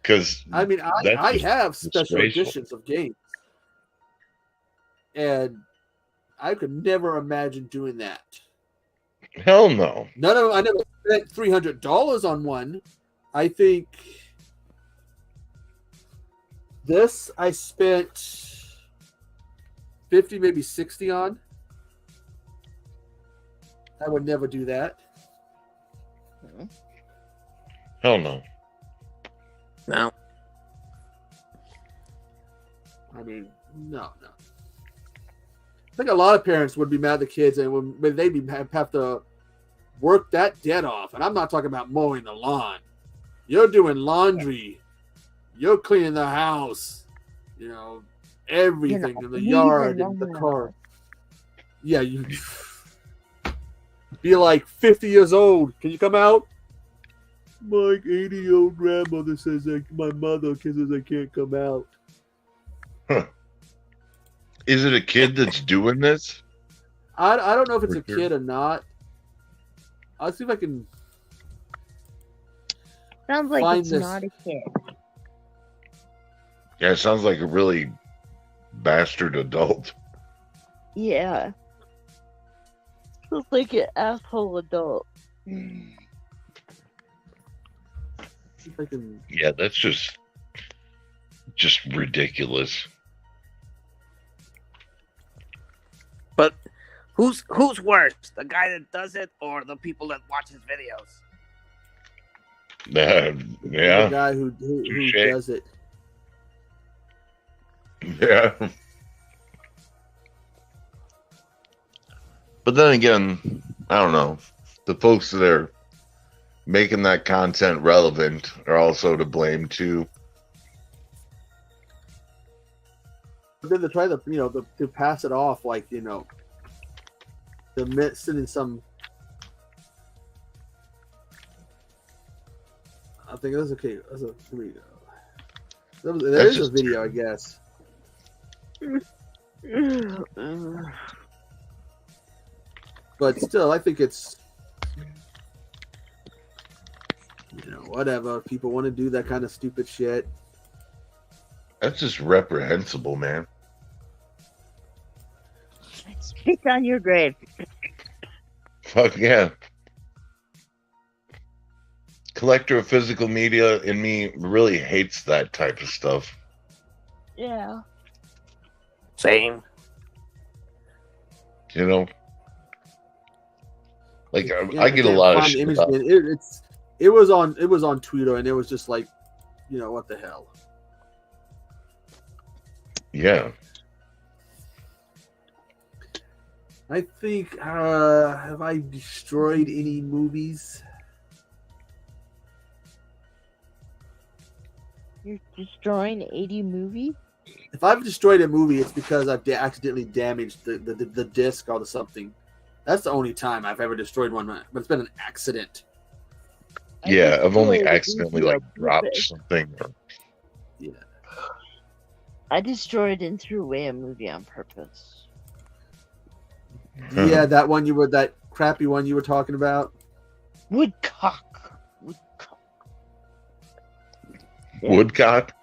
H: Because
E: I mean, I
H: that's
E: have special
H: disgraceful.
E: editions of games, and I could never imagine doing that.
H: Hell no.
E: I never spent $300 on one. I think this I spent 50, maybe 60 on. I would never do that.
H: Hell no.
I: No.
E: I mean, no. I think a lot of parents would be mad at the kids, and when they'd have to work that debt off. And I'm not talking about mowing the lawn. You're doing laundry. You're cleaning the house. You know, everything in the yard and the car. Yeah, you be like 50 years old. Can you come out? My 80-year-old grandmother says that my mother says I can't come out.
H: Is it a kid that's doing this?
E: I don't know if it's
H: For
E: a
H: sure.
E: kid or not. I'll see if I can
B: Sounds like
E: find
B: it's
E: this.
B: not a kid.
H: Yeah, it sounds like a really bastard adult.
B: Yeah. Feels like an asshole adult.
H: Yeah, that's just ridiculous.
I: But who's worse, the guy that does it or the people that watch his videos?
H: Yeah.
E: The guy who does it.
H: Yeah. But then again, I don't know. The folks that are making that content relevant are also to blame too.
E: But then to try to pass it off like, the midst in some. I think that's okay. Here we go. There's a video, I guess. But still, I think it's, whatever. People want to do that kind of stupid shit.
H: That's just reprehensible, man.
B: Spit on your grave.
H: Fuck yeah. Collector of physical media in me really hates that type of stuff.
B: Yeah.
I: Same.
H: Like I get a lot of shit.
E: It was on Twitter, and it was just like, what the hell?
H: Yeah.
E: I think, have I destroyed any movies?
B: You're destroying 80 movies?
E: If I've destroyed a movie, it's because I've accidentally damaged the disc or something. That's the only time I've ever destroyed one, but it's been an accident.
H: Yeah, I've only accidentally dropped something.
E: Yeah.
B: I destroyed and threw away a movie on purpose.
E: Yeah, that crappy one you were talking about.
B: Woodcock.
H: Woodcock?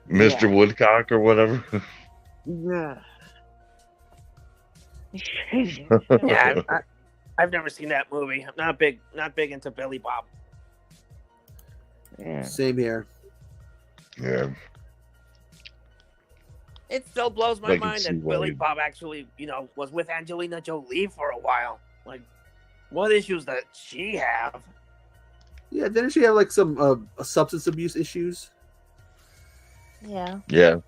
H: Mr.
B: Yeah.
H: Woodcock or whatever?
B: Yeah.
I: Yeah, I've never seen that movie. I'm not big into Billy Bob.
B: Yeah.
E: Same here.
H: Yeah.
I: It still blows my
H: I can
I: mind
H: see
I: that
H: why
I: Billy
H: you-
I: Bob actually, was with Angelina Jolie for a while. Like, what issues that she have?
E: Yeah, didn't she have like some substance abuse issues?
B: Yeah.
H: Yeah.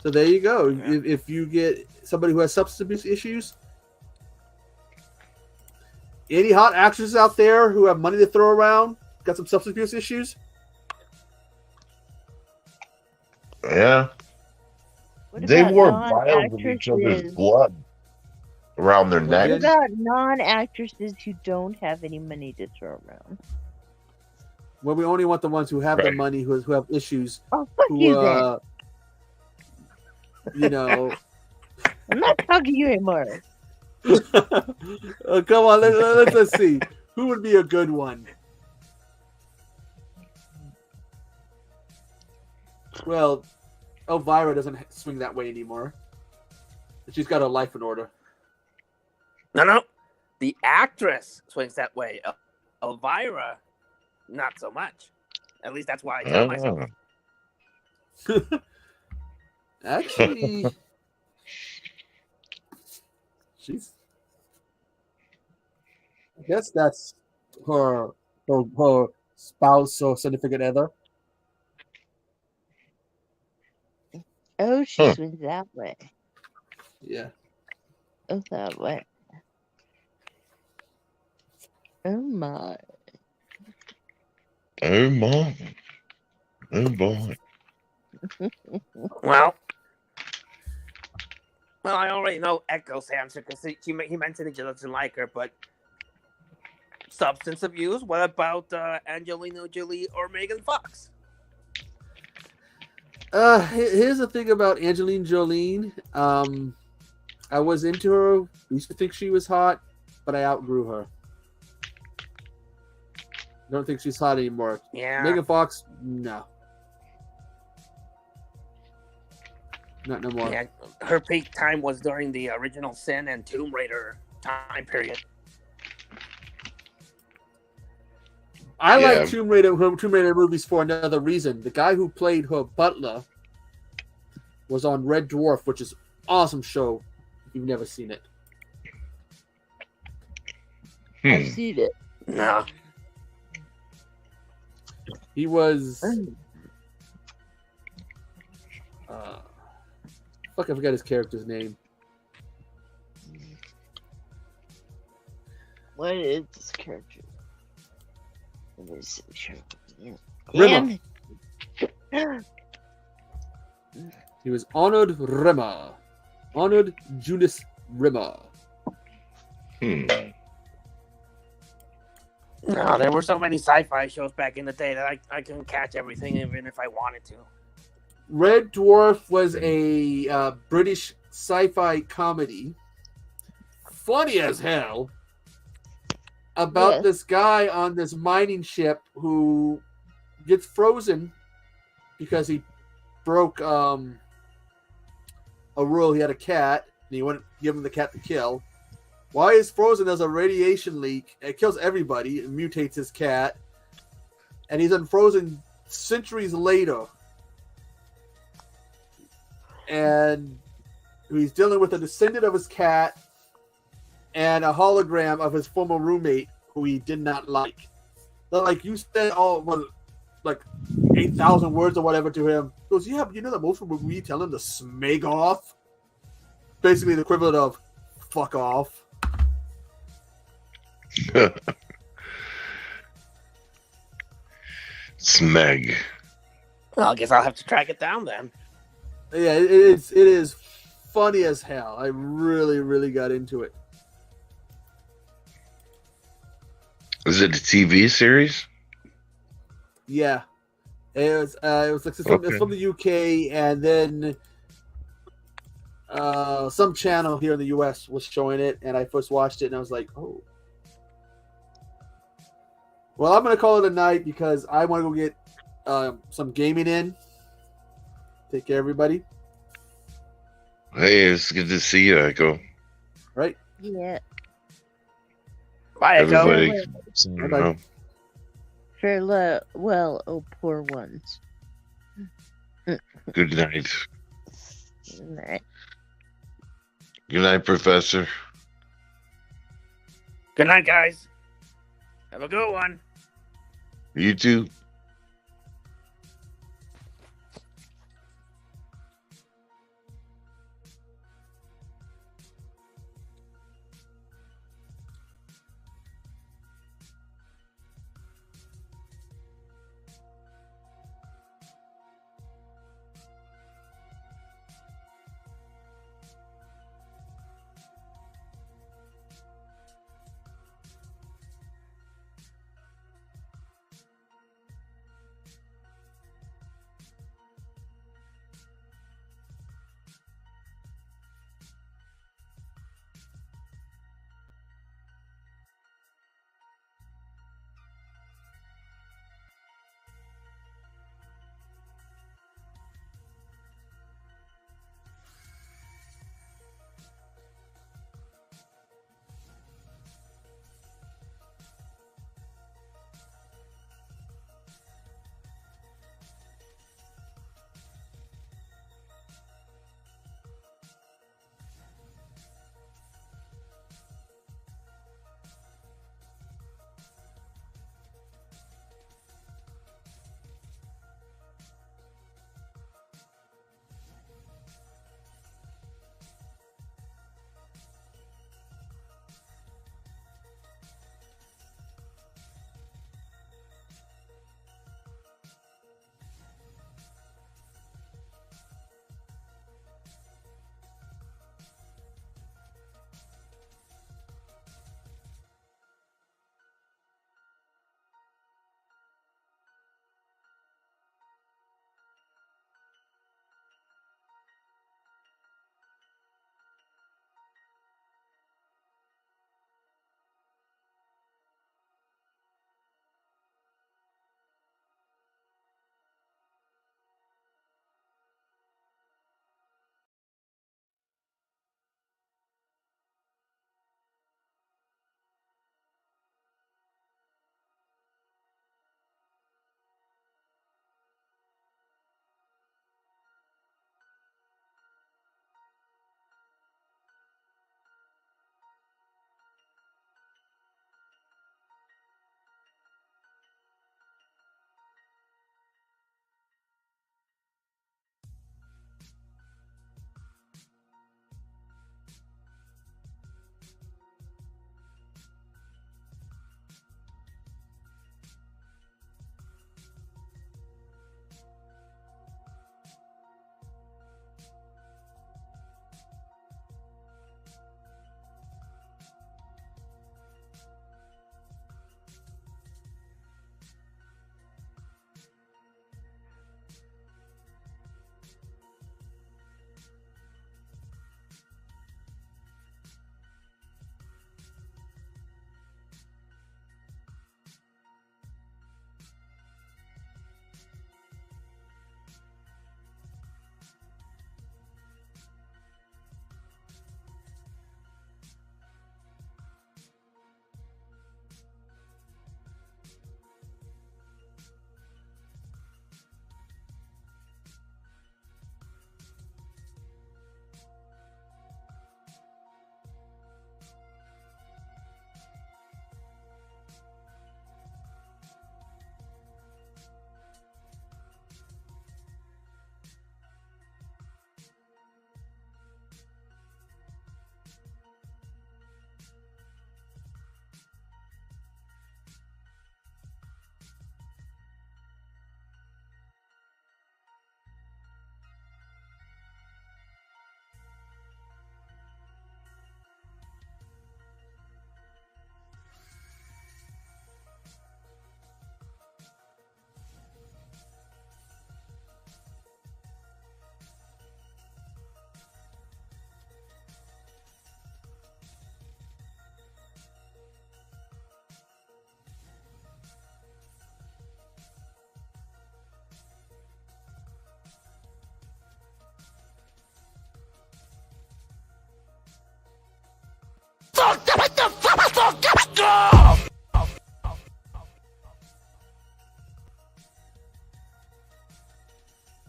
E: So there you go.
I: Yeah.
E: If you get somebody who has substance abuse issues, any hot actresses out there who have money to throw around, got some substance abuse issues?
H: Yeah.
B: What
H: They
B: about
H: wore vials of each other's
B: non-actresses?
H: blood around their
E: What
B: What
H: neck.
B: about non-actresses who don't have any money to throw around?
E: Well, we only want the ones who have the
H: Right.
E: money, who have issues,
B: Oh, fuck
E: who
B: you then. I'm not talking to you anymore.
E: come on, let's see. Who would be a good one? Well, Elvira doesn't swing that way anymore. She's got her life in order.
I: No. The actress swings that way. Elvira, not so much. At least that's why I tell myself.
E: Actually, I guess that's her spouse or significant other.
B: Oh, she swings that way.
E: Yeah.
B: Oh, that way. Oh, my.
H: Oh my. Oh boy.
I: Well, I already know Echo's answer because he mentioned he doesn't like her, but substance abuse? What about Angelina Jolie or Megan Fox?
E: Here's the thing about Angelina Jolie. I was into her. Used to think she was hot, but I outgrew her. Don't think she's hot anymore.
I: Yeah.
E: Megan Fox, no. Not no more.
I: Yeah, her peak time was during the original Sin and Tomb Raider time period.
E: I
H: Yeah.
E: like Tomb Raider movies for another reason. The guy who played her butler was on Red Dwarf, which is an awesome show. If you've never seen it.
B: I've seen it.
I: No.
E: He was. Fuck, I forgot his character's name.
B: What is this character? Let me see.
E: Rimmer.
B: And
E: He was Honored Rimmer. Honored Judas Rimmer.
I: No, there were so many sci-fi shows back in the day that I couldn't catch everything, even if I wanted to.
E: Red Dwarf was a British sci-fi comedy. Funny as hell. About
B: Yes.
E: this guy on this mining ship who gets frozen because he broke a rule. He had a cat, and he wouldn't give him the cat to kill. While he's frozen, there's a radiation leak. It kills everybody. It mutates his cat. And he's unfrozen centuries later. And he's dealing with a descendant of his cat and a hologram of his former roommate who he did not like. So, like, you said like 8,000 words or whatever to him. He goes, yeah, but you know that most people we tell him to smeg off? Basically the equivalent of fuck off.
D: Smeg.
I: Well, I guess I'll have to track it down then.
E: Yeah, it is funny as hell. I really, really got into it.
H: Is it a TV series?
E: Yeah, it was like it's from the UK, and then some channel here in the US was showing it, and I first watched it, and I was like, oh. Well, I'm gonna call it a night because I want to go get some gaming in. Take care, everybody.
H: Hey, it's good to see you, Echo.
E: Right?
B: yeah,
I: Bye, Echo.
H: Everybody.
E: Bye-bye.
B: well, oh, poor ones.
H: Good night.
B: Nah.
H: Good night, Professor.
I: Good night, guys. Have a good one.
H: You too.